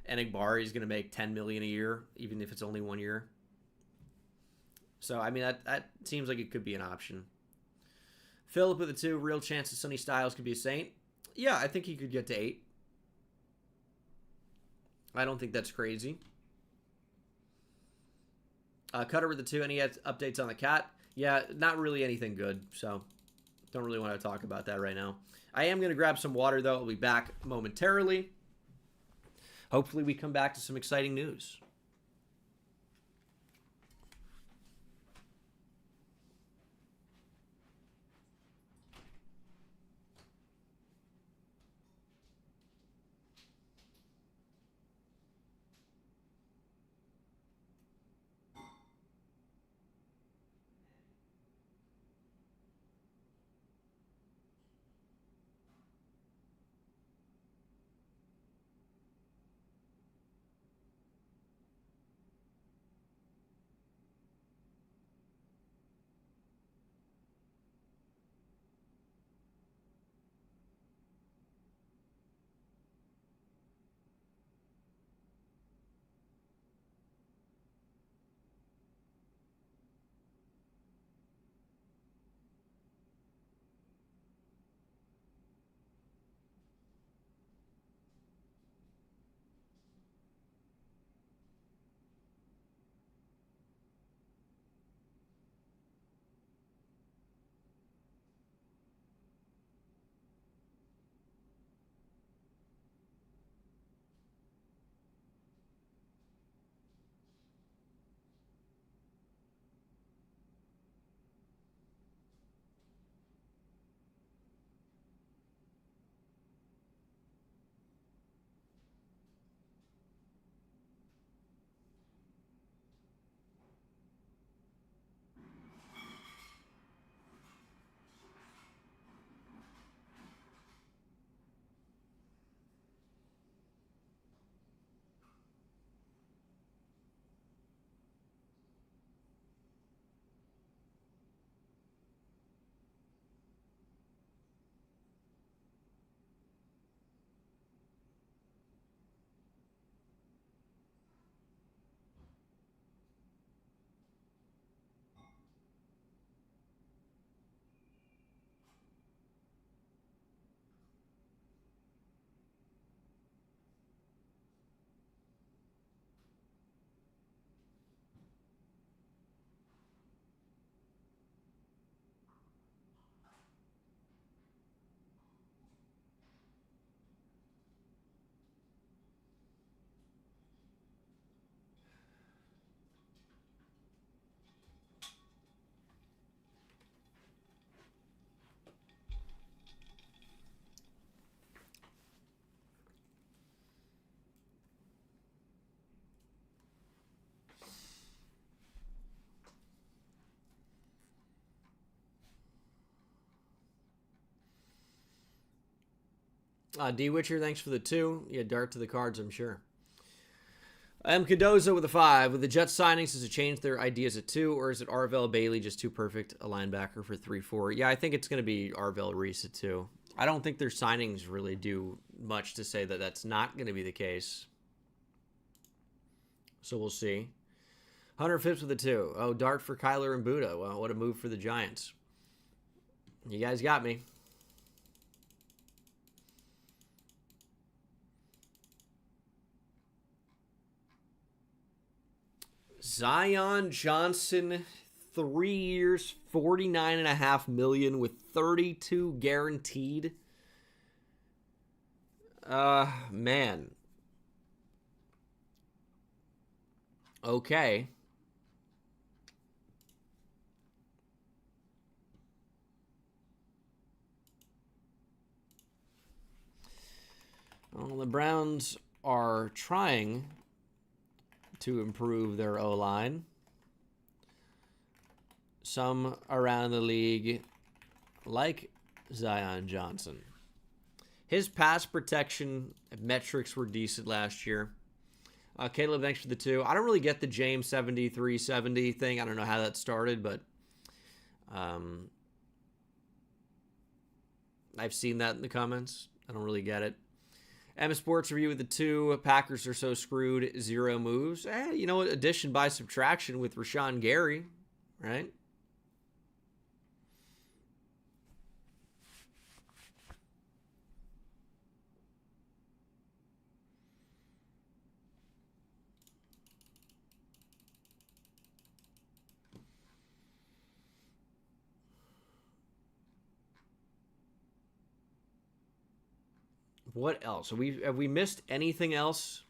Enigbari is going to make $10 million a year, even if it's only 1 year. So, I mean, that seems like it could be an option. Philip with the 2. Real chance that Sonny Styles could be a Saint? Yeah, I think he could get to 8. I don't think that's crazy. Cutter with the 2. Any updates on the cat? Yeah, not really anything good, so don't really want to talk about that right now. I am going to grab some water, though. I'll be back momentarily. Hopefully we come back to some exciting news. D Witcher, thanks for the 2. Yeah, dart to the cards, I'm sure. M. Cardozo with a 5. With the Jets signings, does it change their ideas at 2, or is it Arvell Bailey just too perfect a linebacker for 3-4? Yeah, I think it's going to be Arvell Reese at 2. I don't think their signings really do much to say that that's not going to be the case. So we'll see. Hunter Phipps with a 2. Oh, dart for Kyler and Buda. Well, what a move for the Giants. You guys got me. Zion Johnson, 3 years, $49.5 million with 32 guaranteed. Man. Okay. Well, the Browns are trying to improve their O-line. Some around the league like Zion Johnson. His pass protection metrics were decent last year. Caleb, thanks for the 2. I don't really get the James 7370 thing. I don't know how that started, but I've seen that in the comments. I don't really get it. M Sports Review with the 2. Packers are so screwed. 0 moves. You know what? Addition by subtraction with Rashawn Gary, right? What else? Have we missed anything else?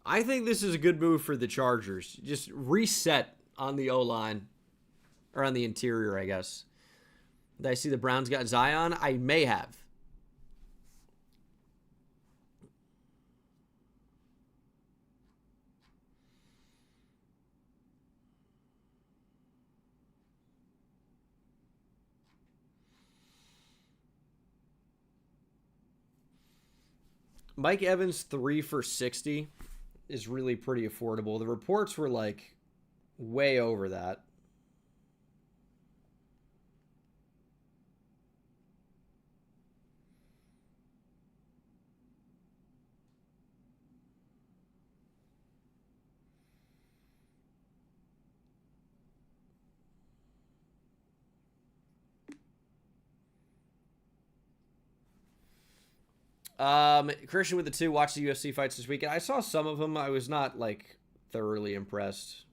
I think this is a good move for the Chargers. Just reset on the O-line. Or on the interior, I guess. Did I see the Browns got Zion? I may have. Mike Evans 3 for 60 is really pretty affordable. The reports were like way over that. Christian with the 2. Watched the UFC fights this weekend. I saw some of them. I was not like thoroughly impressed.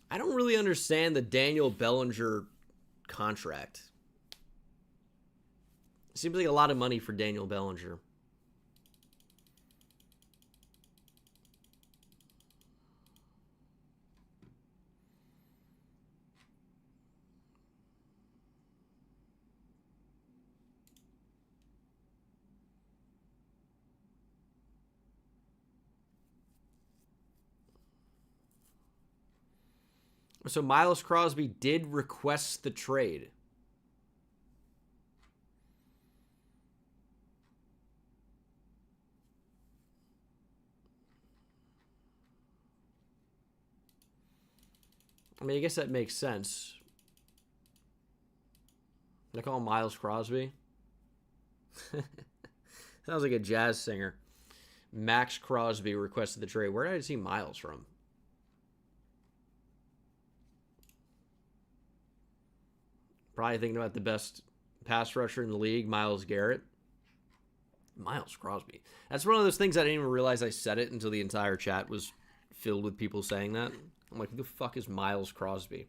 I don't really understand the Daniel Bellinger contract. Seems like a lot of money for Daniel Bellinger. So Miles Crosby did request the trade. I mean, I guess that makes sense. They call him Miles Crosby. Sounds like a jazz singer. Max Crosby requested the trade. Where did I see Miles from? Probably thinking about the best pass rusher in the league, Myles Garrett. Miles Crosby. That's one of those things I didn't even realize I said it until the entire chat was filled with people saying that. I'm like, who the fuck is Miles Crosby?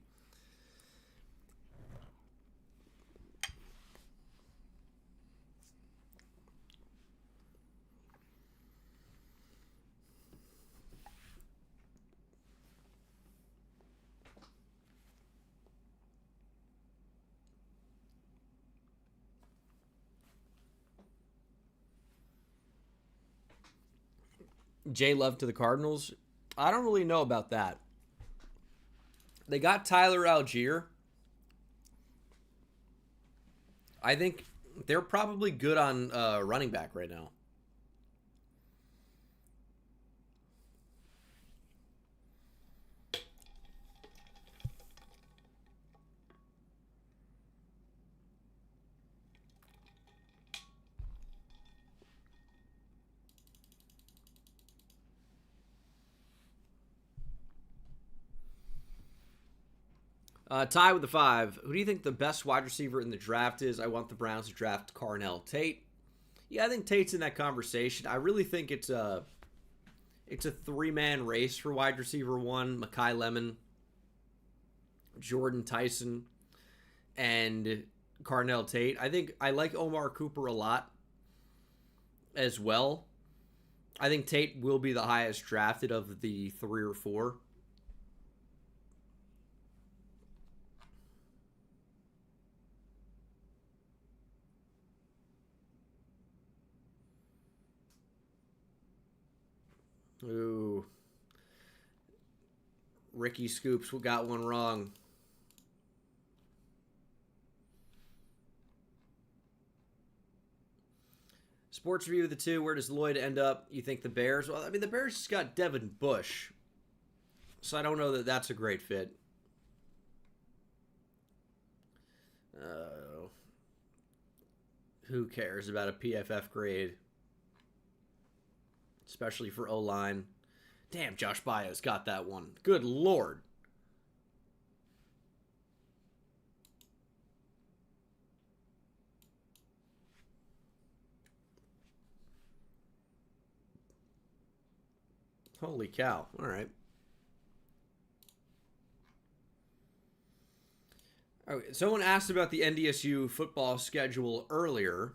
Jay Love to the Cardinals. I don't really know about that. They got Tyler Algier. I think they're probably good on running back right now. Tie with the 5. Who do you think the best wide receiver in the draft is? I want the Browns to draft Carnell Tate. Yeah, I think Tate's in that conversation. I really think it's a 3-man race for wide receiver 1. Mekhi Lemon, Jordan Tyson, and Carnell Tate. I think I like Omar Cooper a lot as well. I think Tate will be the highest drafted of the 3 or 4. Ooh. Ricky Scoops got one wrong. Sports review of the 2. Where does Lloyd end up? You think the Bears? Well, I mean, the Bears just got Devin Bush. So I don't know that that's a great fit. Who cares about a PFF grade? Especially for O-line. Damn, Josh Baez got that one. Good Lord. Holy cow. All right. Okay, someone asked about the NDSU football schedule earlier.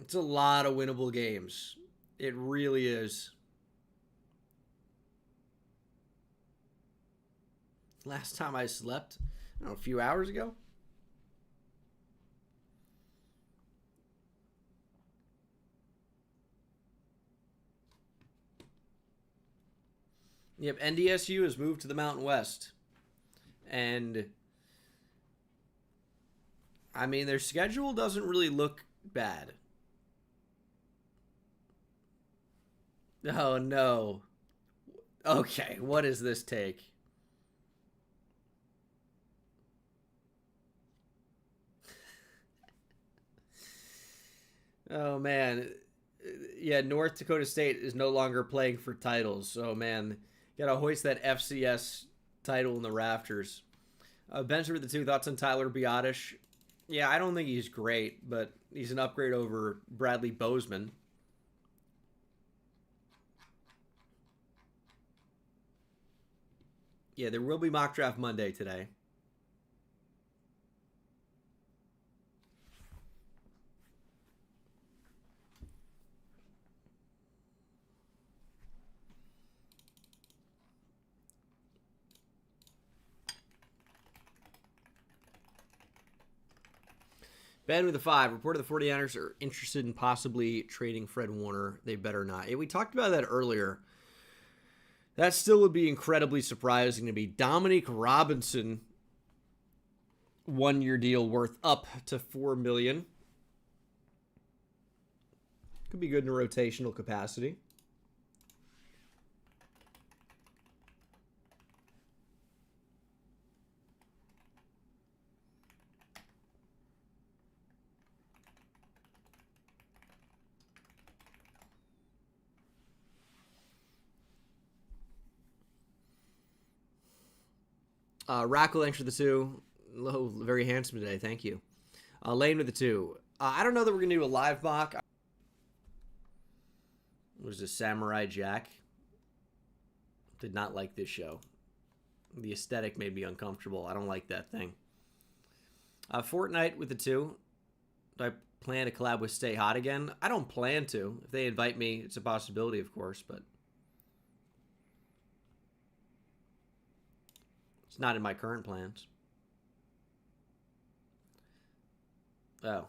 It's a lot of winnable games. It really is. Last time I slept, I don't know, a few hours ago. Yep, NDSU has moved to the Mountain West. And, I mean, their schedule doesn't really look bad. Oh, no. Okay, what is this take? Oh, man. Yeah, North Dakota State is no longer playing for titles. So, man, gotta hoist that FCS title in the rafters. Benjamin with the 2. Thoughts on Tyler Biotish? Yeah, I don't think he's great, but he's an upgrade over Bradley Bozeman. Yeah, there will be mock draft Monday today. Ben with the 5. Reported the 49ers are interested in possibly trading Fred Warner. They better not. Yeah, we talked about that earlier. That still would be incredibly surprising to me. Dominique Robinson, 1-year deal worth up to $4 million. Could be good in a rotational capacity. Rackle, thanks for the 2. Oh, very handsome today. Thank you. Lane with the 2. I don't know that we're going to do a live mock. was this Samurai Jack. Did not like this show. The aesthetic made me uncomfortable. I don't like that thing. Fortnite with the 2. Do I plan to collab with Stay Hot again? I don't plan to. If they invite me, it's a possibility, of course, but it's not in my current plans. Oh.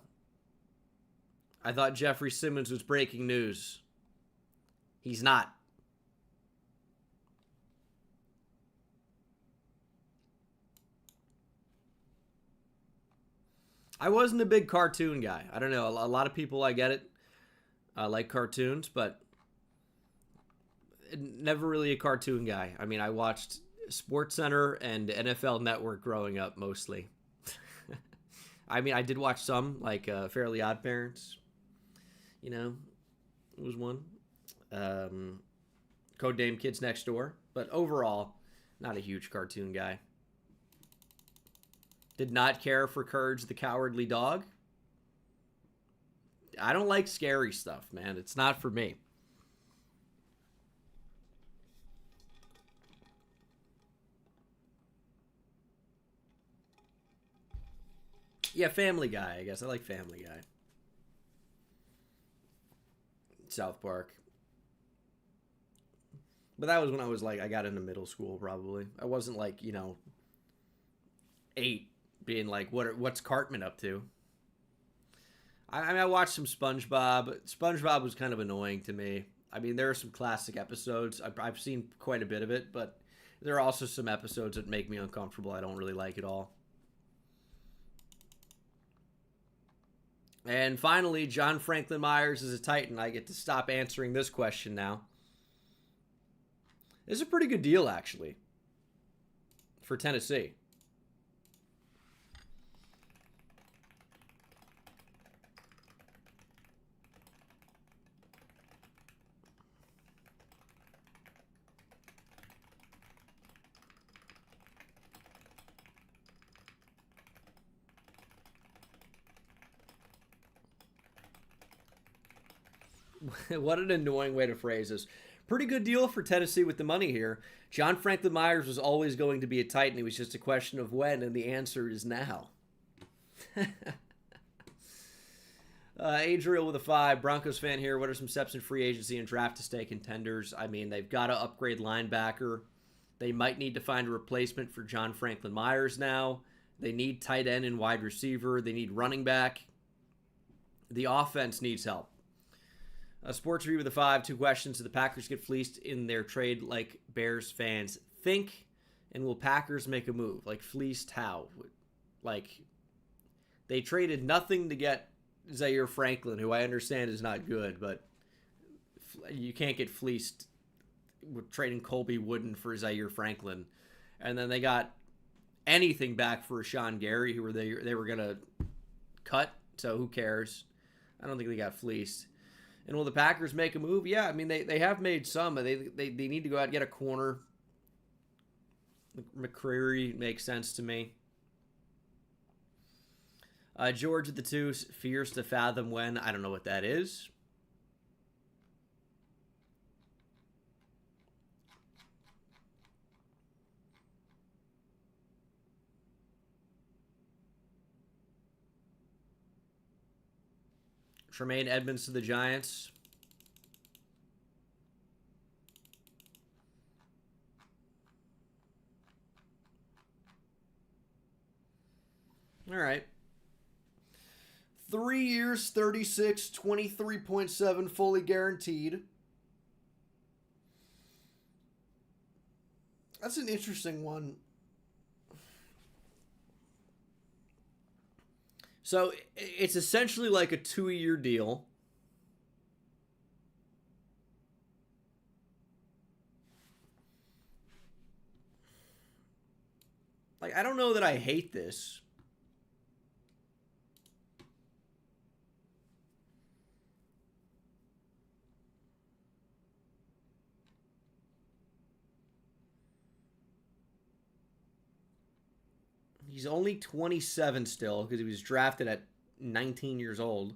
I thought Jeffrey Simmons was breaking news. He's not. I wasn't a big cartoon guy. I don't know. A lot of people, I get it, like cartoons, but never really a cartoon guy. I mean, I watched SportsCenter and NFL Network growing up mostly. I mean, I did watch some, like Fairly Odd Parents. You know, it was one. Codename Kids Next Door. But overall, not a huge cartoon guy. Did not care for Courage the Cowardly Dog. I don't like scary stuff, man. It's not for me. Yeah, Family Guy, I guess. I like Family Guy. South Park. But that was when I was like, I got into middle school probably. I wasn't like, 8 being like, what's Cartman up to? I mean, I watched some SpongeBob. SpongeBob was kind of annoying to me. I mean, there are some classic episodes. I've seen quite a bit of it, but there are also some episodes that make me uncomfortable. I don't really like it all. And finally, John Franklin Myers is a Titan. I get to stop answering this question now. This is a pretty good deal, actually, for Tennessee. What an annoying way to phrase this. Pretty good deal for Tennessee with the money here. John Franklin Myers was always going to be a Titan. It was just a question of when, and the answer is now. Adriel with a 5. Broncos fan here. What are some steps in free agency and draft to stay contenders? I mean, they've got to upgrade linebacker. They might need to find a replacement for John Franklin Myers now. They need tight end and wide receiver. They need running back. The offense needs help. Sports Review with a 5. 2 questions. Do the Packers get fleeced in their trade like Bears fans think? And will Packers make a move? Like, fleeced how? Like, they traded nothing to get Zaire Franklin, who I understand is not good, but you can't get fleeced with trading Colby Wooden for Zaire Franklin. And then they got anything back for Rashawn Gary, who they were going to cut, so who cares? I don't think they got fleeced. And will the Packers make a move? Yeah, I mean, they have made some. They need to go out and get a corner. McCreary makes sense to me. George at the 2, fears to fathom when. I don't know what that is. Tremaine Edmonds to the Giants. All right. 3 years, 36, 23.7, fully guaranteed. That's an interesting one. So it's essentially like a 2-year deal. Like, I don't know that I hate this. He's only 27 still because he was drafted at 19 years old.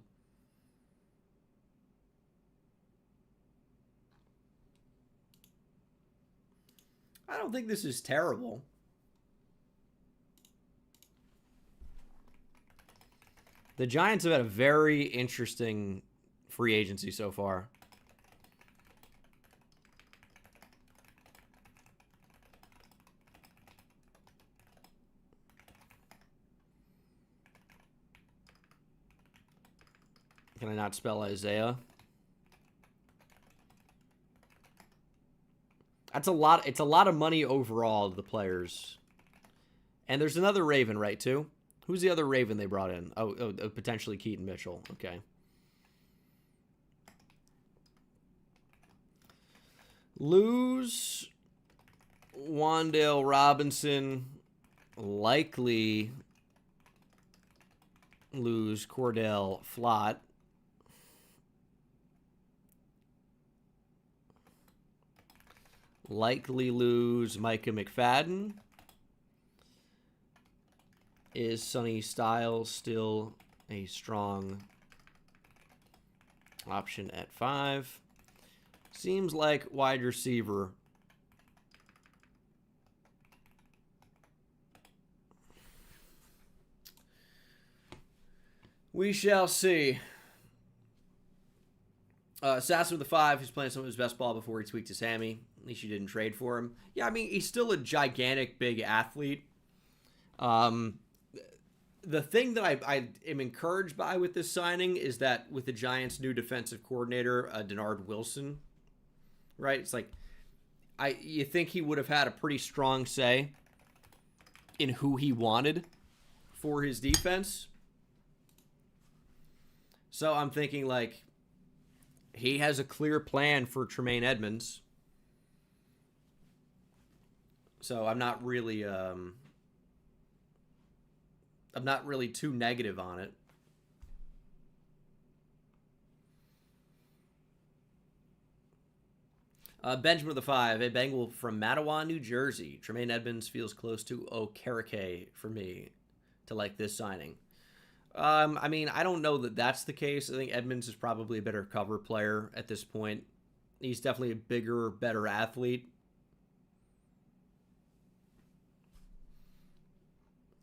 don't think this is terrible. The Giants have had a very interesting free agency so far. Can I not spell Isaiah? That's a lot. It's a lot of money overall to the players. And there's another Raven, right, too? Who's the other Raven they brought in? Oh, potentially Keaton Mitchell. Okay. Lose Wan'Dale Robinson. Likely lose Cordell Flott. Likely lose Micah McFadden. Is Sonny Styles still a strong option at 5? Seems like wide receiver. We shall see. Sasser with the 5, who's playing some of his best ball before he tweaked his hammy. At least you didn't trade for him. Yeah, I mean, he's still a gigantic, big athlete. The thing that I am encouraged by with this signing is that with the Giants' new defensive coordinator, Denard Wilson, right? It's like, you think he would have had a pretty strong say in who he wanted for his defense. So I'm thinking, like, he has a clear plan for Tremaine Edmonds. So I'm not really too negative on it. Benjamin with the 5, a Bengal from Matawan, New Jersey. Tremaine Edmonds feels close to Okereke for me to like this signing. I mean, I don't know that that's the case. I think Edmonds is probably a better cover player at this point. He's definitely a bigger, better athlete.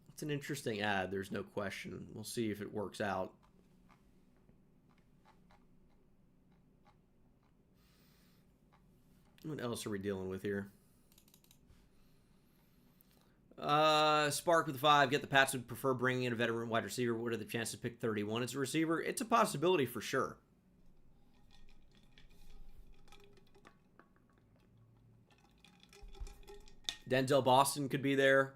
It's an interesting ad, there's no question. We'll see if it works out. What else are we dealing with here? Spark with the 5. Get the Pats would prefer bringing in a veteran wide receiver. What are the chances to pick 31 as a receiver? It's a possibility for sure. Denzel Boston could be there.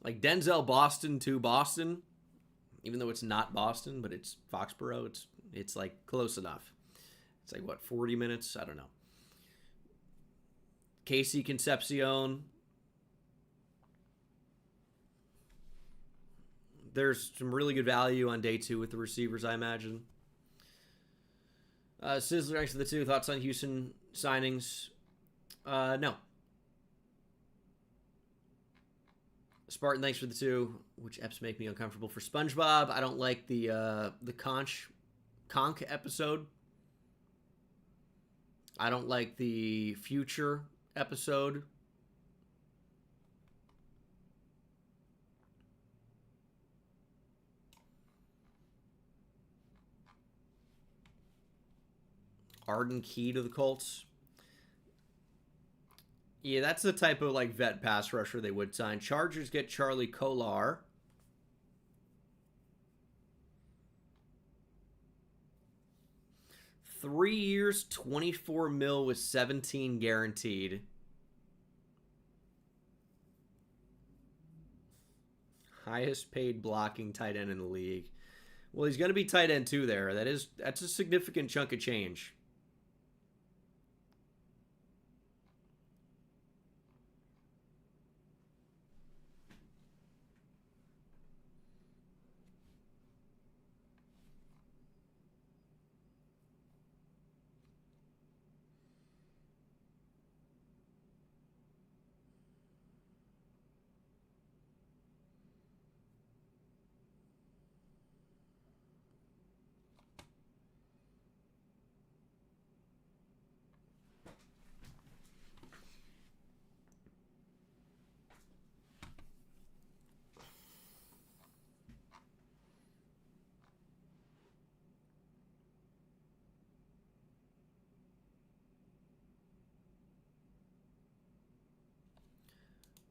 Like Denzel Boston to Boston, even though it's not Boston, but it's Foxborough. It's like close enough. It's like, what, 40 minutes? I don't know. Casey Concepcion. There's some really good value on day 2 with the receivers, I imagine. Sizzler, thanks for the 2. Thoughts on Houston signings? No. Spartan, thanks for the 2. Which eps make me uncomfortable? For SpongeBob, I don't like the Conch episode. I don't like the Future episode. Arden Key to the Colts. Yeah, that's the type of like vet pass rusher they would sign. Chargers get Charlie Kolar. $3 years, $24 million with $17 guaranteed. Highest paid blocking tight end in the league. Well, he's going to be tight end 2 there. That's a significant chunk of change.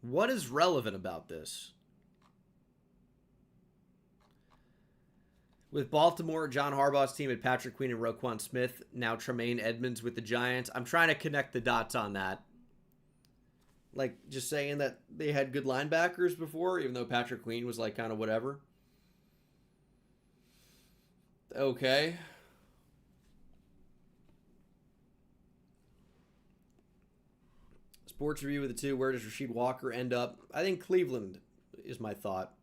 What is relevant about this? With Baltimore, John Harbaugh's team had Patrick Queen and Roquan Smith. Now Tremaine Edmonds with the Giants. I'm trying to connect the dots on that. Like, just saying that they had good linebackers before, even though Patrick Queen was, like, kind of whatever. Okay. Sports review with the 2. Where does Rasheed Walker end up? I think Cleveland is my thought.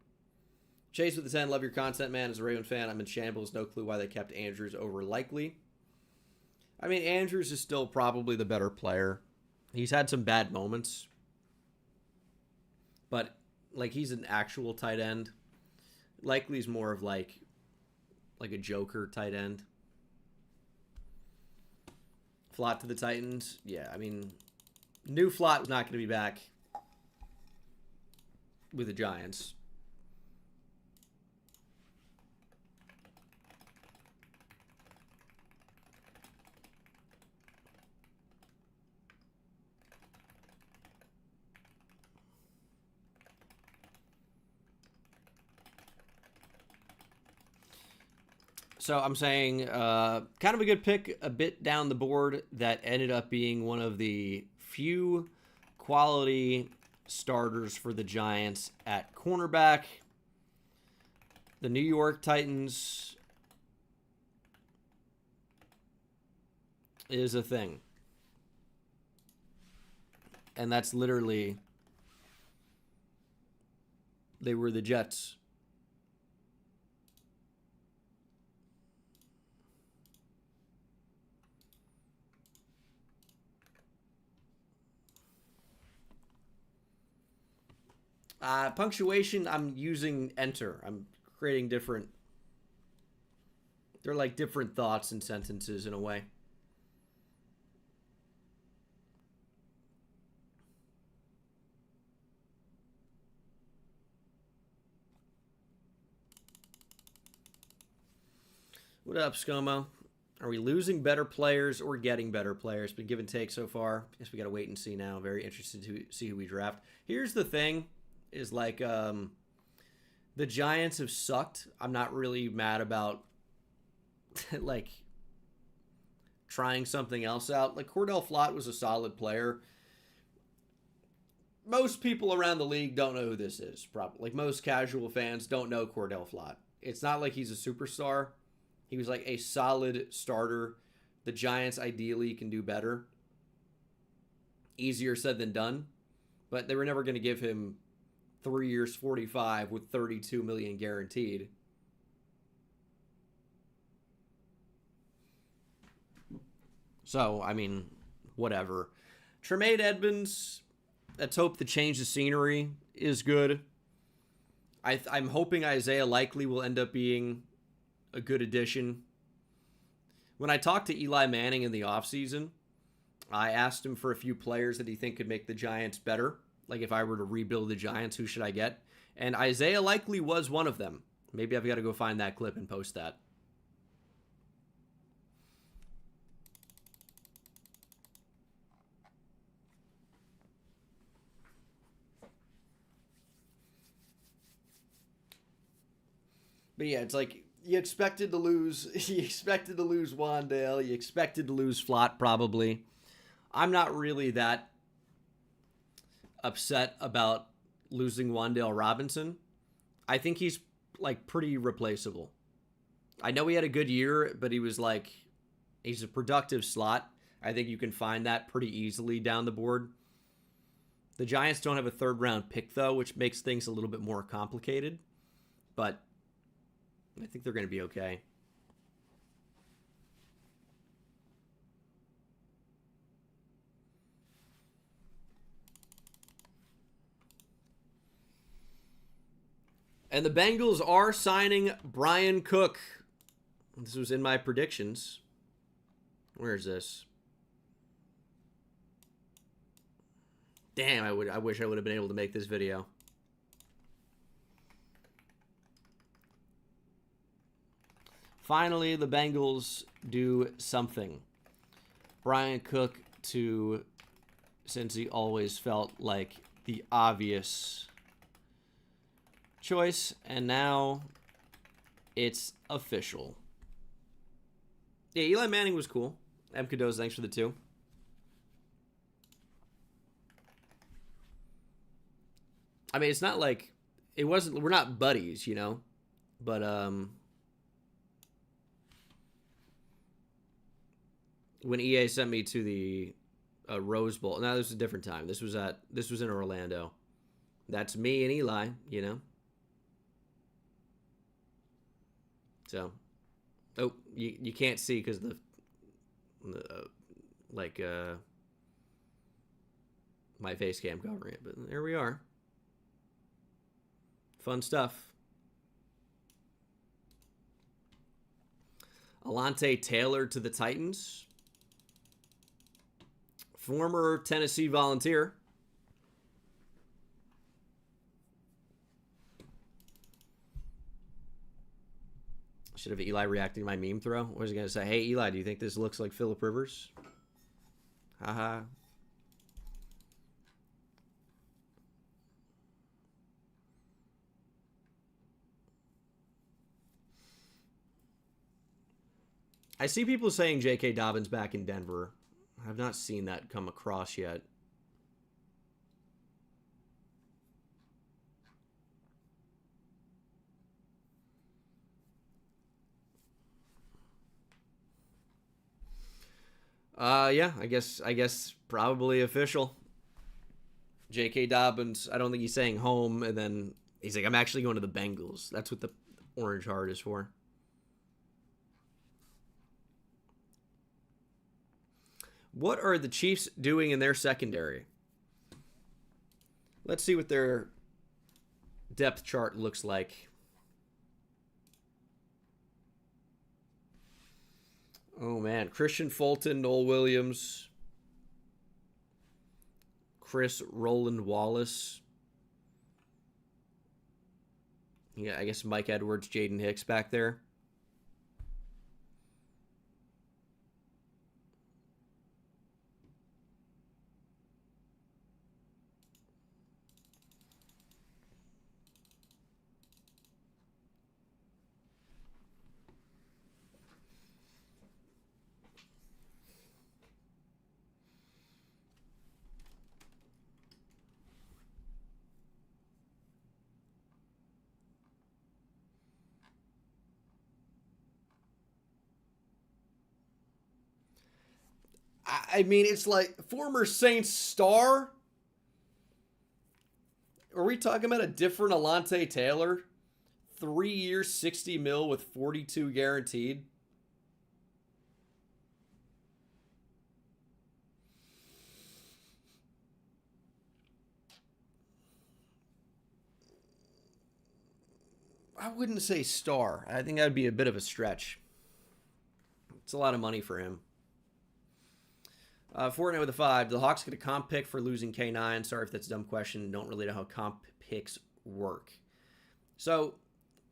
Chase with the 10. Love your content, man. As a Raven fan, I'm in shambles. No clue why they kept Andrews over Likely. I mean, Andrews is still probably the better player. He's had some bad moments. But, like, he's an actual tight end. Likely's more of, like a joker tight end. Flott to the Titans. Yeah, I mean, new Flott was not going to be back with the Giants. So I'm saying kind of a good pick a bit down the board that ended up being one of the few quality starters for the Giants at cornerback. The New York Titans is a thing. And that's literally, they were the Jets. Punctuation, I'm using enter. I'm creating different... They're like different thoughts and sentences in a way. What up, ScoMo? Are we losing better players or getting better players? Been give and take so far. Guess we got to wait and see now. Very interested to see who we draft. Here's the thing. Is like the Giants have sucked. I'm not really mad about like trying something else out. Like Cordell Flott was a solid player. Most people around the league don't know who this is. Probably like most casual fans don't know Cordell Flott. It's not like he's a superstar. He was like a solid starter. The Giants ideally can do better. Easier said than done, but they were never going to give him 3 years, 45 with $32 million guaranteed. So, I mean, whatever. Tremaine Edmonds, let's hope the change of scenery is good. I'm hoping Isaiah Likely will end up being a good addition. When I talked to Eli Manning in the offseason, I asked him for a few players that he think could make the Giants better. Like, if I were to rebuild the Giants, who should I get? And Isaiah Likely was one of them. Maybe I've got to go find that clip and post that. But yeah, it's like you expected to lose. You expected to lose Wandale. You expected to lose Flott, probably. I'm not really that upset about losing Wandale Robinson. I think he's like pretty replaceable. I know he had a good year, but he was like, he's a productive slot. I think you can find that pretty easily down the board. The Giants don't have a third round pick though, which makes things a little bit more complicated, but I think they're going to be okay. And the Bengals are signing Brian Cook. This was in my predictions. Where is this? Damn, I wish I would have been able to make this video. Finally, the Bengals do something. Brian Cook to, since he always felt like the obvious choice. And now it's official. Yeah, Eli Manning was cool. M. Cados, thanks for the 2. I mean, it's not like it wasn't. We're not buddies, you know. But when EA sent me to the Rose Bowl, now this was a different time. This was in Orlando. That's me and Eli, you know. So, oh, you can't see because the my face cam covering it, but there we are. Fun stuff. Alante Taylor to the Titans. Former Tennessee Volunteer. Should have Eli reacting to my meme throw. What was he going to say? Hey, Eli, do you think this looks like Phillip Rivers? Haha. I see people saying J.K. Dobbins back in Denver. I've not seen that come across yet. Yeah, I guess probably official. J.K. Dobbins, I don't think he's saying home, and then he's like, I'm actually going to the Bengals. That's what the orange heart is for. What are the Chiefs doing in their secondary? Let's see what their depth chart looks like. Oh, man. Christian Fulton, Noel Williams, Chris Roland Wallace. Yeah, I guess Mike Edwards, Jaden Hicks back there. I mean, it's like former Saints star. Are we talking about a different Alante Taylor? 3 years, 60 mil with 42 guaranteed. I wouldn't say star. I think that would be a bit of a stretch. It's a lot of money for him. Fortnite with a 5. The Hawks get a comp pick for losing K9. Sorry if that's a dumb question. Don't really know how comp picks work. So,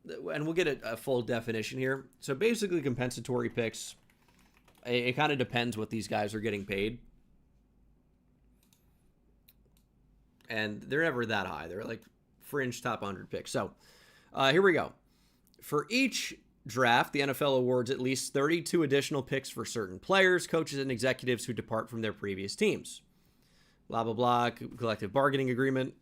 and we'll get a full definition here. So basically compensatory picks, it kind of depends what these guys are getting paid. And they're never that high. They're like fringe top 100 picks. So here we go. For each draft, the NFL awards at least 32 additional picks for certain players, coaches, and executives who depart from their previous teams. Blah, blah, blah. Collective bargaining agreement.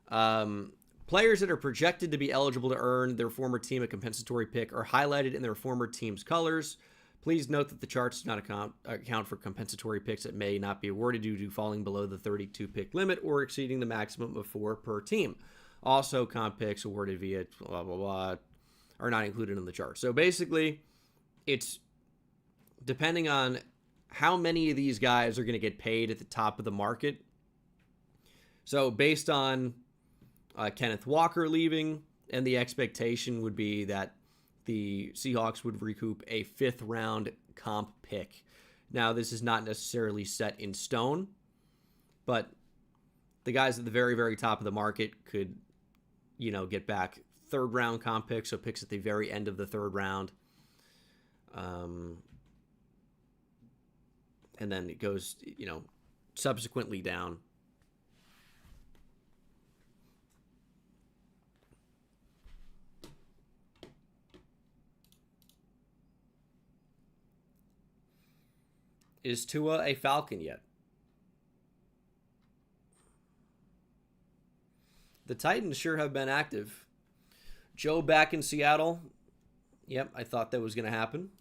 Players that are projected to be eligible to earn their former team a compensatory pick are highlighted in their former team's colors. Please note that the charts do not account for compensatory picks that may not be awarded due to falling below the 32 pick limit or exceeding the maximum of 4 per team. Also, comp picks awarded via blah, blah, blah are not included in the chart. So basically, it's depending on how many of these guys are going to get paid at the top of the market. So based on Kenneth Walker leaving, and the expectation would be that the Seahawks would recoup a 5th round comp pick. Now, this is not necessarily set in stone, but the guys at the very, very top of the market could, get back 3rd round comp picks, so picks at the very end of the 3rd round. And then it goes, subsequently down. Is Tua a Falcon yet? The Titans sure have been active. Joe back in Seattle. Yep, I thought that was going to happen.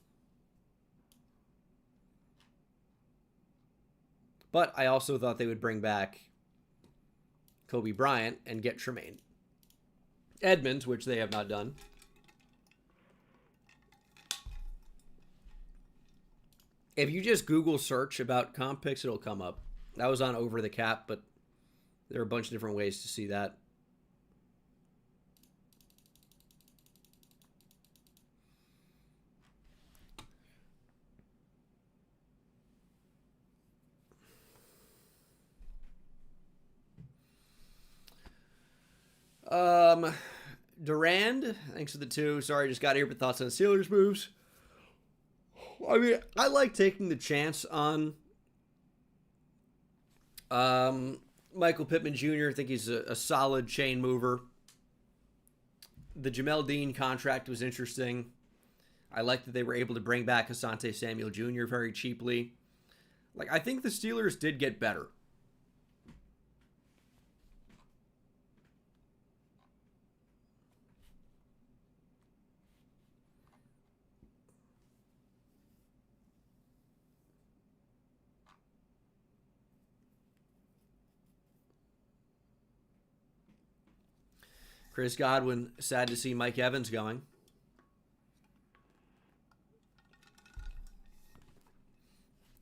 But I also thought they would bring back Kobe Bryant and get Tremaine Edmonds, which they have not done. If you just Google search about comp picks, it'll come up. That was on Over the Cap, but there are a bunch of different ways to see that. Durand, thanks for the 2. Sorry, just got here, but thoughts on Steelers moves. I mean, I like taking the chance on Michael Pittman Jr. I think he's a solid chain mover. The Jamel Dean contract was interesting. I like that they were able to bring back Asante Samuel Jr. very cheaply. Like, I think the Steelers did get better. Chris Godwin, sad to see Mike Evans going.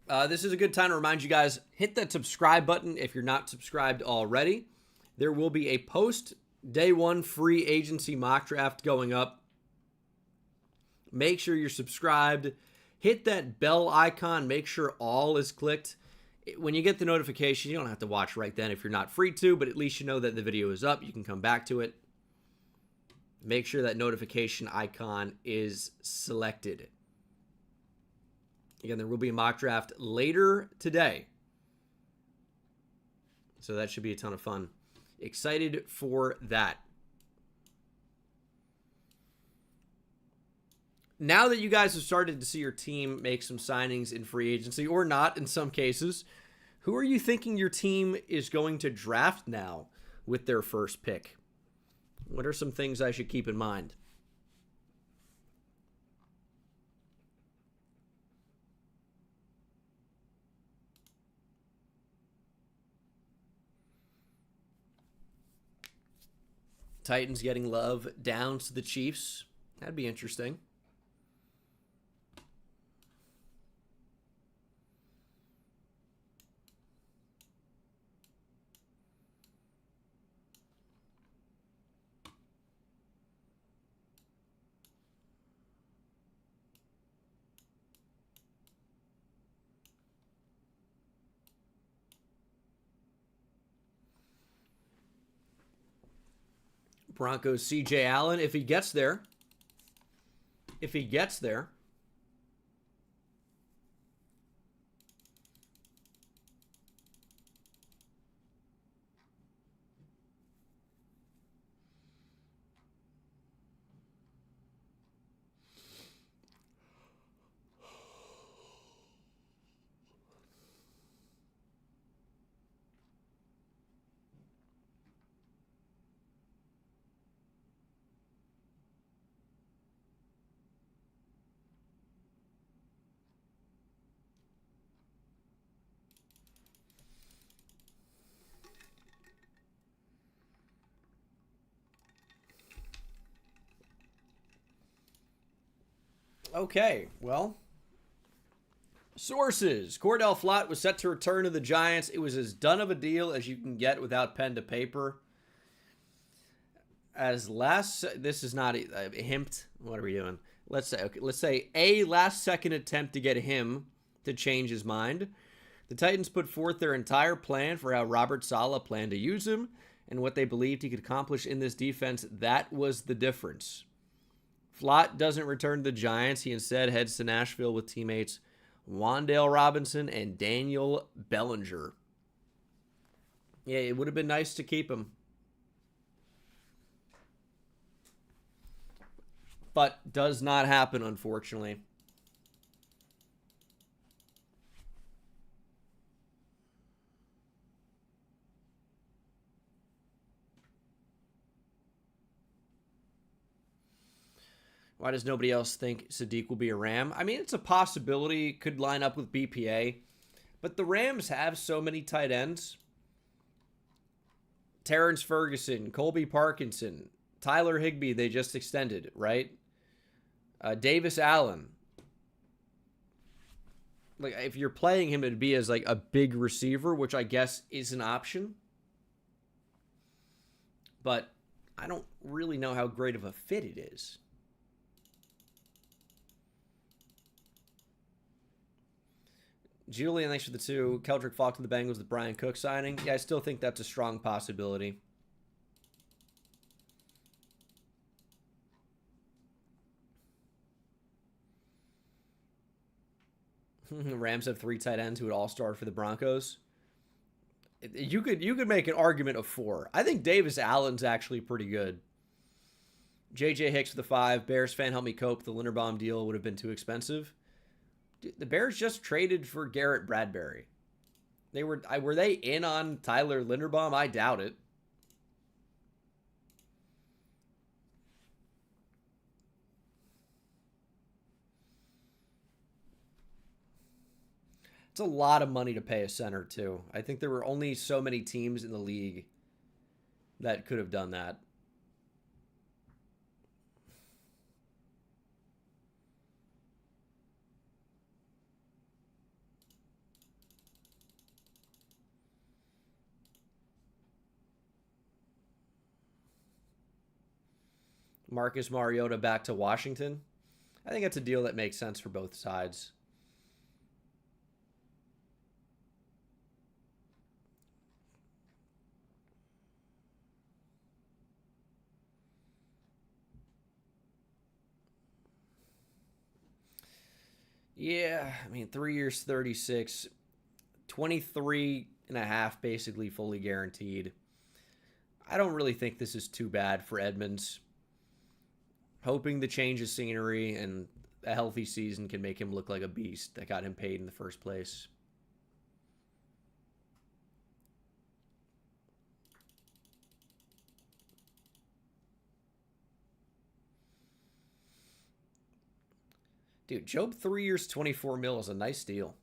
This is a good time to remind you guys, hit that subscribe button if you're not subscribed already. There will be a post-day 1 free agency mock draft going up. Make sure you're subscribed. Hit that bell icon. Make sure all is clicked. When you get the notification, you don't have to watch right then if you're not free to, but at least you know that the video is up. You can come back to it. Make sure that notification icon is selected. Again, there will be a mock draft later today. So that should be a ton of fun. Excited for that. Now that you guys have started to see your team make some signings in free agency, or not in some cases, who are you thinking your team is going to draft now with their first pick? What are some things I should keep in mind? Titans getting love down to the Chiefs. That'd be interesting. Broncos C.J. Allen, if he gets there. If he gets there. Okay, well, sources. Cordell Flott was set to return to the Giants. It was as done of a deal as you can get without pen to paper. This is not a himped. What are we doing? Let's say a last second attempt to get him to change his mind. The Titans put forth their entire plan for how Robert Saleh planned to use him and what they believed he could accomplish in this defense. That was the difference. Flott doesn't return to the Giants. He instead heads to Nashville with teammates Wan'Dale Robinson and Daniel Bellinger. Yeah, it would have been nice to keep him. But does not happen, unfortunately. Why does nobody else think Sadiq will be a Ram? I mean, it's a possibility. Could line up with BPA. But the Rams have so many tight ends. Terrence Ferguson, Colby Parkinson, Tyler Higbee, they just extended, right? Davis Allen. Like, if you're playing him, it'd be as like a big receiver, which I guess is an option. But I don't really know how great of a fit it is. Julian, thanks for the 2. Keldrick Falk to the Bengals, the Brian Cook signing. Yeah, I still think that's a strong possibility. The Rams have 3 tight ends who would all start for the Broncos. You could make an argument of 4. I think Davis Allen's actually pretty good. JJ Hicks for the 5. Bears fan, help me cope. The Linderbaum deal would have been too expensive. Dude, the Bears just traded for Garrett Bradbury. Were they in on Tyler Linderbaum? I doubt it. It's a lot of money to pay a center, too. I think there were only so many teams in the league that could have done that. Marcus Mariota back to Washington. I think that's a deal that makes sense for both sides. Yeah, I mean, 3 years, 36, 23 and a half, basically fully guaranteed. I don't really think this is too bad for Edmonds. Hoping the change of scenery and a healthy season can make him look like a beast that got him paid in the first place. Dude, Job 3 years, 24 mil is a nice deal.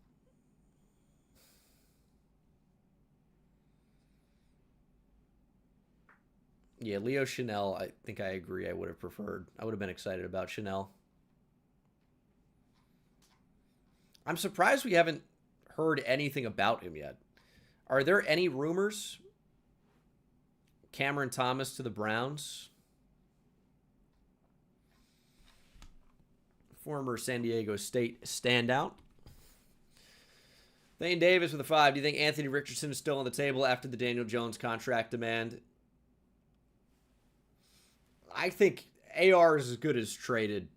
Yeah, Leo Chanel, I think I agree I would have preferred. I would have been excited about Chanel. I'm surprised we haven't heard anything about him yet. Are there any rumors? Cameron Thomas to the Browns. Former San Diego State standout. Thane Davis with a 5. Do you think Anthony Richardson is still on the table after the Daniel Jones contract demand? I think AR is as good as traded.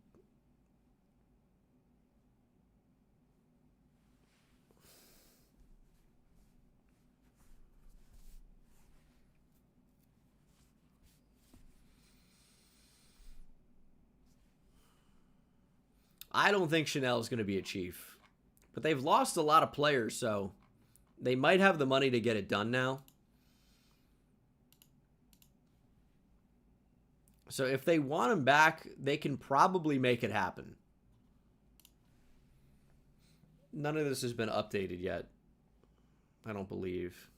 I don't think Chanel is going to be a Chief. But they've lost a lot of players, so they might have the money to get it done now. So if they want him back, they can probably make it happen. None of this has been updated yet. I don't believe.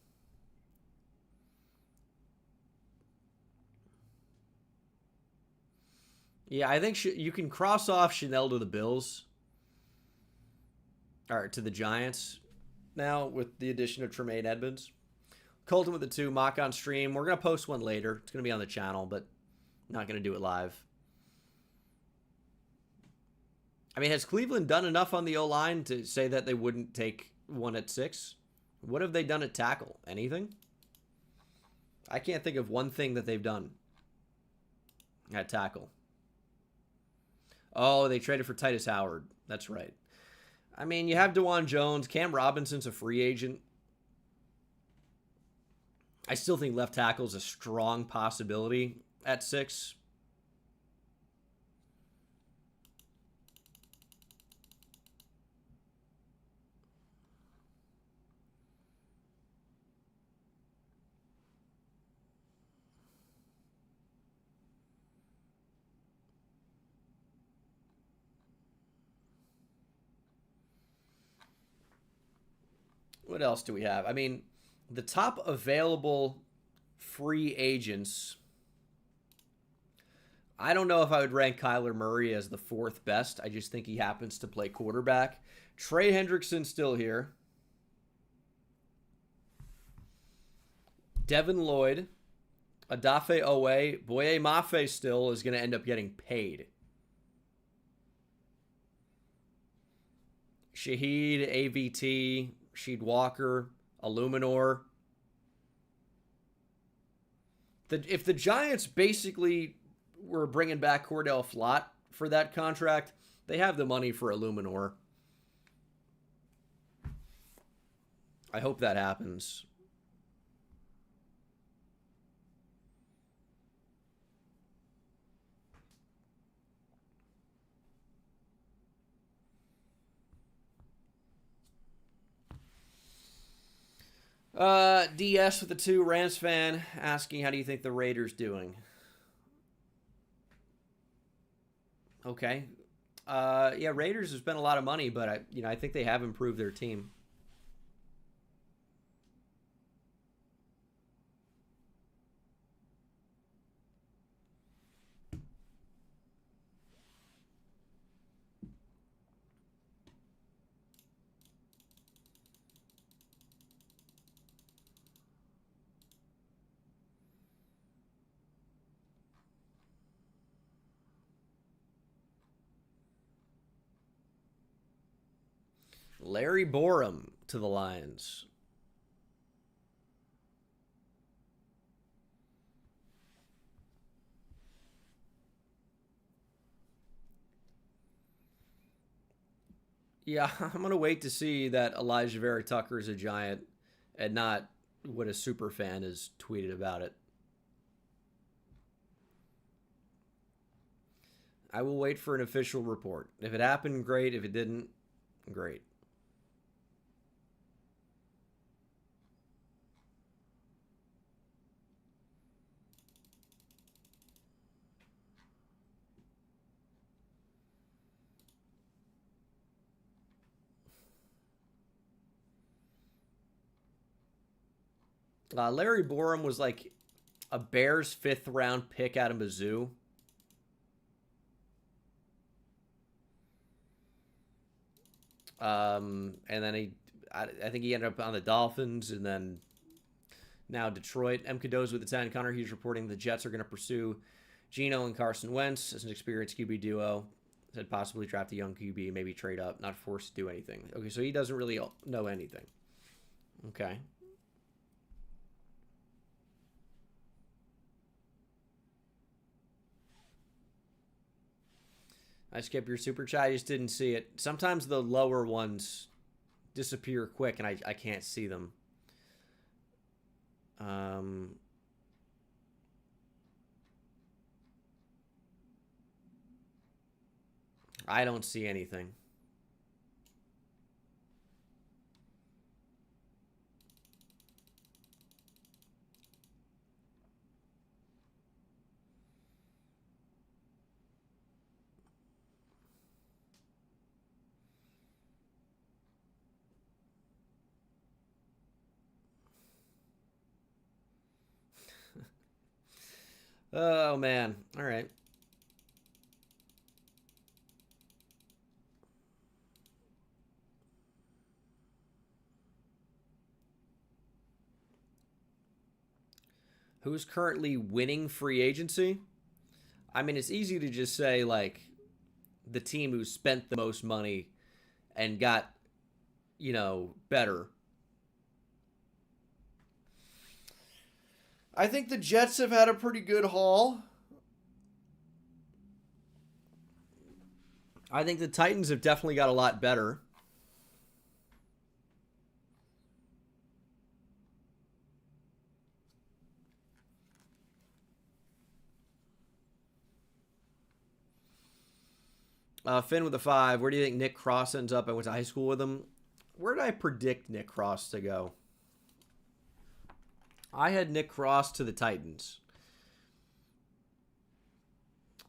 Yeah, I think you can cross off Chanel to the Bills. Or to the Giants now with the addition of Tremaine Edmonds. Colton with the 2. Mock on stream. We're going to post one later. It's going to be on the channel, but not going to do it live. I mean, has Cleveland done enough on the O-line to say that they wouldn't take one at 6? What have they done at tackle? Anything? I can't think of one thing that they've done at tackle. Oh, they traded for Titus Howard. That's right. I mean, you have DeJuan Jones. Cam Robinson's a free agent. I still think left tackle is a strong possibility at 6. What else do we have? I mean, the top available free agents. I don't know if I would rank Kyler Murray as the fourth best. I just think he happens to play quarterback. Trey Hendrickson's still here. Devin Lloyd, Adafe Owe, Boye Mafe still is going to end up getting paid. Shaheed, AVT, Sheed Walker, Illuminor. If the Giants basically were bringing back Cordell Flott for that contract, they have the money for Illuminor. I hope that happens. DS with the 2, Rams fan, asking, how do you think the Raiders doing? Okay. Yeah, Raiders have spent a lot of money, but I think they have improved their team. Larry Borum to the Lions. Yeah, I'm going to wait to see that Elijah Vera Tucker is a Giant and not what a super fan has tweeted about it. I will wait for an official report. If it happened, great. If it didn't, great. Larry Borum was like a Bears 5th round pick out of Mizzou. And then I think he ended up on the Dolphins, and then now Detroit. M. Cadoz with the 10. Connor Hughes reporting the Jets are going to pursue Geno and Carson Wentz as an experienced QB duo. Said possibly draft a young QB, maybe trade up, not forced to do anything. Okay, so he doesn't really know anything. Okay. I skipped your super chat. I just didn't see it. Sometimes the lower ones disappear quick, and I can't see them. I don't see anything. Oh, man. All right. Who's currently winning free agency? I mean, it's easy to just say, like, the team who spent the most money and got, better. I think the Jets have had a pretty good haul. I think the Titans have definitely got a lot better. Finn with a 5. Where do you think Nick Cross ends up? I went to high school with him. Where did I predict Nick Cross to go? I had Nick Cross to the Titans.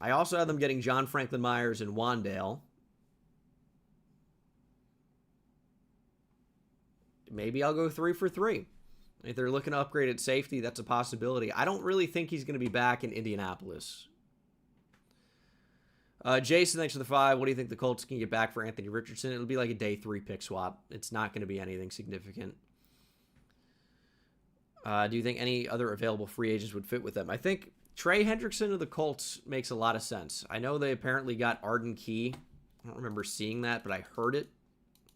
I also had them getting John Franklin Myers and Wandale. maybe I'll go 3 for 3. If they're looking to upgrade at safety, that's a possibility. I don't really think he's going to be back in Indianapolis. Jason, thanks for the 5. What do you think the Colts can get back for Anthony Richardson? It'll be like a day 3 pick swap. It's not going to be anything significant. Do you think any other available free agents would fit with them? I think Trey Hendrickson of the Colts makes a lot of sense. I know they apparently got Arden Key. I don't remember seeing that, but I heard it.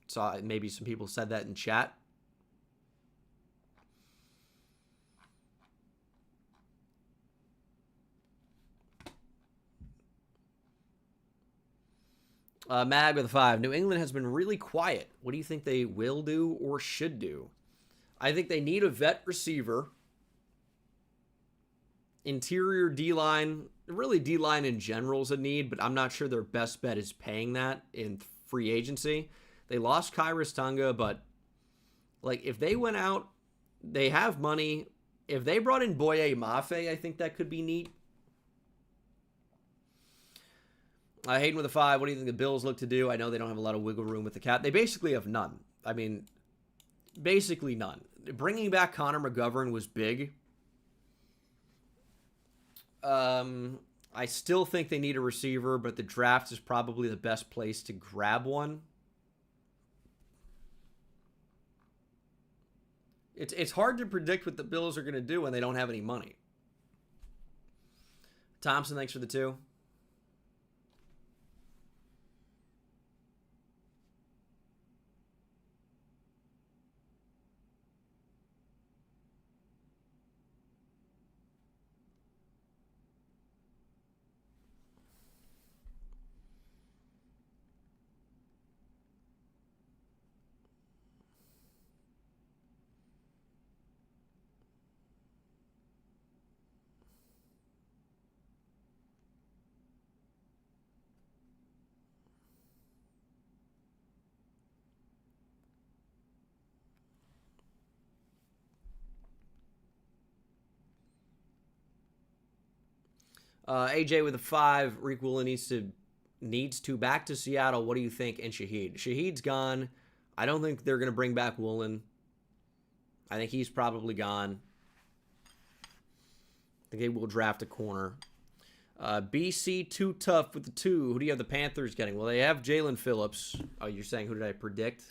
Saw maybe some people said that in chat. Mag with a 5. New England has been really quiet. What do you think they will do or should do? I think they need a vet receiver. Interior D-line. Really, D-line in general is a need, but I'm not sure their best bet is paying that in free agency. They lost Kyrus Tunga, but like if they went out, they have money. If they brought in Boye Mafe, I think that could be neat. Hayden with a 5. What do you think the Bills look to do? I know they don't have a lot of wiggle room with the cap. They basically have none. I mean, basically none. Bringing back Connor McGovern was big. I still think they need a receiver, but the draft is probably the best place to grab one. It's hard to predict what the Bills are going to do when they don't have any money. Thompson, thanks for the 2. AJ with a 5. Reek Woolen needs to back to Seattle. What do you think? And Shaheed. Shaheed's gone. I don't think they're going to bring back Woolen. I think he's probably gone. I think they will draft a corner. BC too tough with the 2. Who do you have the Panthers getting? Well, they have Jalen Phillips. Oh, you're saying who did I predict?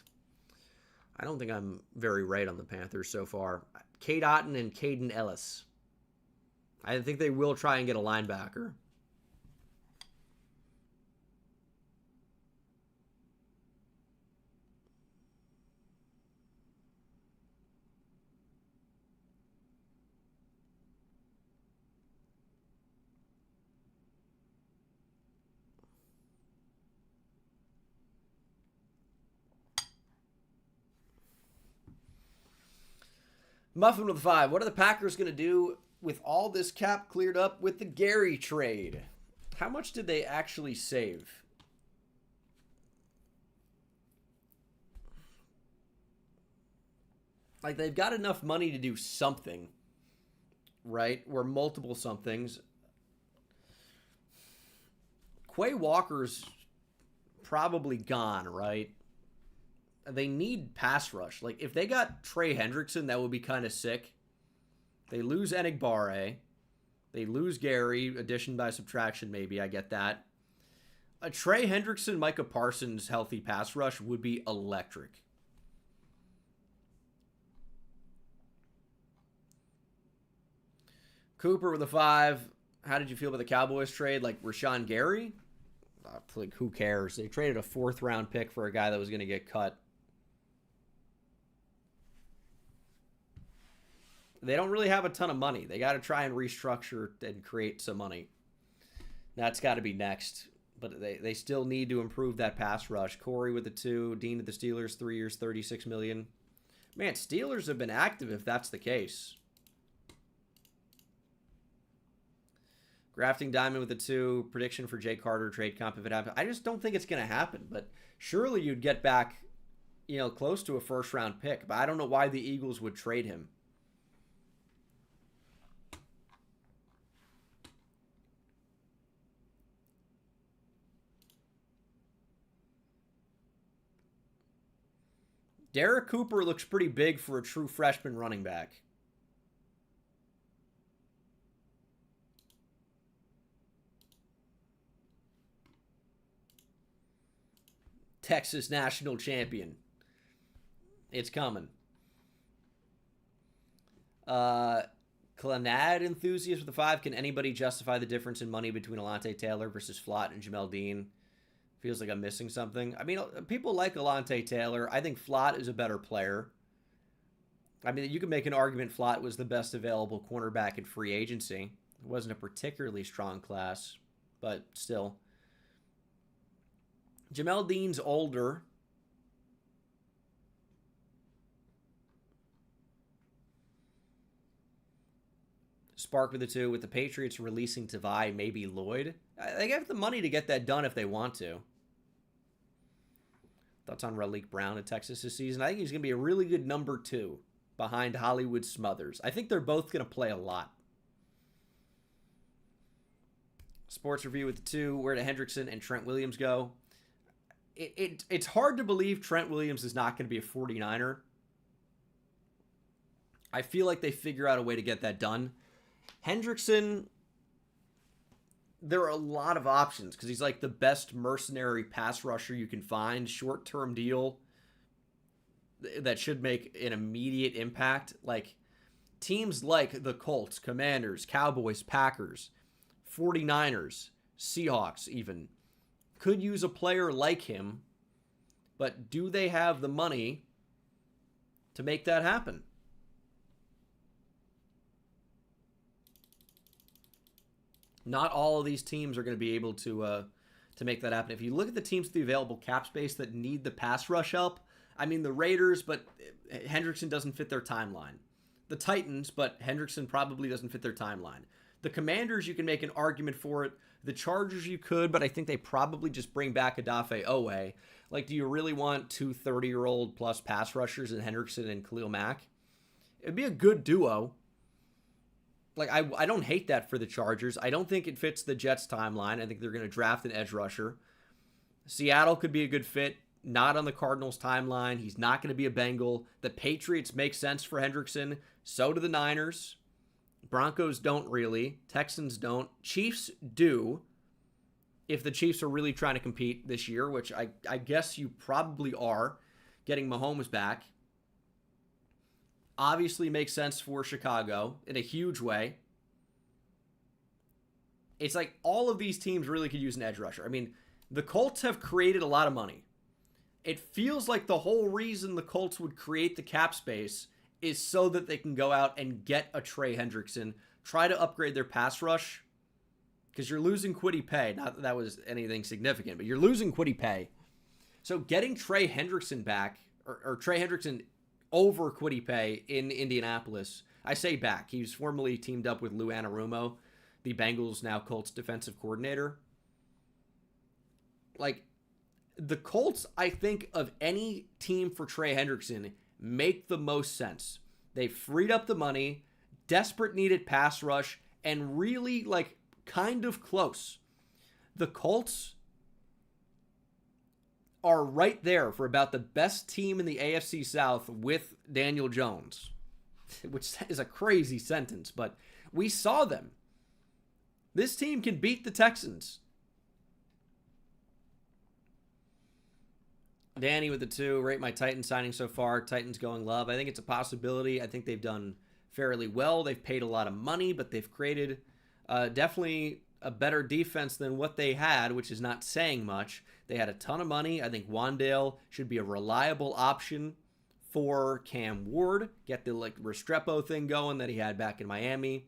I don't think I'm very right on the Panthers so far. Cade Otton and Caden Ellis. I think they will try and get a linebacker. Muffin with a 5. What are the Packers going to do with all this cap cleared up with the Gary trade? How much did they actually save? Like, they've got enough money to do something, right? Or multiple somethings. Quay Walker's probably gone, right? They need pass rush. Like, if they got Trey Hendrickson, that would be kind of sick. They lose Enigbare. They lose Gary. Addition by subtraction, maybe. I get that. A Trey Hendrickson, Micah Parsons healthy pass rush would be electric. Cooper with a 5. How did you feel about the Cowboys trade? Like, Rashawn Gary? Like, who cares? They traded a 4th-round pick for a guy that was going to get cut. They don't really have a ton of money. They got to try and restructure and create some money. That's got to be next. But they still need to improve that pass rush. Corey with the 2. Dean of the Steelers, 3 years, $36 million. Man, Steelers have been active if that's the case. Grafting Diamond with the 2. Prediction for Jay Carter trade comp if it happens. I just don't think it's going to happen. But surely you'd get back, close to a 1st-round pick. But I don't know why the Eagles would trade him. Derek Cooper looks pretty big for a true freshman running back. Texas national champion. It's coming. Clanad enthusiast with the 5. Can anybody justify the difference in money between Alontae Taylor versus Flott and Jamel Dean? Feels like I'm missing something. I mean, people like Alontae Taylor. I think Flott is a better player. I mean, you can make an argument Flott was the best available cornerback in free agency. It wasn't a particularly strong class, but still. Jamel Dean's older. Spark with the 2. With the Patriots releasing Tavai, maybe Lloyd. They have the money to get that done if they want to. Thoughts on Raleek Brown at Texas this season? I think he's going to be a really good number 2 behind Hollywood Smothers. I think they're both going to play a lot. Sports Review with the 2. Where do Hendrickson and Trent Williams go? It's hard to believe Trent Williams is not going to be a 49er. I feel like they figure out a way to get that done. Hendrickson, there are a lot of options because he's like the best mercenary pass rusher you can find. Short-term deal that should make an immediate impact. Like teams like the Colts, Commanders, Cowboys, Packers, 49ers, Seahawks even, could use a player like him, but do they have the money to make that happen? Not all of these teams are going to be able to make that happen. If you look at the teams with the available cap space that need the pass rush help, I mean the Raiders, but Hendrickson doesn't fit their timeline. The Titans, but Hendrickson probably doesn't fit their timeline. The Commanders, you can make an argument for it. The Chargers, you could, but I think they probably just bring back Odafe Owe. Like, do you really want 2 30-year-old plus pass rushers in Hendrickson and Khalil Mack? It'd be a good duo. Like, I don't hate that for the Chargers. I don't think it fits the Jets' timeline. I think they're going to draft an edge rusher. Seattle could be a good fit. Not on the Cardinals' timeline. He's not going to be a Bengal. The Patriots make sense for Hendrickson. So do the Niners. Broncos don't really. Texans don't. Chiefs do. If the Chiefs are really trying to compete this year, which I guess you probably are, getting Mahomes back. Obviously makes sense for Chicago in a huge way. It's like all of these teams really could use an edge rusher. I mean, the Colts have created a lot of money. It feels like the whole reason the Colts would create the cap space is so that they can go out and get a Trey Hendrickson, try to upgrade their pass rush, because you're losing Kwity Paye. Not that that was anything significant, but you're losing Kwity Paye. So getting Trey Hendrickson back, or Trey Hendrickson over Kwity Paye in Indianapolis. I say back. He was formerly teamed up with Lou Anarumo, the Bengals, now Colts defensive coordinator. Like, the Colts, I think, of any team for Trey Hendrickson, make the most sense. They freed up the money, desperate needed pass rush, and really, like, kind of close. The Colts are right there for about the best team in the AFC South with Daniel Jones, which is a crazy sentence, but we saw them. This team can beat the Texans. Danny with the 2. Rate my Titans signing so far. Titans going Love. I think it's a possibility. I think they've done fairly well. They've paid a lot of money, but they've created definitely a better defense than what they had, which is not saying much. They had a ton of money. I think Wandale should be a reliable option for Cam Ward. Get the like Restrepo thing going that he had back in Miami.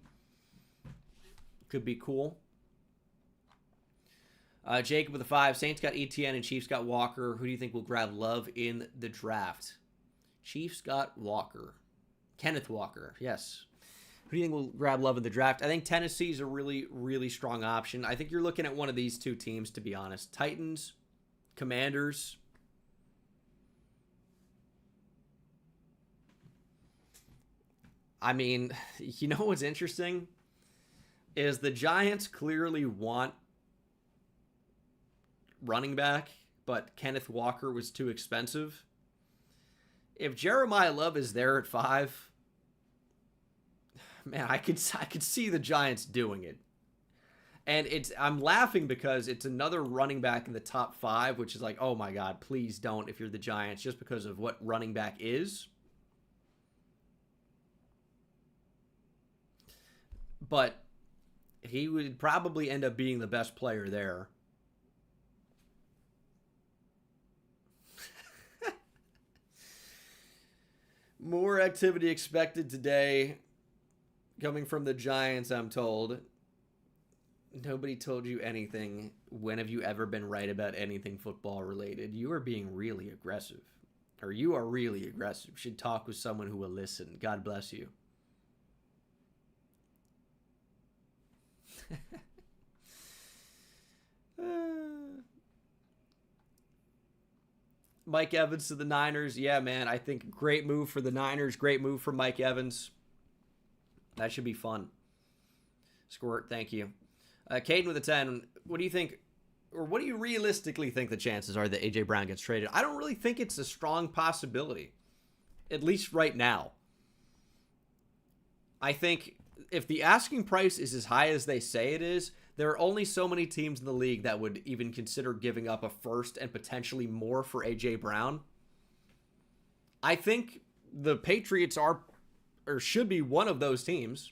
Could be cool. Jacob with a 5. Saints got ETN and Chiefs got Walker. Who do you think will grab Love in the draft? Chiefs got Walker. Kenneth Walker, yes. Who do you think will grab Love in the draft? I think Tennessee's a really, really strong option. I think you're looking at one of these two teams, to be honest. Titans, Commanders. I mean, you know what's interesting? Is the Giants clearly want running back, but Kenneth Walker was too expensive. if Jeremiah Love is there at 5, man, I could see the Giants doing it. And I'm laughing because it's another running back in the top 5, which is like, oh my God, please don't if you're the Giants, just because of what running back is. But he would probably end up being the best player there. More activity expected today coming from the Giants, I'm told. Nobody told you anything. When have you ever been right about anything football related? You are being really aggressive. Or you are really aggressive. Should talk with someone who will listen. God bless you. Mike Evans to the Niners. Yeah, man. I think great move for the Niners. Great move for Mike Evans. That should be fun. Squirt, thank you. Caden with a 10. What do you think, or what do you realistically think the chances are that A.J. Brown gets traded? I don't really think it's a strong possibility, at least right now. I think if the asking price is as high as they say it is, there are only so many teams in the league that would even consider giving up a first and potentially more for A.J. Brown. I think the Patriots are, or should be, one of those teams.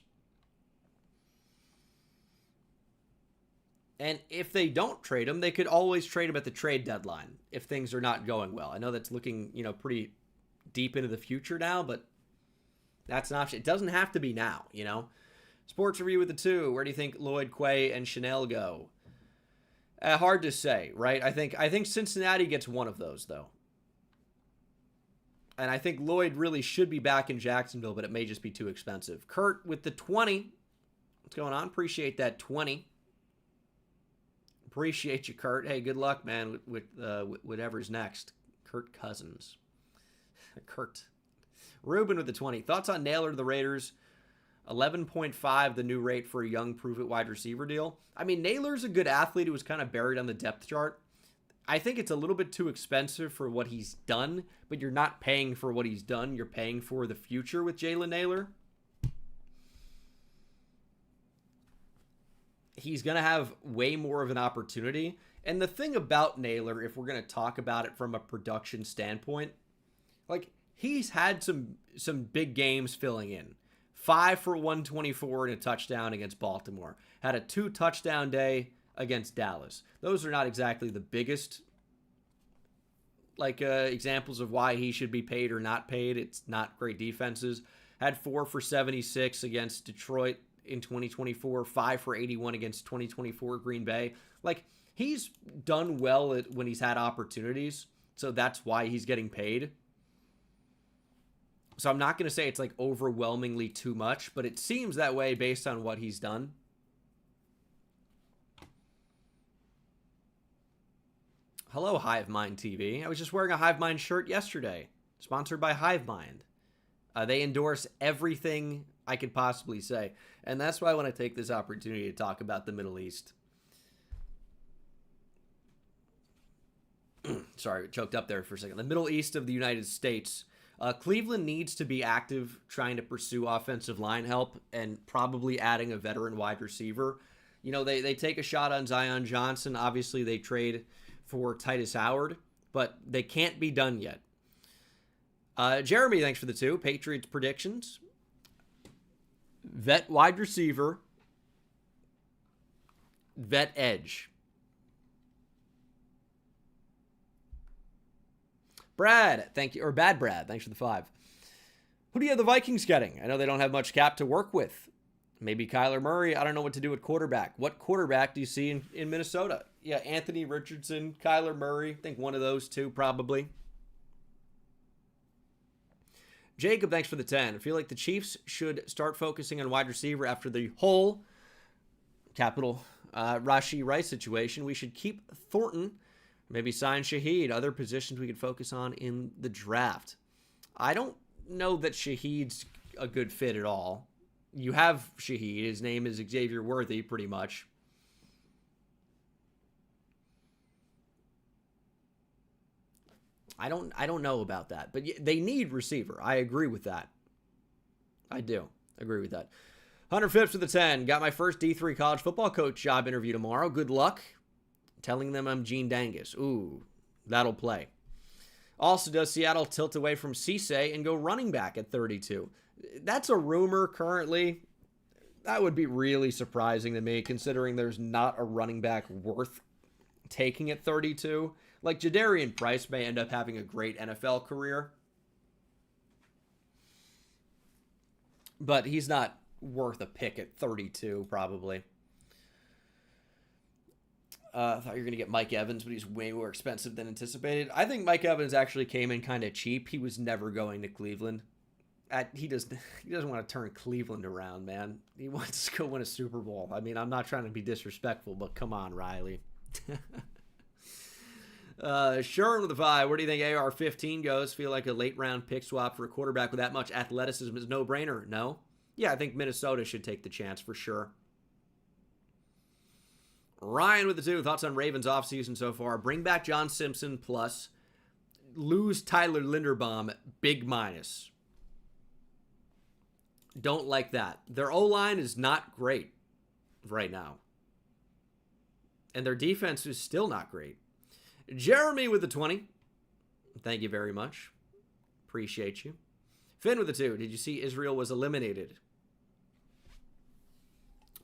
And if they don't trade him, they could always trade him at the trade deadline if things are not going well. I know that's looking, pretty deep into the future now, but that's an option. It doesn't have to be now, Sports Review with the 2. Where do you think Lloyd, Quay, and Chanel go? Hard to say, right? I think Cincinnati gets one of those, though. And I think Lloyd really should be back in Jacksonville, but it may just be too expensive. Kurt with the 20. What's going on? Appreciate that 20. Appreciate you, Kurt. Hey, good luck, man, with whatever's next. Kurt Cousins. Kurt. Ruben with the 20. Thoughts on Naylor to the Raiders? 11.5, the new rate for a young prove-it wide receiver deal. I mean, Naylor's a good athlete who was kind of buried on the depth chart. I think it's a little bit too expensive for what he's done, but you're not paying for what he's done. You're paying for the future with Jalen Naylor. He's going to have way more of an opportunity. And the thing about Naylor, if we're going to talk about it from a production standpoint, he's had some big games filling in. 5 for 124 and a touchdown against Baltimore. Had a 2-touchdown day against Dallas. Those are not exactly the biggest examples of why he should be paid or not paid. It's not great defenses. Had 4 for 76 against Detroit in 2024, 5 for 81 against 2024 Green Bay. He's done well when he's had opportunities, so that's why he's getting paid. So I'm not going to say it's overwhelmingly too much, but it seems that way based on what he's done. Hello, Hive Mind TV. I was just wearing a Hive Mind shirt yesterday, sponsored by Hive Mind. They endorse everything I could possibly say, and that's why I want to take this opportunity to talk about the Middle East. Sorry, choked up there for a second. The Middle East of the United States. Cleveland needs to be active trying to pursue offensive line help and probably adding a veteran wide receiver. They take a shot on Zion Johnson. Obviously, they trade for Titus Howard, but they can't be done yet. Jeremy, thanks for the 2. Patriots predictions. Vet wide receiver. Vet edge. Brad, thank you. Or Bad Brad, thanks for the 5. Who do you have the Vikings getting? I know they don't have much cap to work with. Maybe Kyler Murray. I don't know what to do at quarterback. What quarterback do you see in Minnesota? Yeah, Anthony Richardson, Kyler Murray. I think one of those two probably. Jacob, thanks for the 10. I feel like the Chiefs should start focusing on wide receiver after the whole capital Rashee Rice situation. We should keep Thornton. Maybe sign Shaheed. Other positions we could focus on in the draft. I don't know that Shaheed's a good fit at all. You have Shaheed. His name is Xavier Worthy, pretty much. I don't know about that, but they need receiver. I agree with that. I do agree with that. 105th to the 10. Got my first D3 college football coach job interview tomorrow. Good luck. Telling them I'm Gene Dangus. Ooh, that'll play. Also, does Seattle tilt away from Cisse and go running back at 32? That's a rumor currently. That would be really surprising to me, considering there's not a running back worth taking at 32. Like, Jadarian Price may end up having a great NFL career, but he's not worth a pick at 32, probably. I thought you were going to get Mike Evans, but he's way more expensive than anticipated. I think Mike Evans actually came in kind of cheap. He was never going to Cleveland. He doesn't want to turn Cleveland around, man. He wants to go win a Super Bowl. I mean, I'm not trying to be disrespectful, but come on, Riley. Sherman with a 5. Where do you think AR-15 goes? Feel like a late-round pick swap for a quarterback with that much athleticism is no-brainer? No? Yeah, I think Minnesota should take the chance for sure. Ryan with the 2. Thoughts on Ravens offseason so far? Bring back John Simpson plus. Lose Tyler Linderbaum, big minus. Don't like that. Their O-line is not great right now. And their defense is still not great. Jeremy with the 20. Thank you very much. Appreciate you. Finn with the 2. Did you see Israel was eliminated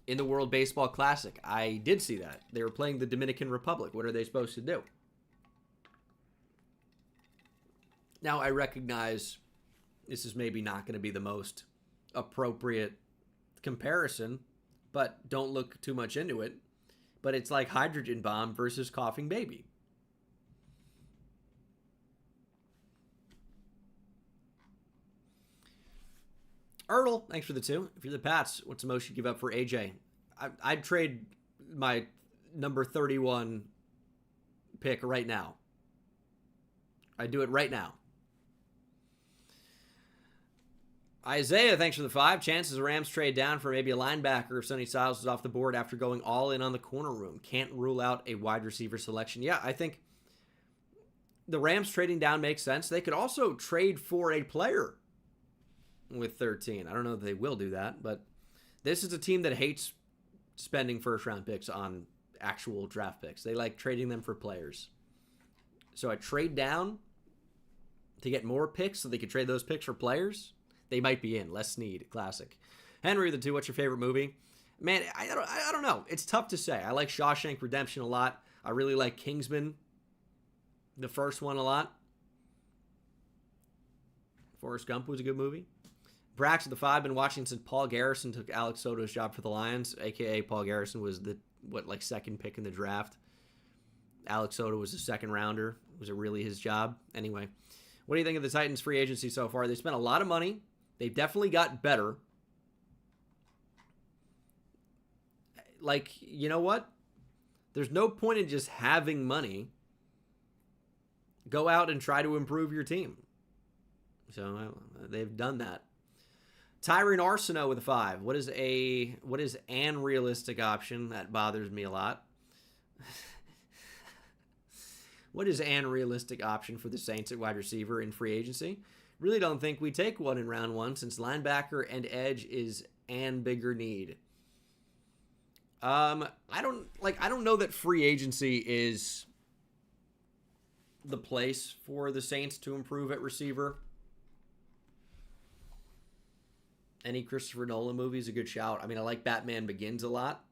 in the World Baseball Classic? I did see that. They were playing the Dominican Republic. What are they supposed to do? Now, I recognize this is maybe not going to be the most appropriate comparison, but don't look too much into it. But it's like hydrogen bomb versus coughing baby. Ertl, thanks for the 2. If you're the Pats, what's the most you give up for AJ? I'd trade my number 31 pick right now. I'd do it right now. Isaiah, thanks for the 5. Chances the Rams trade down for maybe a linebacker if Sonny Styles is off the board after going all in on the corner room. Can't rule out a wide receiver selection. Yeah, I think the Rams trading down makes sense. They could also trade for a player with 13. I don't know if they will do that, but this is a team that hates spending first-round picks on actual draft picks. They like trading them for players. So a trade down to get more picks so they could trade those picks for players, they might be in. Less need. Classic. Henry the 2, what's your favorite movie? Man, I don't know. It's tough to say. I like Shawshank Redemption a lot. I really like Kingsman, the first one, a lot. Forrest Gump was a good movie. Brax at the 5, been watching since Paul Garrison took Alex Soto's job for the Lions, a.k.a. Paul Garrison was the, second pick in the draft. Alex Soto was the second rounder. Was it really his job? Anyway, what do you think of the Titans free agency so far? They spent a lot of money. They've definitely got better. Like, you know what? There's no point in just having money. Go out and try to improve your team. So they've done that. Tyrone Arsenault with a 5. What is an realistic option? That bothers me a lot. What is an realistic option for the Saints at wide receiver in free agency? Really don't think we take one in round 1 since linebacker and edge is an bigger need. I don't know that free agency is the place for the Saints to improve at receiver. Any Christopher Nolan movie is a good shout. I mean, I like Batman Begins a lot.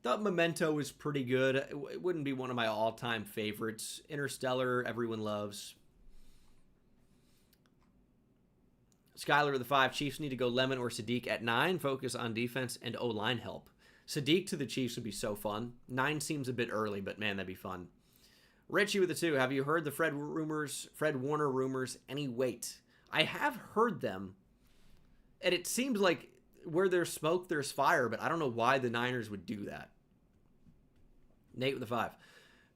Thought Memento was pretty good. It wouldn't be one of my all-time favorites. Interstellar, everyone loves. Skylar with the 5. Chiefs need to go Lemon or Sadiq at 9. Focus on defense and O-line help. Sadiq to the Chiefs would be so fun. 9 seems a bit early, but man, that'd be fun. Richie with the 2. Have you heard the Fred Warner rumors any weight? I have heard them. And it seems like where there's smoke, there's fire, but I don't know why the Niners would do that. Nate with the 5.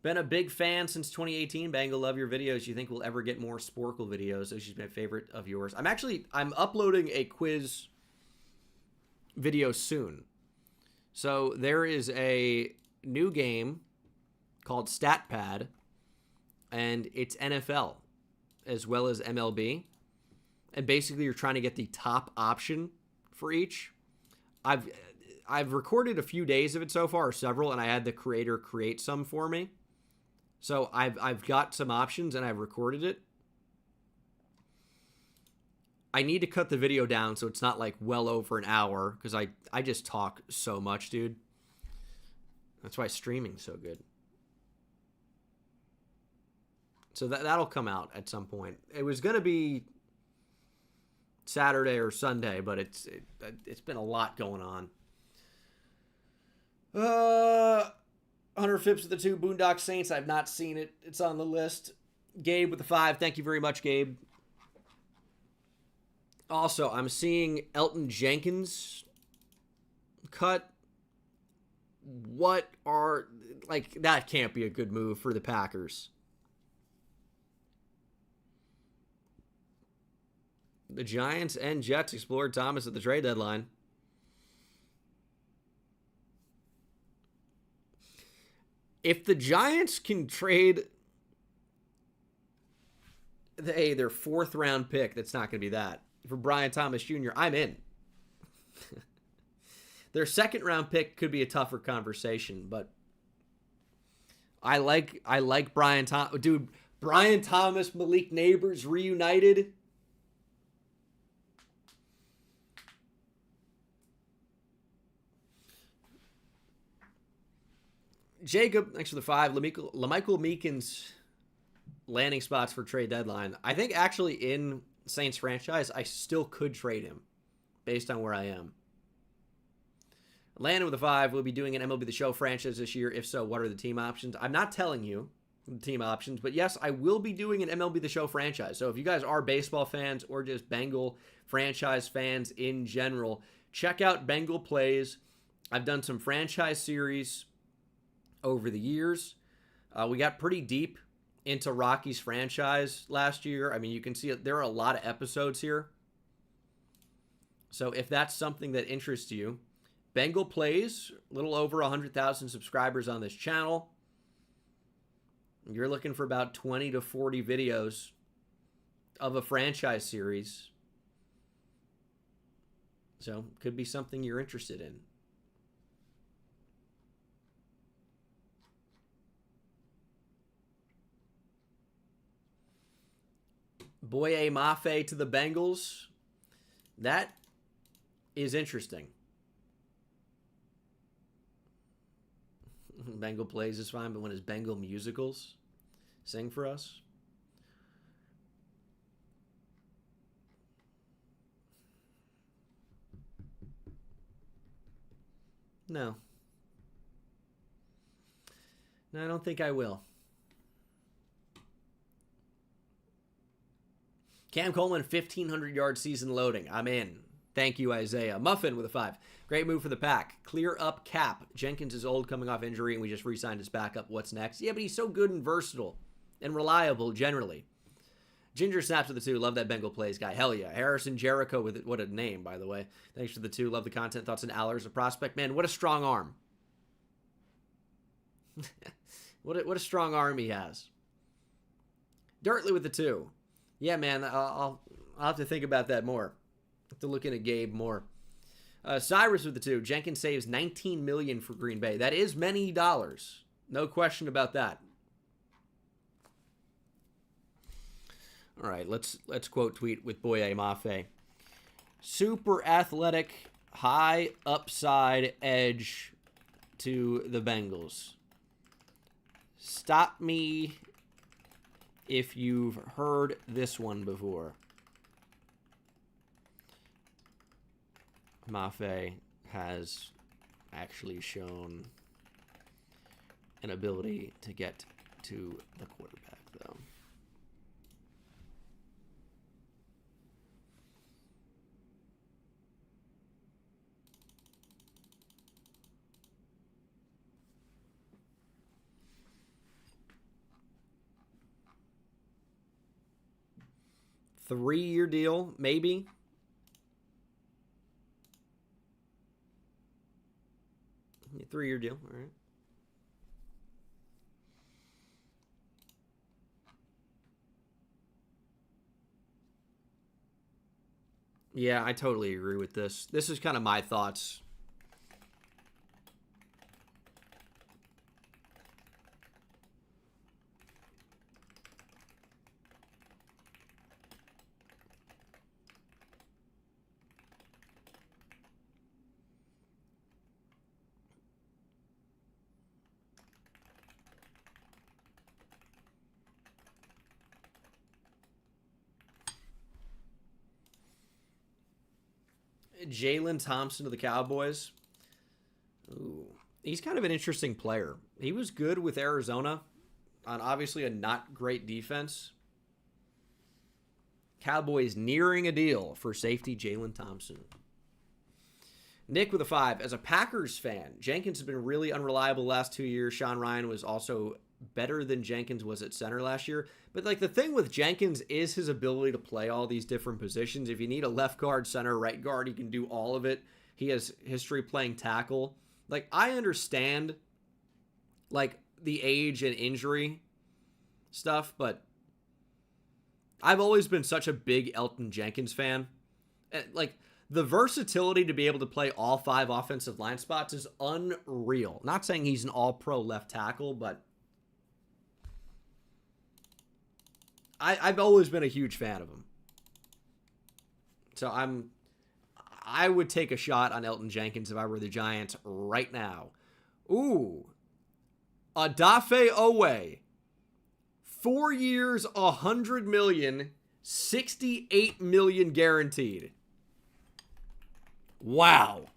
Been a big fan since 2018. Bengal, love your videos. You think we'll ever get more Sporkle videos? Those are my favorite of yours. I'm uploading a quiz video soon. So there is a new game called StatPad. and it's NFL as well as MLB. And basically, you're trying to get the top option for each. I've recorded a few days of it so far, or several, and I had the creator create some for me. So I've got some options, and I've recorded it. I need to cut the video down so it's not like well over an hour, because I just talk so much, dude. That's why streaming's so good. So that'll come out at some point. It was going to be Saturday or Sunday, but it's been a lot going on. 100 Fips with the 2 Boondock Saints. I've not seen it. It's on the list. Gabe with the 5. Thank you very much, Gabe. Also, I'm seeing Elton Jenkins cut. What are... Like, that can't be a good move for the Packers. The Giants and Jets explored Thomas at the trade deadline. If the Giants can trade their 4th round pick, that's not going to be that, for Brian Thomas Jr., I'm in. Their 2nd round pick could be a tougher conversation, but I like Brian Thomas. Dude, Brian Thomas, Malik Neighbors reunited. Jacob, thanks for the 5. LaMichael Meekins landing spots for trade deadline. I think actually in Saints franchise, I still could trade him based on where I am. Landon with the 5. We'll be doing an MLB The Show franchise this year. If so, what are the team options? I'm not telling you the team options, but yes, I will be doing an MLB The Show franchise. So if you guys are baseball fans or just Bengal franchise fans in general, check out Bengal Plays. I've done some franchise series over the years. We got pretty deep into Rocky's franchise last year. I mean, you can see it. There are a lot of episodes here. So if that's something that interests you, Bengal Plays, a little over 100,000 subscribers on this channel. You're looking for about 20 to 40 videos of a franchise series. So could be something you're interested in. Boye Mafe to the Bengals. That is interesting. Bengal Plays is fine, but when his Bengal musicals sing for us? No. No, I don't think I will. Cam Coleman, 1,500-yard season loading. I'm in. Thank you, Isaiah. Muffin with a 5. Great move for the Pack. Clear up cap. Jenkins is old, coming off injury, and we just re-signed his backup. What's next? Yeah, but he's so good and versatile and reliable generally. Ginger snaps with the 2. Love that Bengal Plays guy. Hell yeah. Harrison Jericho with it. What a name, by the way. Thanks for the 2. Love the content. Thoughts on Allers, a prospect. Man, what a strong arm. What a strong arm he has. Dirtly with the 2. Yeah, man, I'll have to think about that more. Have to look into Gabe more. Cyrus with the 2. Jenkins saves $19 million for Green Bay. That is many dollars. No question about that. All right, let's quote tweet with Boye Mafe. Super athletic, high upside edge to the Bengals. Stop me if you've heard this one before. Mafe has actually shown an ability to get to the quarterback, though. Three-year deal, maybe. Yeah, 3-year deal, all right. Yeah, I totally agree with this. This is kind of my thoughts. Jalen Thompson of the Cowboys. Ooh, he's kind of an interesting player. He was good with Arizona on obviously a not great defense. Cowboys nearing a deal for safety Jalen Thompson. Nick with a 5. As a Packers fan, Jenkins has been really unreliable the last 2 years. Sean Ryan was also better than Jenkins was at center last year. But like the thing with Jenkins is his ability to play all these different positions. If you need a left guard, center, right guard, he can do all of it. He has history playing tackle. Like I understand like the age and injury stuff, but I've always been such a big Elton Jenkins fan. Like the versatility to be able to play all 5 offensive line spots is unreal. Not saying he's an all-pro left tackle, but I've always been a huge fan of him. So I would take a shot on Elton Jenkins if I were the Giants right now. Ooh. Odafe Owe. 4 years, $100 million, $68 million guaranteed. Wow.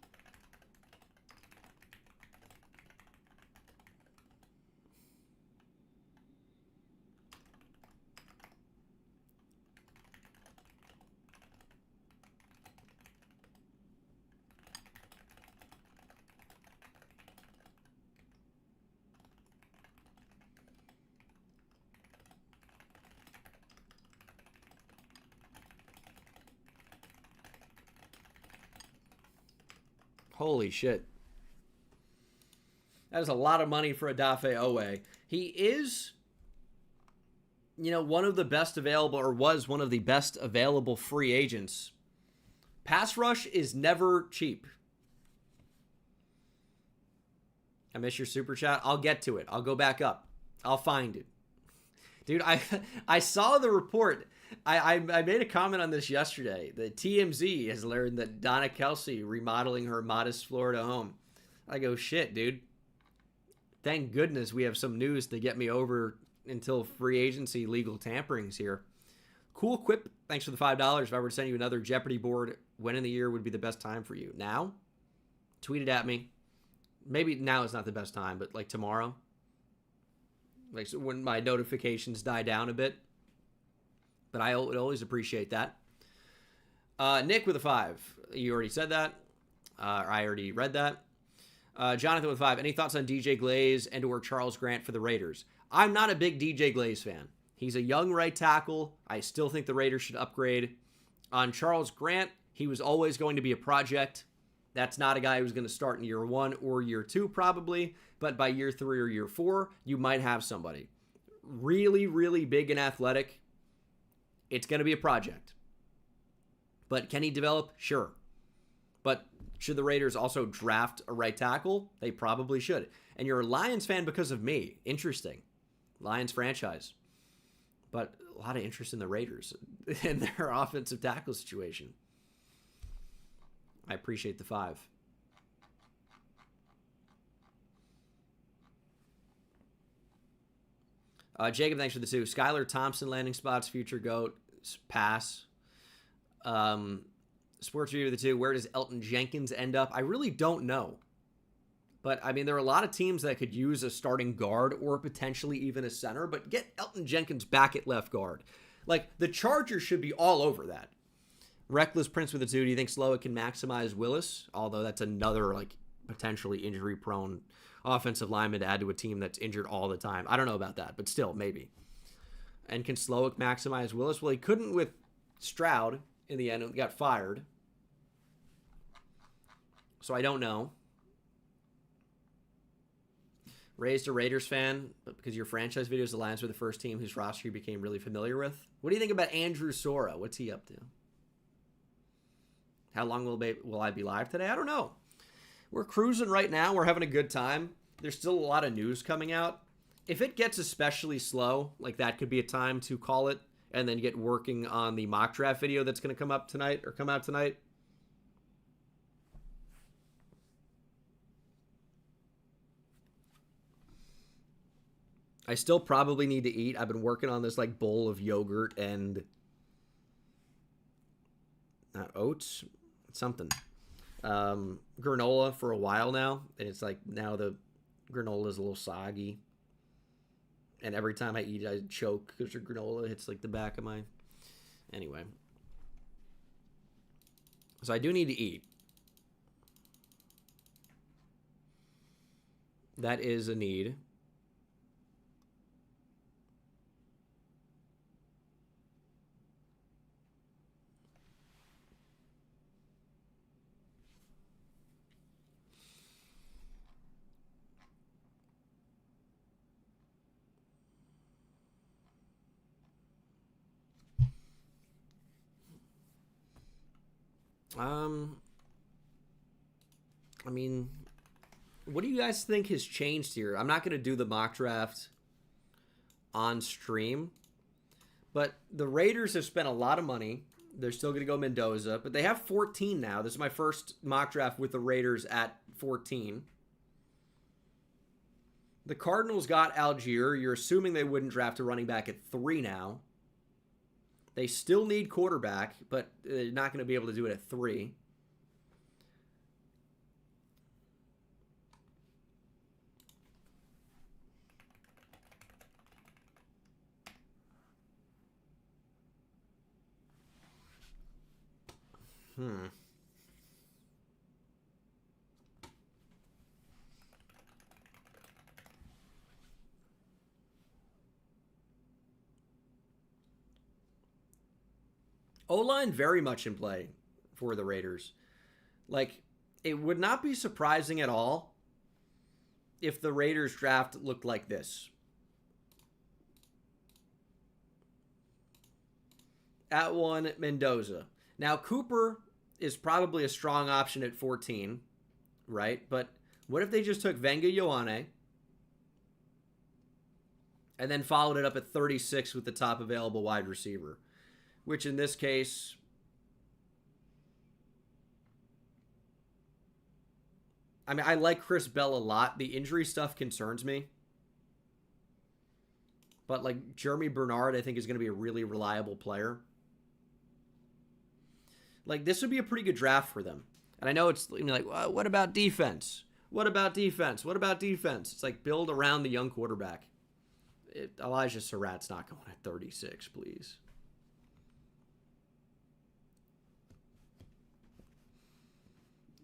Holy shit. That is a lot of money for Odafe Owe. He is, one of the best available, or was one of the best available free agents. Pass rush is never cheap. I miss your super chat. I'll get to it. I'll go back up. I'll find it. Dude, I saw the report. I made a comment on this yesterday. The TMZ has learned that Donna Kelsey remodeling her modest Florida home. I go, shit, dude. Thank goodness we have some news to get me over until free agency legal tampering's here. Cool Quip, thanks for the $5. If I were to send you another Jeopardy board, when in the year would be the best time for you? Now? Tweet it at me. Maybe now is not the best time, but like tomorrow. Like so when my notifications die down a bit. But I would always appreciate that. Nick with a 5. You already said that. I already read that. Jonathan with 5. Any thoughts on DJ Glaze and or Charles Grant for the Raiders? I'm not a big DJ Glaze fan. He's a young right tackle. I still think the Raiders should upgrade. On Charles Grant, he was always going to be a project. That's not a guy who's going to start in year 1 or year 2 probably. But by year 3 or year 4, you might have somebody. Really, really big and athletic. It's going to be a project. But can he develop? Sure. But should the Raiders also draft a right tackle? They probably should. And you're a Lions fan because of me. Interesting. Lions franchise. But a lot of interest in the Raiders and their offensive tackle situation. I appreciate the 5. Jacob, thanks for the 2. Skylar Thompson landing spots, future GOAT, pass. Sports Review the 2. Where does Elton Jenkins end up? I really don't know. But, I mean, there are a lot of teams that could use a starting guard or potentially even a center, but get Elton Jenkins back at left guard. Like, the Chargers should be all over that. Reckless Prince with the 2. Do you think Slowick can maximize Willis? Although that's another, potentially injury-prone offensive lineman to add to a team that's injured all the time. I don't know about that, but still, maybe. And can Slowick maximize Willis? Well, he couldn't with Stroud in the end. He got fired. So I don't know. Raised a Raiders fan, but because your franchise videos, the Lions were the first team whose roster you became really familiar with. What do you think about Andrew Sora? What's he up to? How long will I be live today? I don't know. We're cruising right now. We're having a good time. There's still a lot of news coming out. If it gets especially slow, like that could be a time to call it and then get working on the mock draft video that's going to come out tonight. I still probably need to eat. I've been working on this like bowl of yogurt and not oats, something. Granola for a while now, and it's like now the granola is a little soggy. And every time I eat, I choke because the granola hits like the back of my... Anyway. So I do need to eat. That is a need. I mean, what do you guys think has changed here? I'm not going to do the mock draft on stream, but the Raiders have spent a lot of money. They're still going to go Mendoza, but they have 14 now. This is my first mock draft with the Raiders at 14. The Cardinals got Algier. You're assuming they wouldn't draft a running back at 3 now. They still need quarterback, but they're not going to be able to do it at 3. O-line very much in play for the Raiders. Like, it would not be surprising at all if the Raiders draft looked like this. At 1, Mendoza. Now, Cooper is probably a strong option at 14, right? But what if they just took Venga Ioane and then followed it up at 36 with the top available wide receiver? Which in this case, I mean, I like Chris Bell a lot. The injury stuff concerns me. But like Jeremy Bernard, I think is going to be a really reliable player. Like, this would be a pretty good draft for them. And I know it's like, well, what about defense? What about defense? What about defense? It's like build around the young quarterback. Elijah Surratt's not going at 36, please.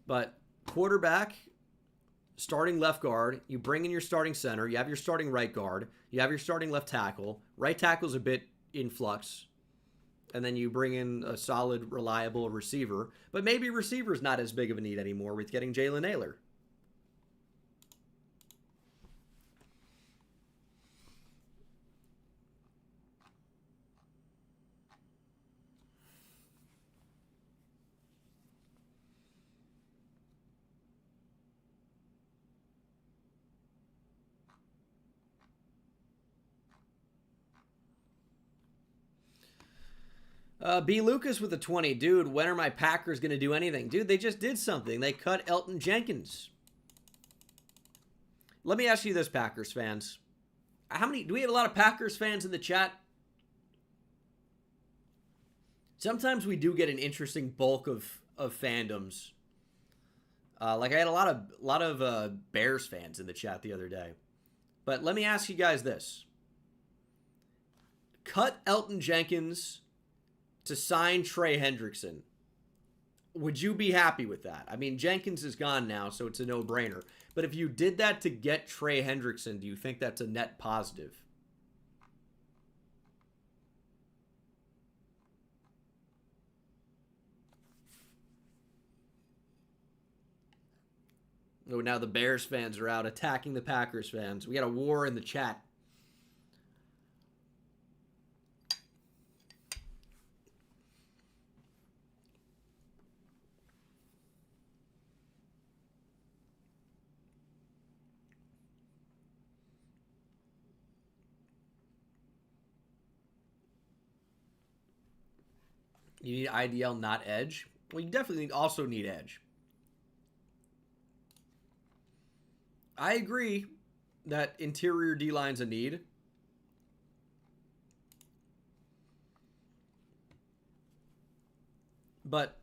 But quarterback, starting left guard, you bring in your starting center, you have your starting right guard, you have your starting left tackle. Right tackle's a bit in flux. And then you bring in a solid, reliable receiver. But maybe receiver's not as big of a need anymore with getting Jalen Naylor. B. Lucas with a 20. Dude, when are my Packers going to do anything? Dude, they just did something. They cut Elton Jenkins. Let me ask you this, Packers fans. Do we have a lot of Packers fans in the chat? Sometimes we do get an interesting bulk of fandoms. Like I had a lot of Bears fans in the chat the other day. But let me ask you guys this. Cut Elton Jenkins to sign Trey Hendrickson. Would you be happy with that? I mean, Jenkins is gone now, so it's a no-brainer. But if you did that to get Trey Hendrickson, do you think that's a net positive? Oh, now the Bears fans are out attacking the Packers fans. We got a war in the chat. You need IDL, not edge. Well, you definitely also need edge. I agree that interior D-line's a need. But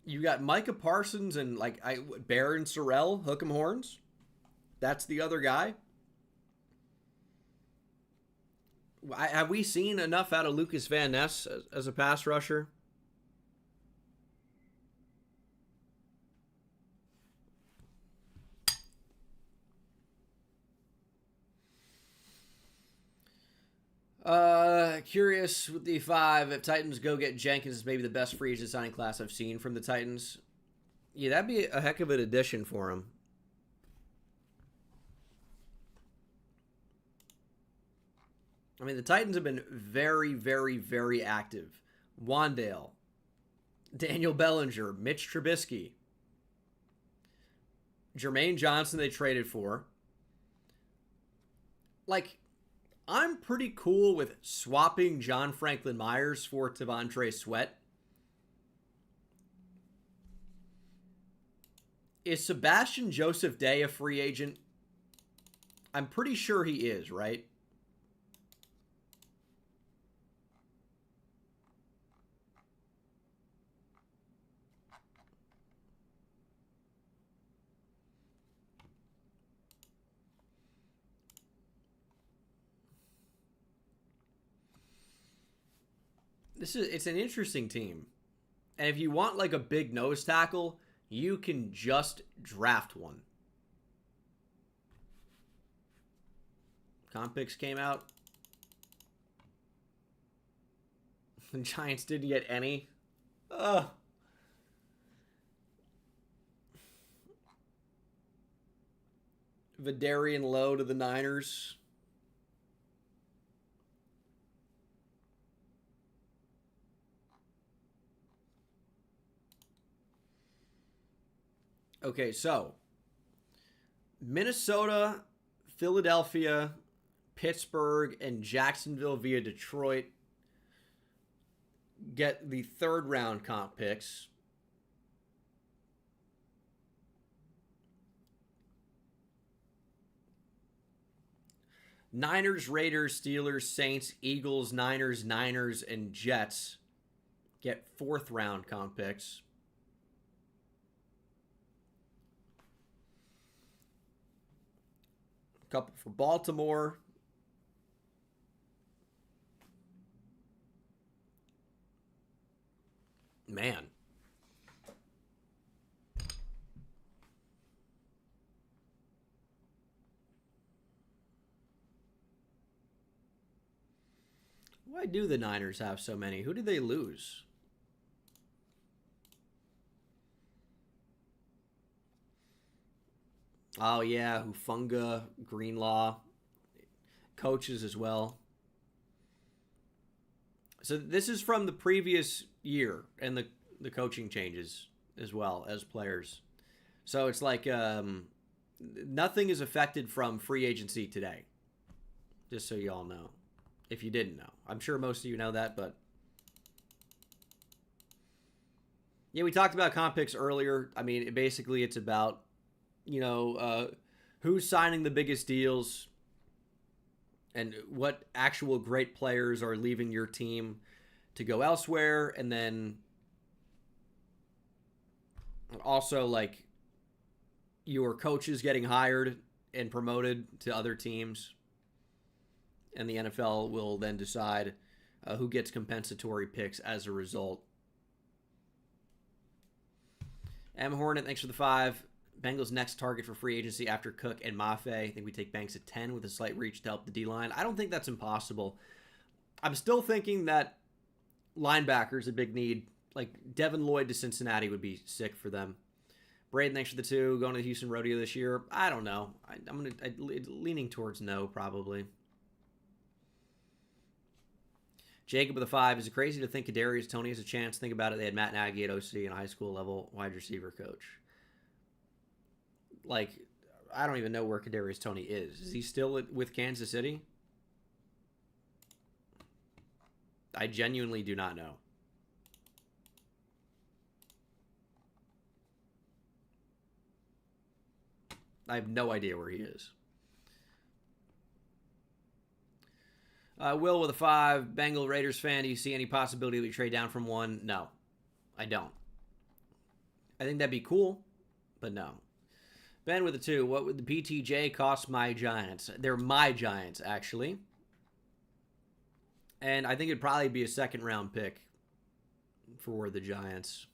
you got Micah Parsons and Baron Sorrell, hook 'em horns. That's the other guy. Have we seen enough out of Lucas Van Ness as a pass rusher? Curious with the 5, if Titans go get Jenkins, is maybe the best free agent signing class I've seen from the Titans. Yeah, that'd be a heck of an addition for him. I mean, the Titans have been very, very, very active. Wandale, Daniel Bellinger, Mitch Trubisky, Jermaine Johnson they traded for. Like, I'm pretty cool with swapping John Franklin Myers for Devontae Sweat. Is Sebastian Joseph Day a free agent? I'm pretty sure he is, right? It's an interesting team. And if you want like a big nose tackle, you can just draft one. Comp picks came out. The Giants didn't get any. Ugh. Vidarian Lowe to the Niners. Okay, so Minnesota, Philadelphia, Pittsburgh, and Jacksonville via Detroit get the 3rd round comp picks. Niners, Raiders, Steelers, Saints, Eagles, Niners, and Jets get 4th round comp picks. A couple for Baltimore. Man. Why do the Niners have so many? Who did they lose? Oh, yeah. Hufunga, Greenlaw. Coaches as well. So this is from the previous year and the coaching changes as well as players. So it's like nothing is affected from free agency today. Just so you all know. If you didn't know. I'm sure most of you know that, but yeah, we talked about comp picks earlier. I mean, basically it's about, who's signing the biggest deals and what actual great players are leaving your team to go elsewhere. And then also like your coaches getting hired and promoted to other teams. And the NFL will then decide who gets compensatory picks as a result. M. Hornet, thanks for the 5. Bengals' next target for free agency after Cook and Mafe. I think we take Banks at 10 with a slight reach to help the D-line. I don't think that's impossible. I'm still thinking that linebacker's a big need. Like Devin Lloyd to Cincinnati would be sick for them. Braden, thanks for the 2. Going to the Houston Rodeo this year. I don't know. I'm leaning towards no, probably. Jacob with a 5. Is it crazy to think Kadarius Toney has a chance? Think about it. They had Matt Nagy at OC and a high school level wide receiver coach. Like, I don't even know where Kadarius Toney is. Is he still with Kansas City? I genuinely do not know. I have no idea where he is. Will with a 5. Bengal Raiders fan. Do you see any possibility we trade down from 1? No, I don't. I think that'd be cool, but no. Ben with a 2. What would the BTJ cost my Giants? They're my Giants, actually. And I think it'd probably be a second round pick for the Giants.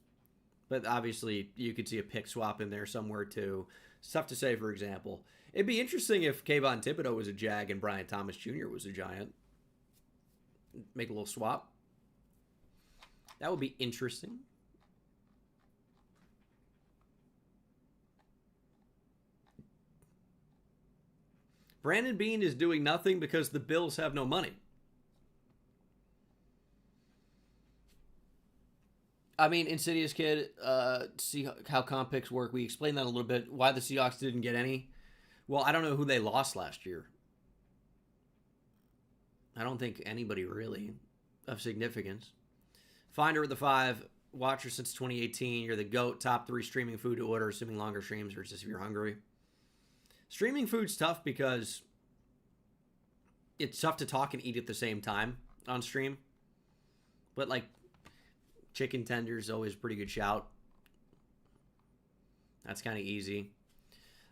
But obviously, you could see a pick swap in there somewhere too. It's tough to say, for example. It'd be interesting if Kayvon Thibodeau was a Jag and Brian Thomas Jr. was a Giant. Make a little swap. That would be interesting. Brandon Beane is doing nothing because the Bills have no money. I mean, Insidious Kid, see how comp picks work. We explained that a little bit. Why the Seahawks didn't get any. Well, I don't know who they lost last year. I don't think anybody really of significance. Finder with the 5. Watcher since 2018. You're the GOAT. Top 3 streaming food to order, assuming longer streams versus if you're hungry. Streaming food's tough because it's tough to talk and eat at the same time on stream. But like chicken tenders, always a pretty good shout. That's kind of easy.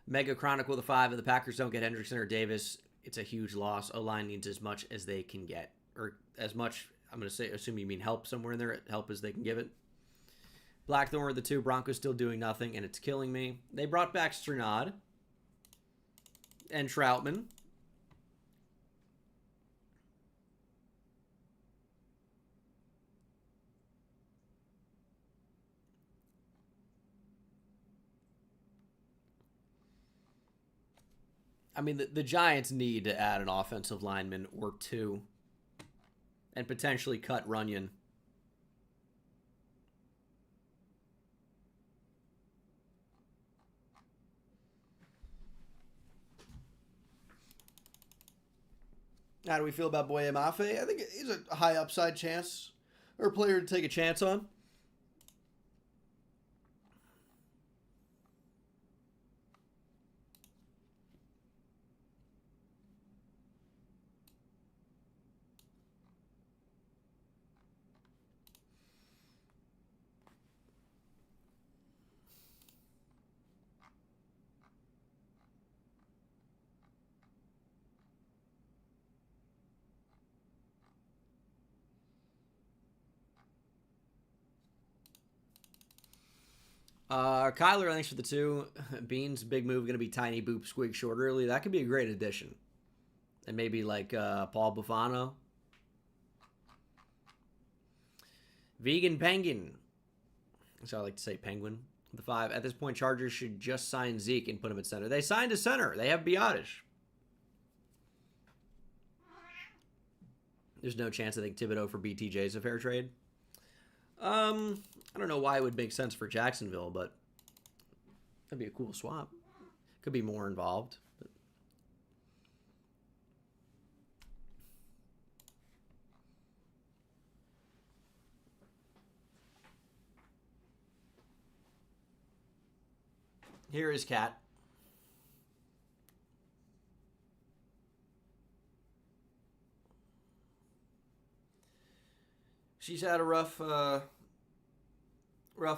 Mega Chronicle with a 5. If the Packers don't get Hendrickson or Davis, it's a huge loss. O-line needs as much as they can get. Or as much, I'm going to say, assume you mean help somewhere in there. Help as they can give it. Blackthorn with the 2. Broncos still doing nothing, and it's killing me. They brought back Strnad and Troutman. I mean, the Giants need to add an offensive lineman or 2 and potentially cut Runyon. How do we feel about Boye Mafe? I think he's a high upside chance or a player to take a chance on. Kyler, thanks for the 2. Beans, big move, going to be tiny boop squig short early. That could be a great addition. And maybe like Paul Buffano. Vegan Penguin. So I like to say Penguin. The 5. At this point, Chargers should just sign Zeke and put him at center. They signed a center. They have Biotish. There's no chance I think Thibodeau for BTJ is a fair trade. I don't know why it would make sense for Jacksonville, but that'd be a cool swap. Could be more involved. But here is Kat. She's had a rough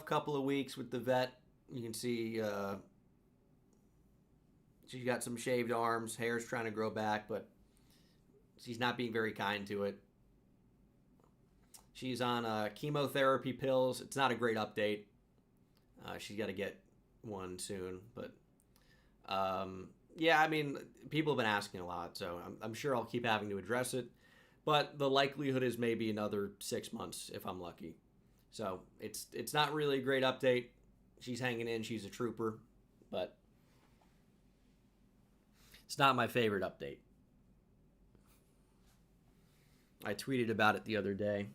couple of weeks with the vet. You can see she's got some shaved arms. Hair's trying to grow back, but she's not being very kind to it. She's on chemotherapy pills. It's not a great update. She's got to get one soon. But, yeah, I mean, people have been asking a lot, so I'm sure I'll keep having to address it. But the likelihood is maybe another 6 months if I'm lucky. So it's not really a great update. She's hanging in. She's a trooper. But it's not my favorite update. I tweeted about it the other day.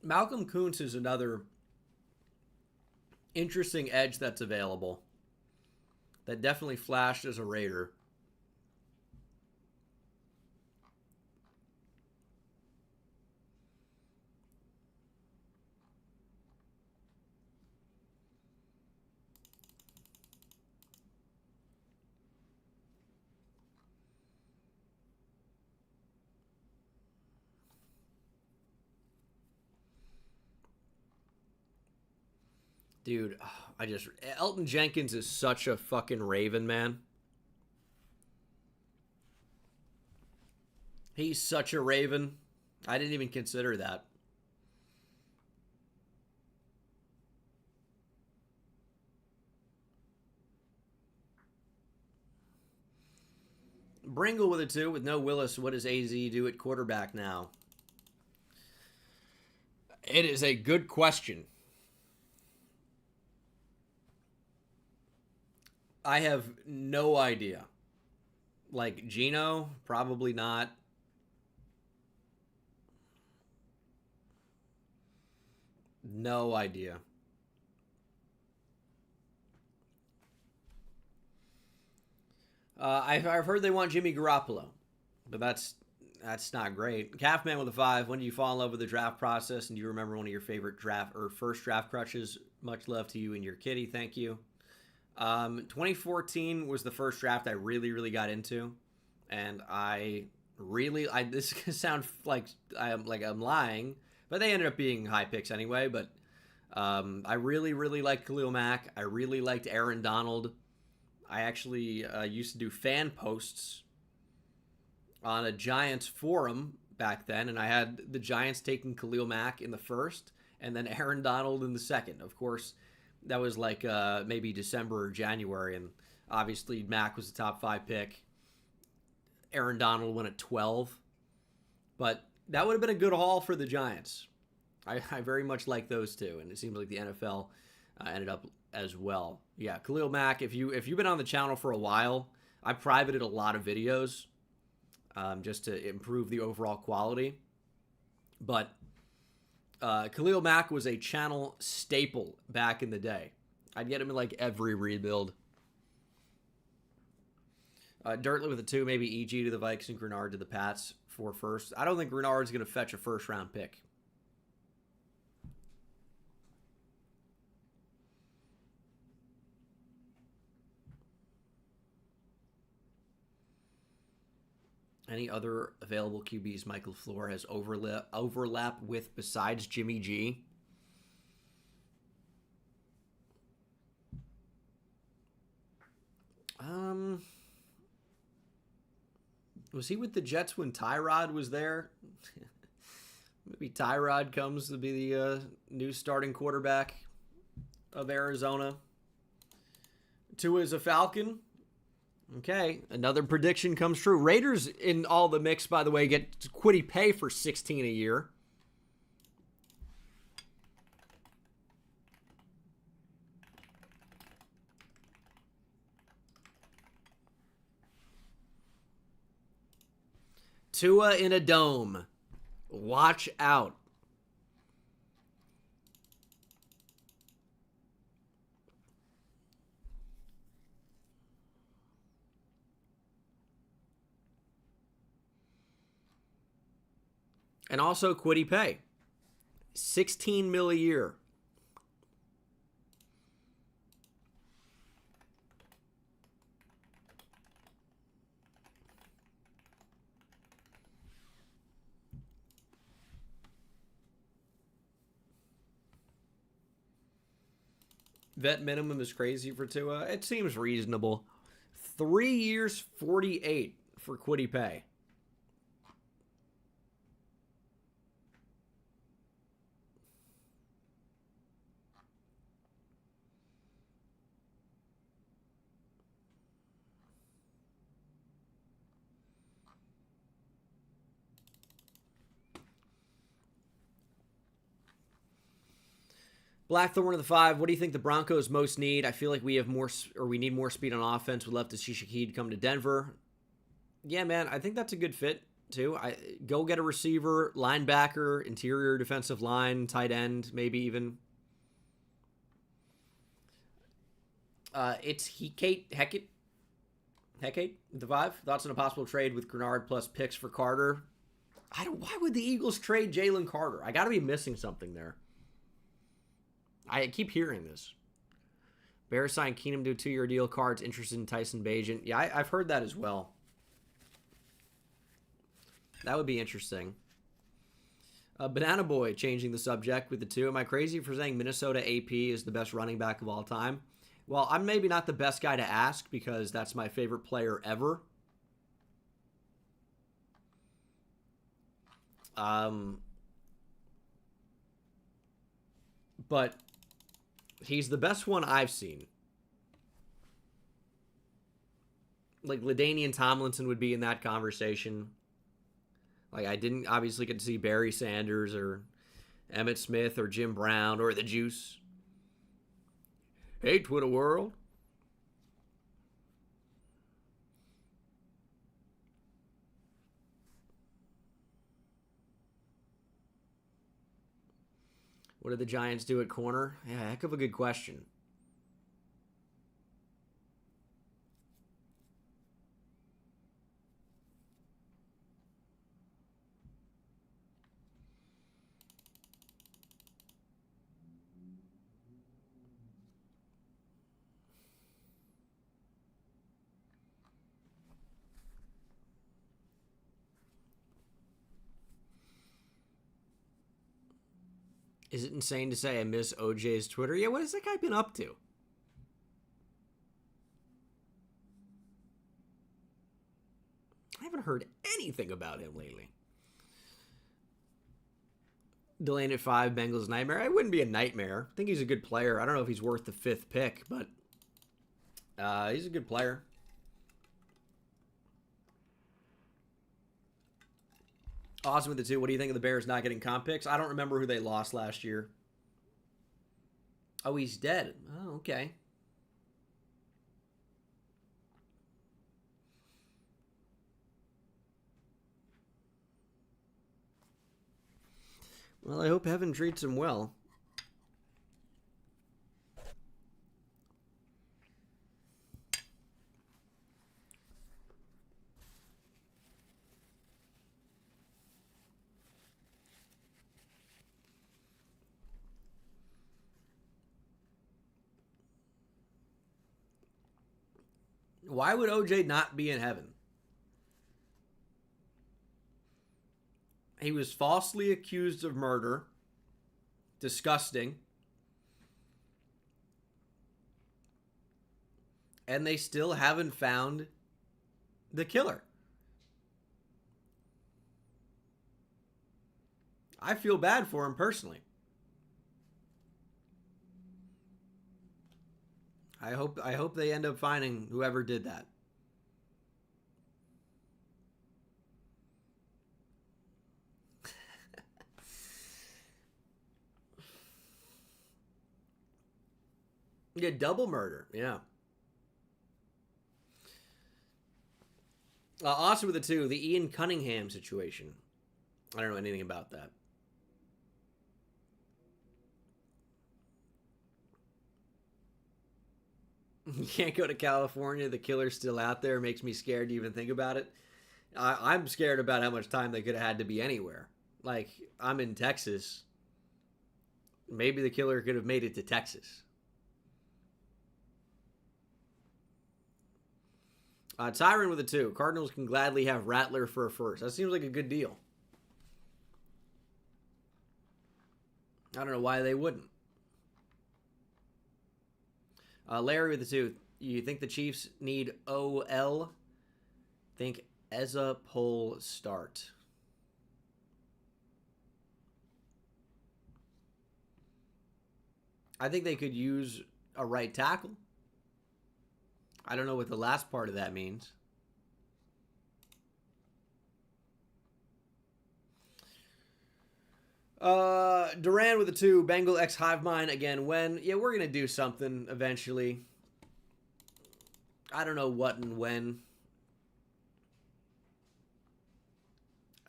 Malcolm Kuntz is another interesting edge that's available that definitely flashed as a Raider. Dude, Elton Jenkins is such a fucking Raven, man. He's such a Raven. I didn't even consider that. Bringle with a 2 with no Willis. What does AZ do at quarterback now? It is a good question. I have no idea. Like Gino, probably not. No idea. I've heard they want Jimmy Garoppolo, but that's not great. Calfman with a 5. When do you fall in love with the draft process? And do you remember one of your favorite draft or first draft crutches? Much love to you and your kitty. Thank you. 2014 was the first draft I really got into, and this sounds like I'm lying, but they ended up being high picks anyway. But I really liked Khalil Mack. I really liked Aaron Donald. I actually used to do fan posts on a Giants forum back then, and I had the Giants taking Khalil Mack in the first, and then Aaron Donald in the second. Of course, that was like maybe December or January, and obviously Mack was the top 5 pick. Aaron Donald went at 12, but that would have been a good haul for the Giants. I very much like those two, and it seems like the NFL ended up as well. Yeah, Khalil Mack, if you've been on the channel for a while, I privated a lot of videos just to improve the overall quality. But Khalil Mack was a channel staple back in the day. I'd get him in like every rebuild. Dirtly with a 2, maybe EG to the Vikes and Grenard to the Pats for first. I don't think Grenard's going to fetch a first-round pick. Any other available QBs Michael Floor has overlap with besides Jimmy G? Was he with the Jets when Tyrod was there? Maybe Tyrod comes to be the new starting quarterback of Arizona. Tua is a Falcon. Okay, another prediction comes true. Raiders in all the mix, by the way, get Kwity Paye for $16 a year. Tua in a dome. Watch out. And also Kwity Paye. $16 million a year. Vet minimum is crazy for Tua. It seems reasonable. 3 years, 48 for Kwity Paye. Blackthorn of the 5. What do you think the Broncos most need? I feel like we need more speed on offense. Would love to see Shaheed come to Denver. Yeah, man, I think that's a good fit. too. I go get a receiver, linebacker, interior defensive line, tight end, maybe even. It's Hecate the 5. Thoughts on a possible trade with Grenard plus picks for Carter? Why would the Eagles trade Jalen Carter? I got to be missing something there. I keep hearing this. Bears signed Keenum to a 2-year deal. Cards interested in Tyson Bagent. Yeah, I've heard that as well. That would be interesting. Banana Boy changing the subject with the 2. Am I crazy for saying Minnesota AP is the best running back of all time? Well, I'm maybe not the best guy to ask because that's my favorite player ever. But he's the best one I've seen. Like, LaDainian Tomlinson would be in that conversation. Like, I didn't obviously get to see Barry Sanders or Emmitt Smith or Jim Brown or the Juice. Hey, Twitter world. What did the Giants do at corner? Yeah, heck of a good question. Is it insane to say I miss OJ's Twitter? Yeah, what has that guy been up to? I haven't heard anything about him lately. Delaney at 5, Bengals nightmare. It wouldn't be a nightmare. I think he's a good player. I don't know if he's worth the 5th pick, but he's a good player. Awesome with the 2. What do you think of the Bears not getting comp picks? I don't remember who they lost last year. Oh, he's dead. Oh, okay. Well, I hope heaven treats him well. Why would OJ not be in heaven? He was falsely accused of murder. Disgusting. And they still haven't found the killer. I feel bad for him personally. I hope they end up finding whoever did that. Yeah, double murder. Yeah. Also with the 2, the Ian Cunningham situation. I don't know anything about that. You can't go to California. The killer's still out there. It makes me scared to even think about it. I'm scared about how much time they could have had to be anywhere. Like, I'm in Texas. Maybe the killer could have made it to Texas. Tyron with a 2. Cardinals can gladly have Rattler for a 1st. That seems like a good deal. I don't know why they wouldn't. Larry with the 2. You think the Chiefs need OL? Think Eza Pole start. I think they could use a right tackle. I don't know what the last part of that means. Duran with a 2. Bengal X Hive Mind again. When? Yeah, we're going to do something eventually. I don't know what and when.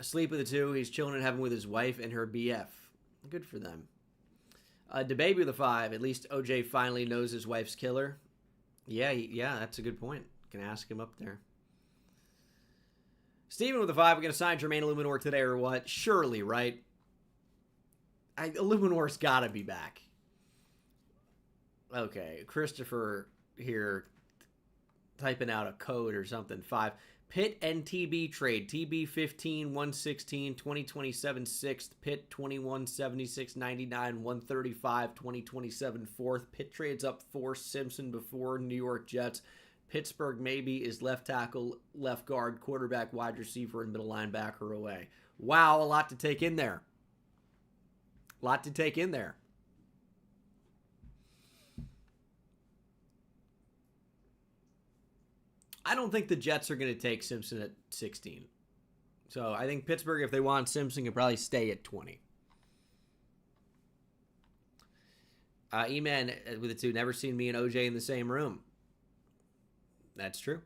Asleep with the two. He's chilling in heaven with his wife and her BF. Good for them. DeBaby with a 5. At least OJ finally knows his wife's killer. Yeah, that's a good point. Can ask him up there. Steven with a 5. We're going to sign Jermaine Illuminor today or what? Surely, right? Illuminor's got to be back. Okay, Christopher here typing out a code or something. 5. Pitt NTB trade. TB 15, 116, 2027 6th. Pitt 21, 76, 99, 135, 2027 4th. Pitt trades up 4. Simpson before New York Jets. Pittsburgh maybe is left tackle, left guard, quarterback, wide receiver, and middle linebacker away. Wow, a lot to take in there. I don't think the Jets are going to take Simpson at 16. So I think Pittsburgh, if they want Simpson, can probably stay at 20. E-Man with the 2. Never seen me and OJ in the same room. That's true.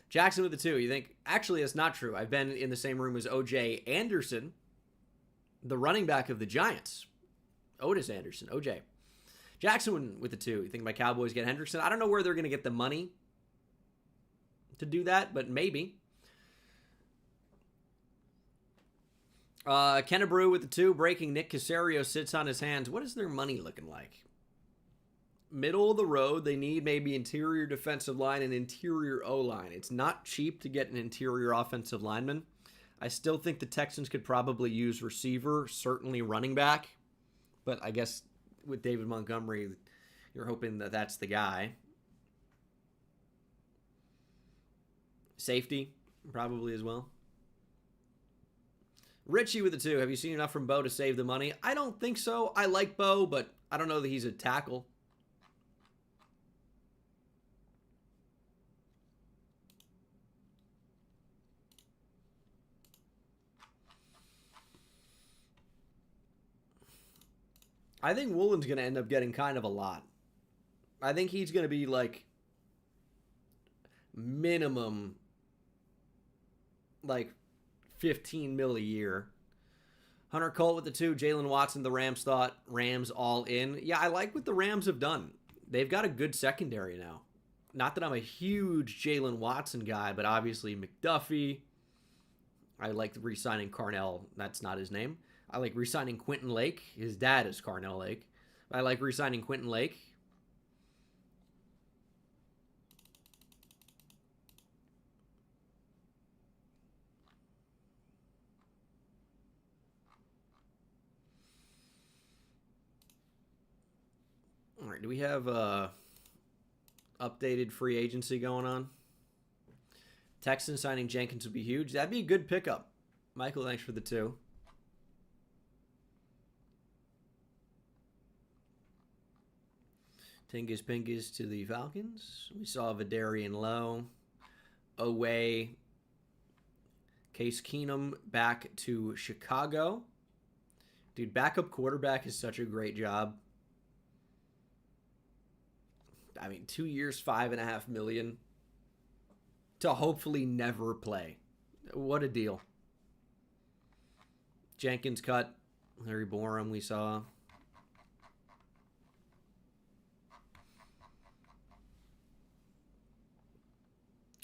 Jackson with the 2. You think, actually, that's not true. I've been in the same room as OJ Anderson, the running back of the Giants. Otis Anderson, OJ. Jackson with the 2. You think my Cowboys get Hendrickson? I don't know where they're going to get the money to do that, but maybe. Kennebrew with the 2. Breaking. Nick Caserio sits on his hands. What is their money looking like? Middle of the road. They need maybe interior defensive line and interior O-line. It's not cheap to get an interior offensive lineman. I still think the Texans could probably use receiver, certainly running back. But I guess with David Montgomery, you're hoping that that's the guy. Safety, probably as well. Richie with the 2. Have you seen enough from Bo to save the money? I don't think so. I like Bo, but I don't know that he's a tackle. I think Woolen's going to end up getting kind of a lot. I think he's going to be like minimum like 15 mil a year. Hunter Colt with the 2. Jalen Watson, the Rams thought. Rams all in. Yeah, I like what the Rams have done. They've got a good secondary now. Not that I'm a huge Jalen Watson guy, but obviously McDuffie. I like re-signing Carnell. That's not his name. I like re-signing Quentin Lake. His dad is Carnell Lake. I like re-signing Quentin Lake. All right, do we have updated free agency going on? Texans signing Jenkins would be huge. That'd be a good pickup. Michael, thanks for the 2. Tingus Pingus to the Falcons. We saw Vidarian Lowe. Away. Case Keenum back to Chicago. Dude, backup quarterback is such a great job. I mean, 2 years, $5.5 million to hopefully never play. What a deal. Jenkins cut. Larry Borum we saw.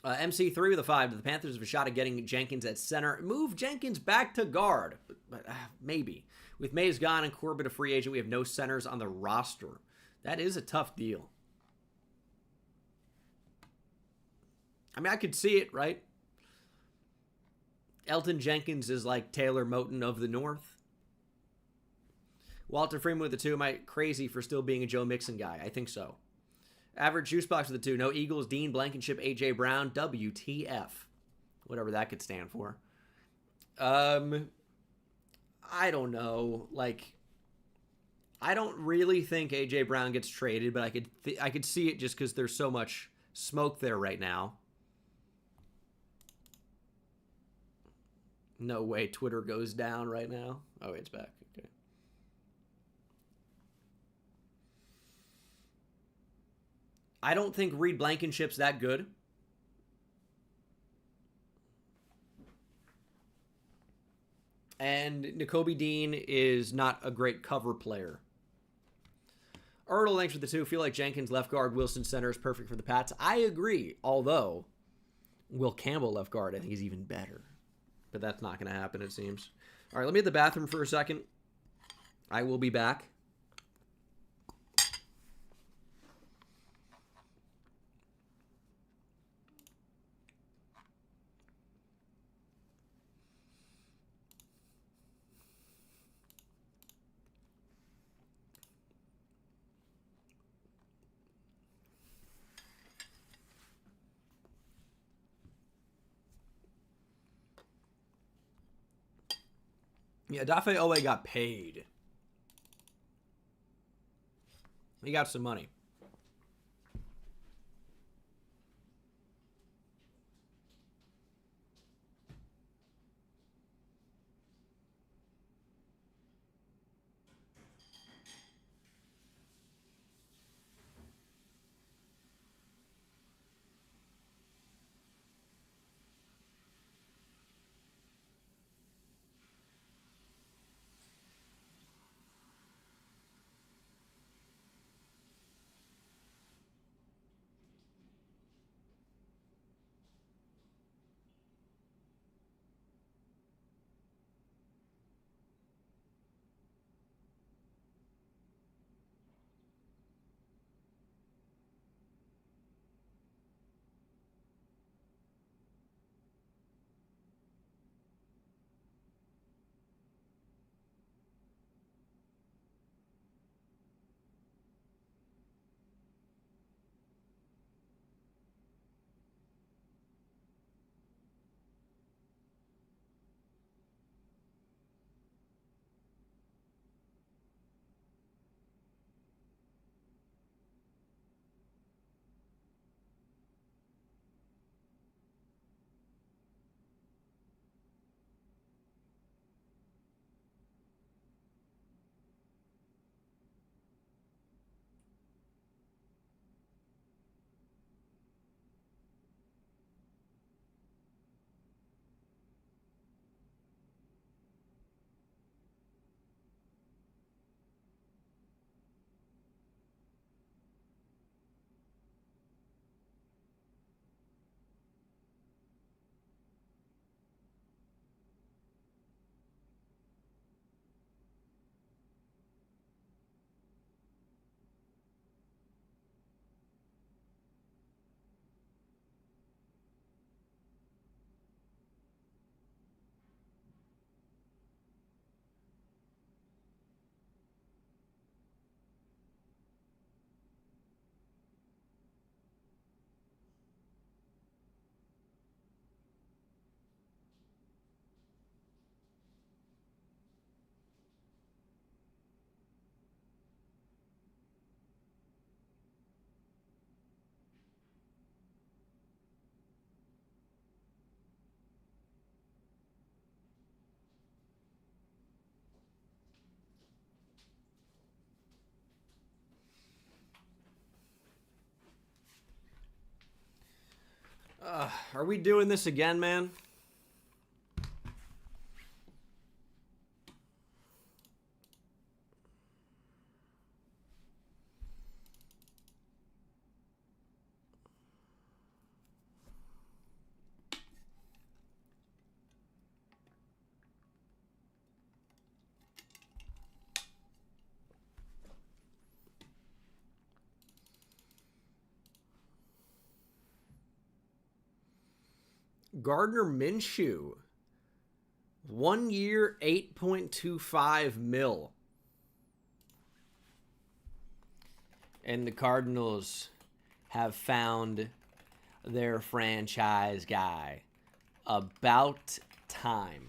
MC3 with a 5. The Panthers have a shot at getting Jenkins at center. Move Jenkins back to guard. But maybe. With Mays gone and Corbett a free agent, we have no centers on the roster. That is a tough deal. I mean, I could see it, right? Elton Jenkins is like Taylor Moton of the North. Walter Freeman with the 2. Am I crazy for still being a Joe Mixon guy? I think so. Average juice box with the 2. No Eagles, Dean Blankenship, A.J. Brown, WTF. Whatever that could stand for. I don't know. Like, I don't really think A.J. Brown gets traded, but I could see it just because there's so much smoke there right now. No way Twitter goes down right now. Oh, it's back. Okay. I don't think Reed Blankenship's that good. N'Kobe Dean is not a great cover player. Ertl, thanks for the 2. Feel like Jenkins left guard, Wilson center is perfect for the Pats. I agree, although Will Campbell left guard I think is even better. But that's not going to happen, it seems. All right, let me hit the bathroom for a second. I will be back. Yeah, Dafe Owe got paid. He got some money. Are we doing this again, man? Gardner Minshew. 1 year, 8.25 mil. And the Cardinals have found their franchise guy. About time.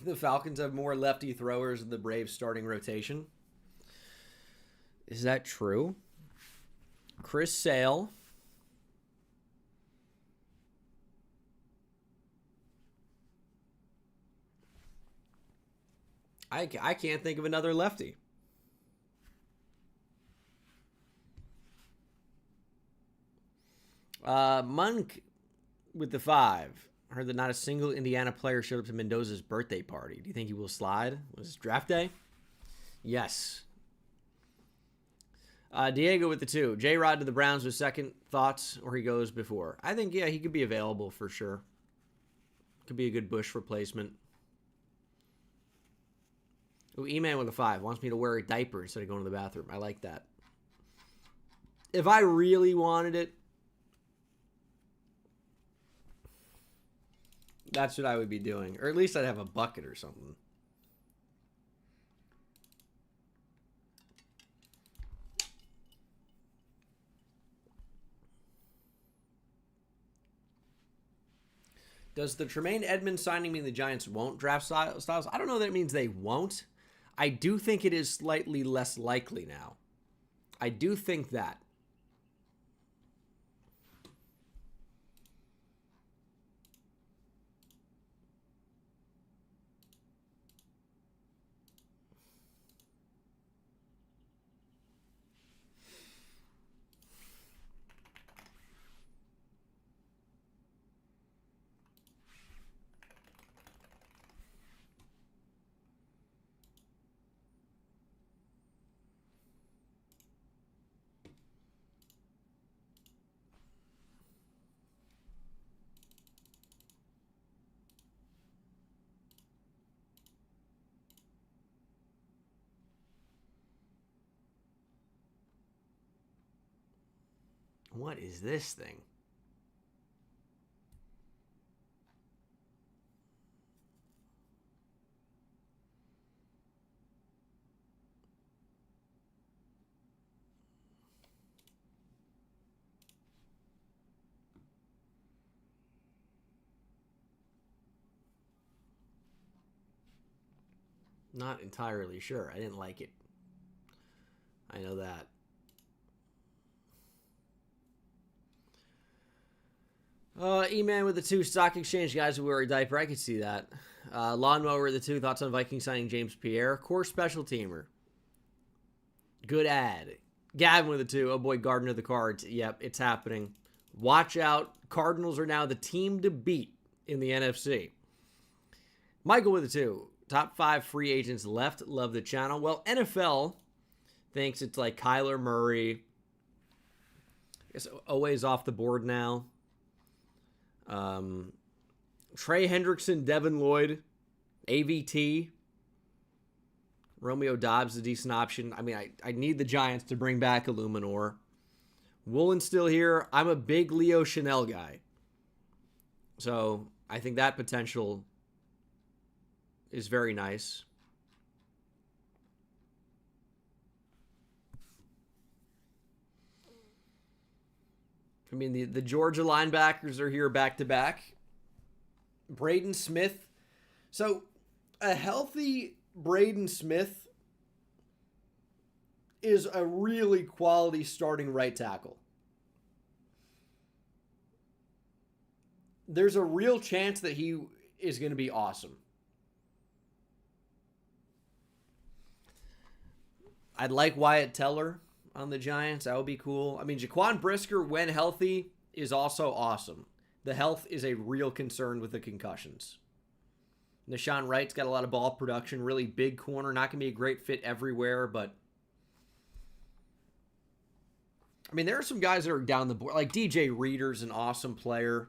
The Falcons have more lefty throwers than the Braves starting rotation. Is that true? Chris Sale. I can't think of another lefty. Monk with the 5. I heard that not a single Indiana player showed up to Mendoza's birthday party. Do you think he will slide? Was it draft day? Yes. Diego with the 2. J-Rod to the Browns with second. Thoughts, or he goes before? I think, yeah, he could be available for sure. Could be a good Bush replacement. Ooh, E-Man with a 5. Wants me to wear a diaper instead of going to the bathroom. I like that. If I really wanted it, that's what I would be doing. Or at least I'd have a bucket or something. Does the Tremaine Edmonds signing mean the Giants won't draft Styles? I don't know that it means they won't. I do think it is slightly less likely now. I do think that. What is this thing? Not entirely sure. I didn't like it. I know that. E-Man with the 2. Stock exchange guys who wear a diaper. I could see that. Lawnmower with the 2. Thoughts on Viking signing James Pierre. Core special teamer. Good ad. Gavin with the 2. Oh boy, Garden of the Cards. Yep, it's happening. Watch out. Cardinals are now the team to beat in the NFC. Michael with the 2. Top 5 free agents left. Love the channel. Well, NFL thinks it's like Kyler Murray. I guess always off the board now. Trey Hendrickson, Devin Lloyd, AVT, Romeo Dobbs, a decent option. I mean, I need the Giants to bring back Illuminor. Woolen's still here. I'm a big Leo Chanel guy. So I think that potential is very nice. I mean, the Georgia linebackers are here back-to-back. Braden Smith. So, a healthy Braden Smith is a really quality starting right tackle. There's a real chance that he is going to be awesome. I'd like Wyatt Teller on the Giants. That would be cool. I mean, Jaquan Brisker, when healthy, is also awesome. The health is a real concern with the concussions. Nashawn Wright's got a lot of ball production, really big corner. Not going to be a great fit everywhere, but I mean, there are some guys that are down the board. Like DJ Reader's an awesome player.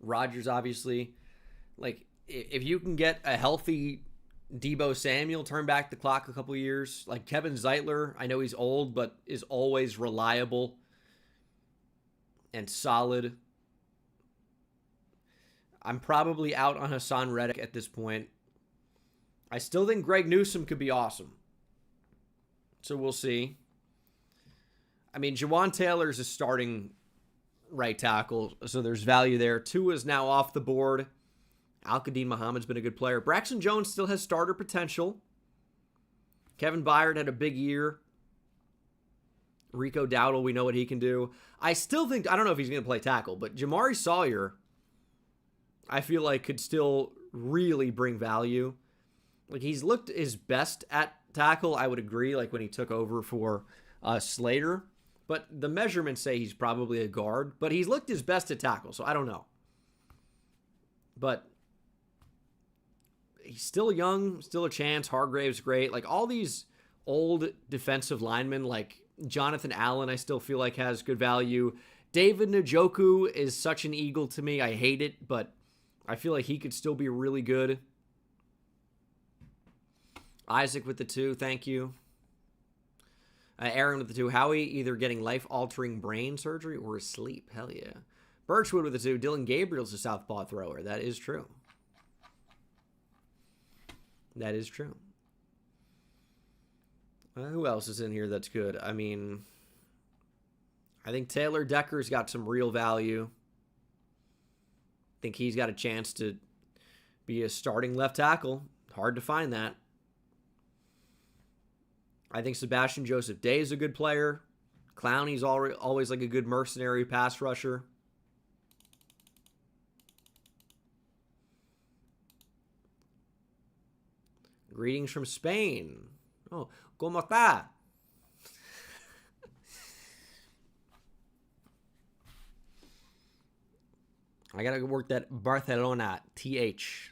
Rodgers, obviously. Like, if you can get a healthy Debo Samuel, turn back the clock a couple years. Like Kevin Zeitler, I know he's old, but is always reliable and solid. I'm probably out on Hassan Reddick at this point. I still think Greg Newsome could be awesome. So we'll see. I mean, Jawan Taylor's a starting right tackle, so there's value there. Tua is now off the board. Al-Qadim Muhammad's been a good player. Braxton Jones still has starter potential. Kevin Byard had a big year. Rico Dowdle, we know what he can do. I still think, I don't know if he's going to play tackle, but Jamari Sawyer, I feel like could still really bring value. Like, he's looked his best at tackle, I would agree, like when he took over for Slater. but the measurements say he's probably a guard. But he's looked his best at tackle, so I don't know. But he's still young, still a chance. Hargrave's great. Like all these old defensive linemen, like Jonathan Allen, I still feel like has good value. David Njoku is such an Eagle to me. I hate it, but I feel like he could still be really good. Isaac with the 2, thank you. Aaron with the 2. Howie either getting life-altering brain surgery or asleep. Hell yeah. Birchwood with the 2. Dylan Gabriel's a southpaw thrower. That is true. That is true. Who else is in here that's good? I mean, I think Taylor Decker's got some real value. I think he's got a chance to be a starting left tackle. Hard to find that. I think Sebastian Joseph Day is a good player. Clowney's always like a good mercenary pass rusher. Greetings from Spain. Oh, ¿cómo está? I gotta work that Barcelona, TH.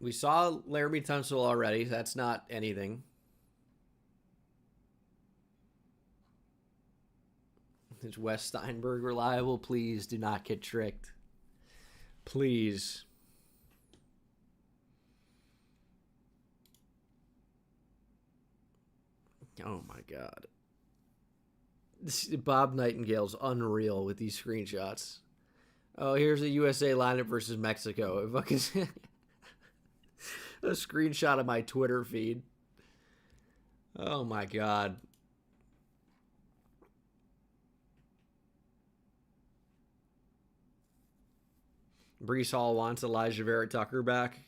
We saw Laramie Tunsil already. That's not anything. Is Wes Steinberg reliable? Please do not get tricked. Please. Oh my God. Bob Nightingale's unreal with these screenshots. Oh, here's a USA lineup versus Mexico. If I can a screenshot of my Twitter feed. Oh my God. Breece Hall wants Elijah Vera Tucker back.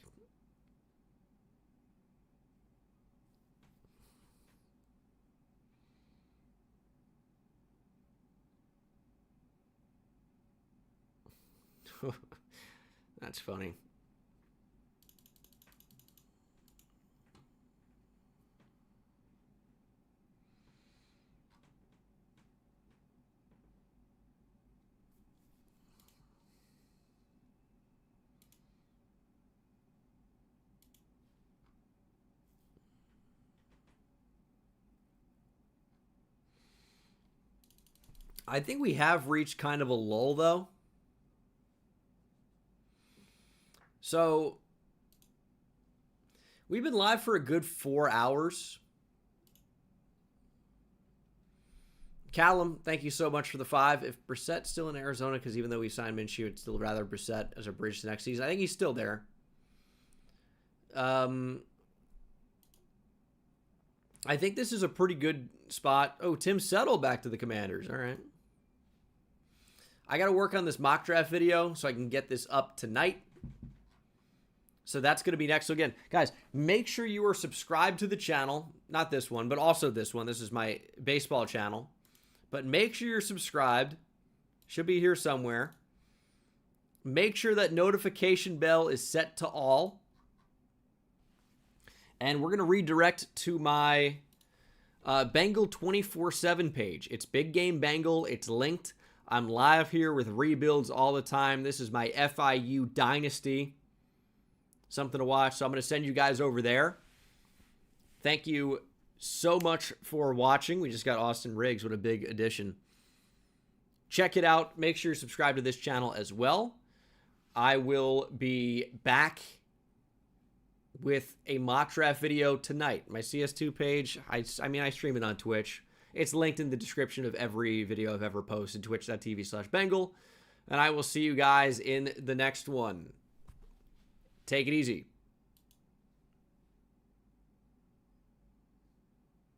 That's funny. I think we have reached kind of a lull, though. So, we've been live for a good 4 hours. Callum, thank you so much for the 5. If Brissett's still in Arizona, because even though we signed Minshew, it's still rather Brissett as a bridge to next season. I think he's still there. I think this is a pretty good spot. Oh, Tim Settle back to the Commanders. All right. I got to work on this mock draft video so I can get this up tonight. So that's going to be next. So again, guys, make sure you are subscribed to the channel. Not this one, but also this one. This is my baseball channel. But make sure you're subscribed. Should be here somewhere. Make sure that notification bell is set to all. And we're going to redirect to my Bengal 24/7 page. It's Big Game Bengal. It's linked. I'm live here with rebuilds all the time. This is my FIU Dynasty. Something to watch. So I'm going to send you guys over there. Thank you so much for watching. We just got Austin Riggs. What a big addition. Check it out. Make sure you subscribe to this channel as well. I will be back with a mock draft video tonight. My CS2 page, I stream it on Twitch. It's linked in the description of every video I've ever posted, twitch.tv/Bengal. And I will see you guys in the next one. Take it easy.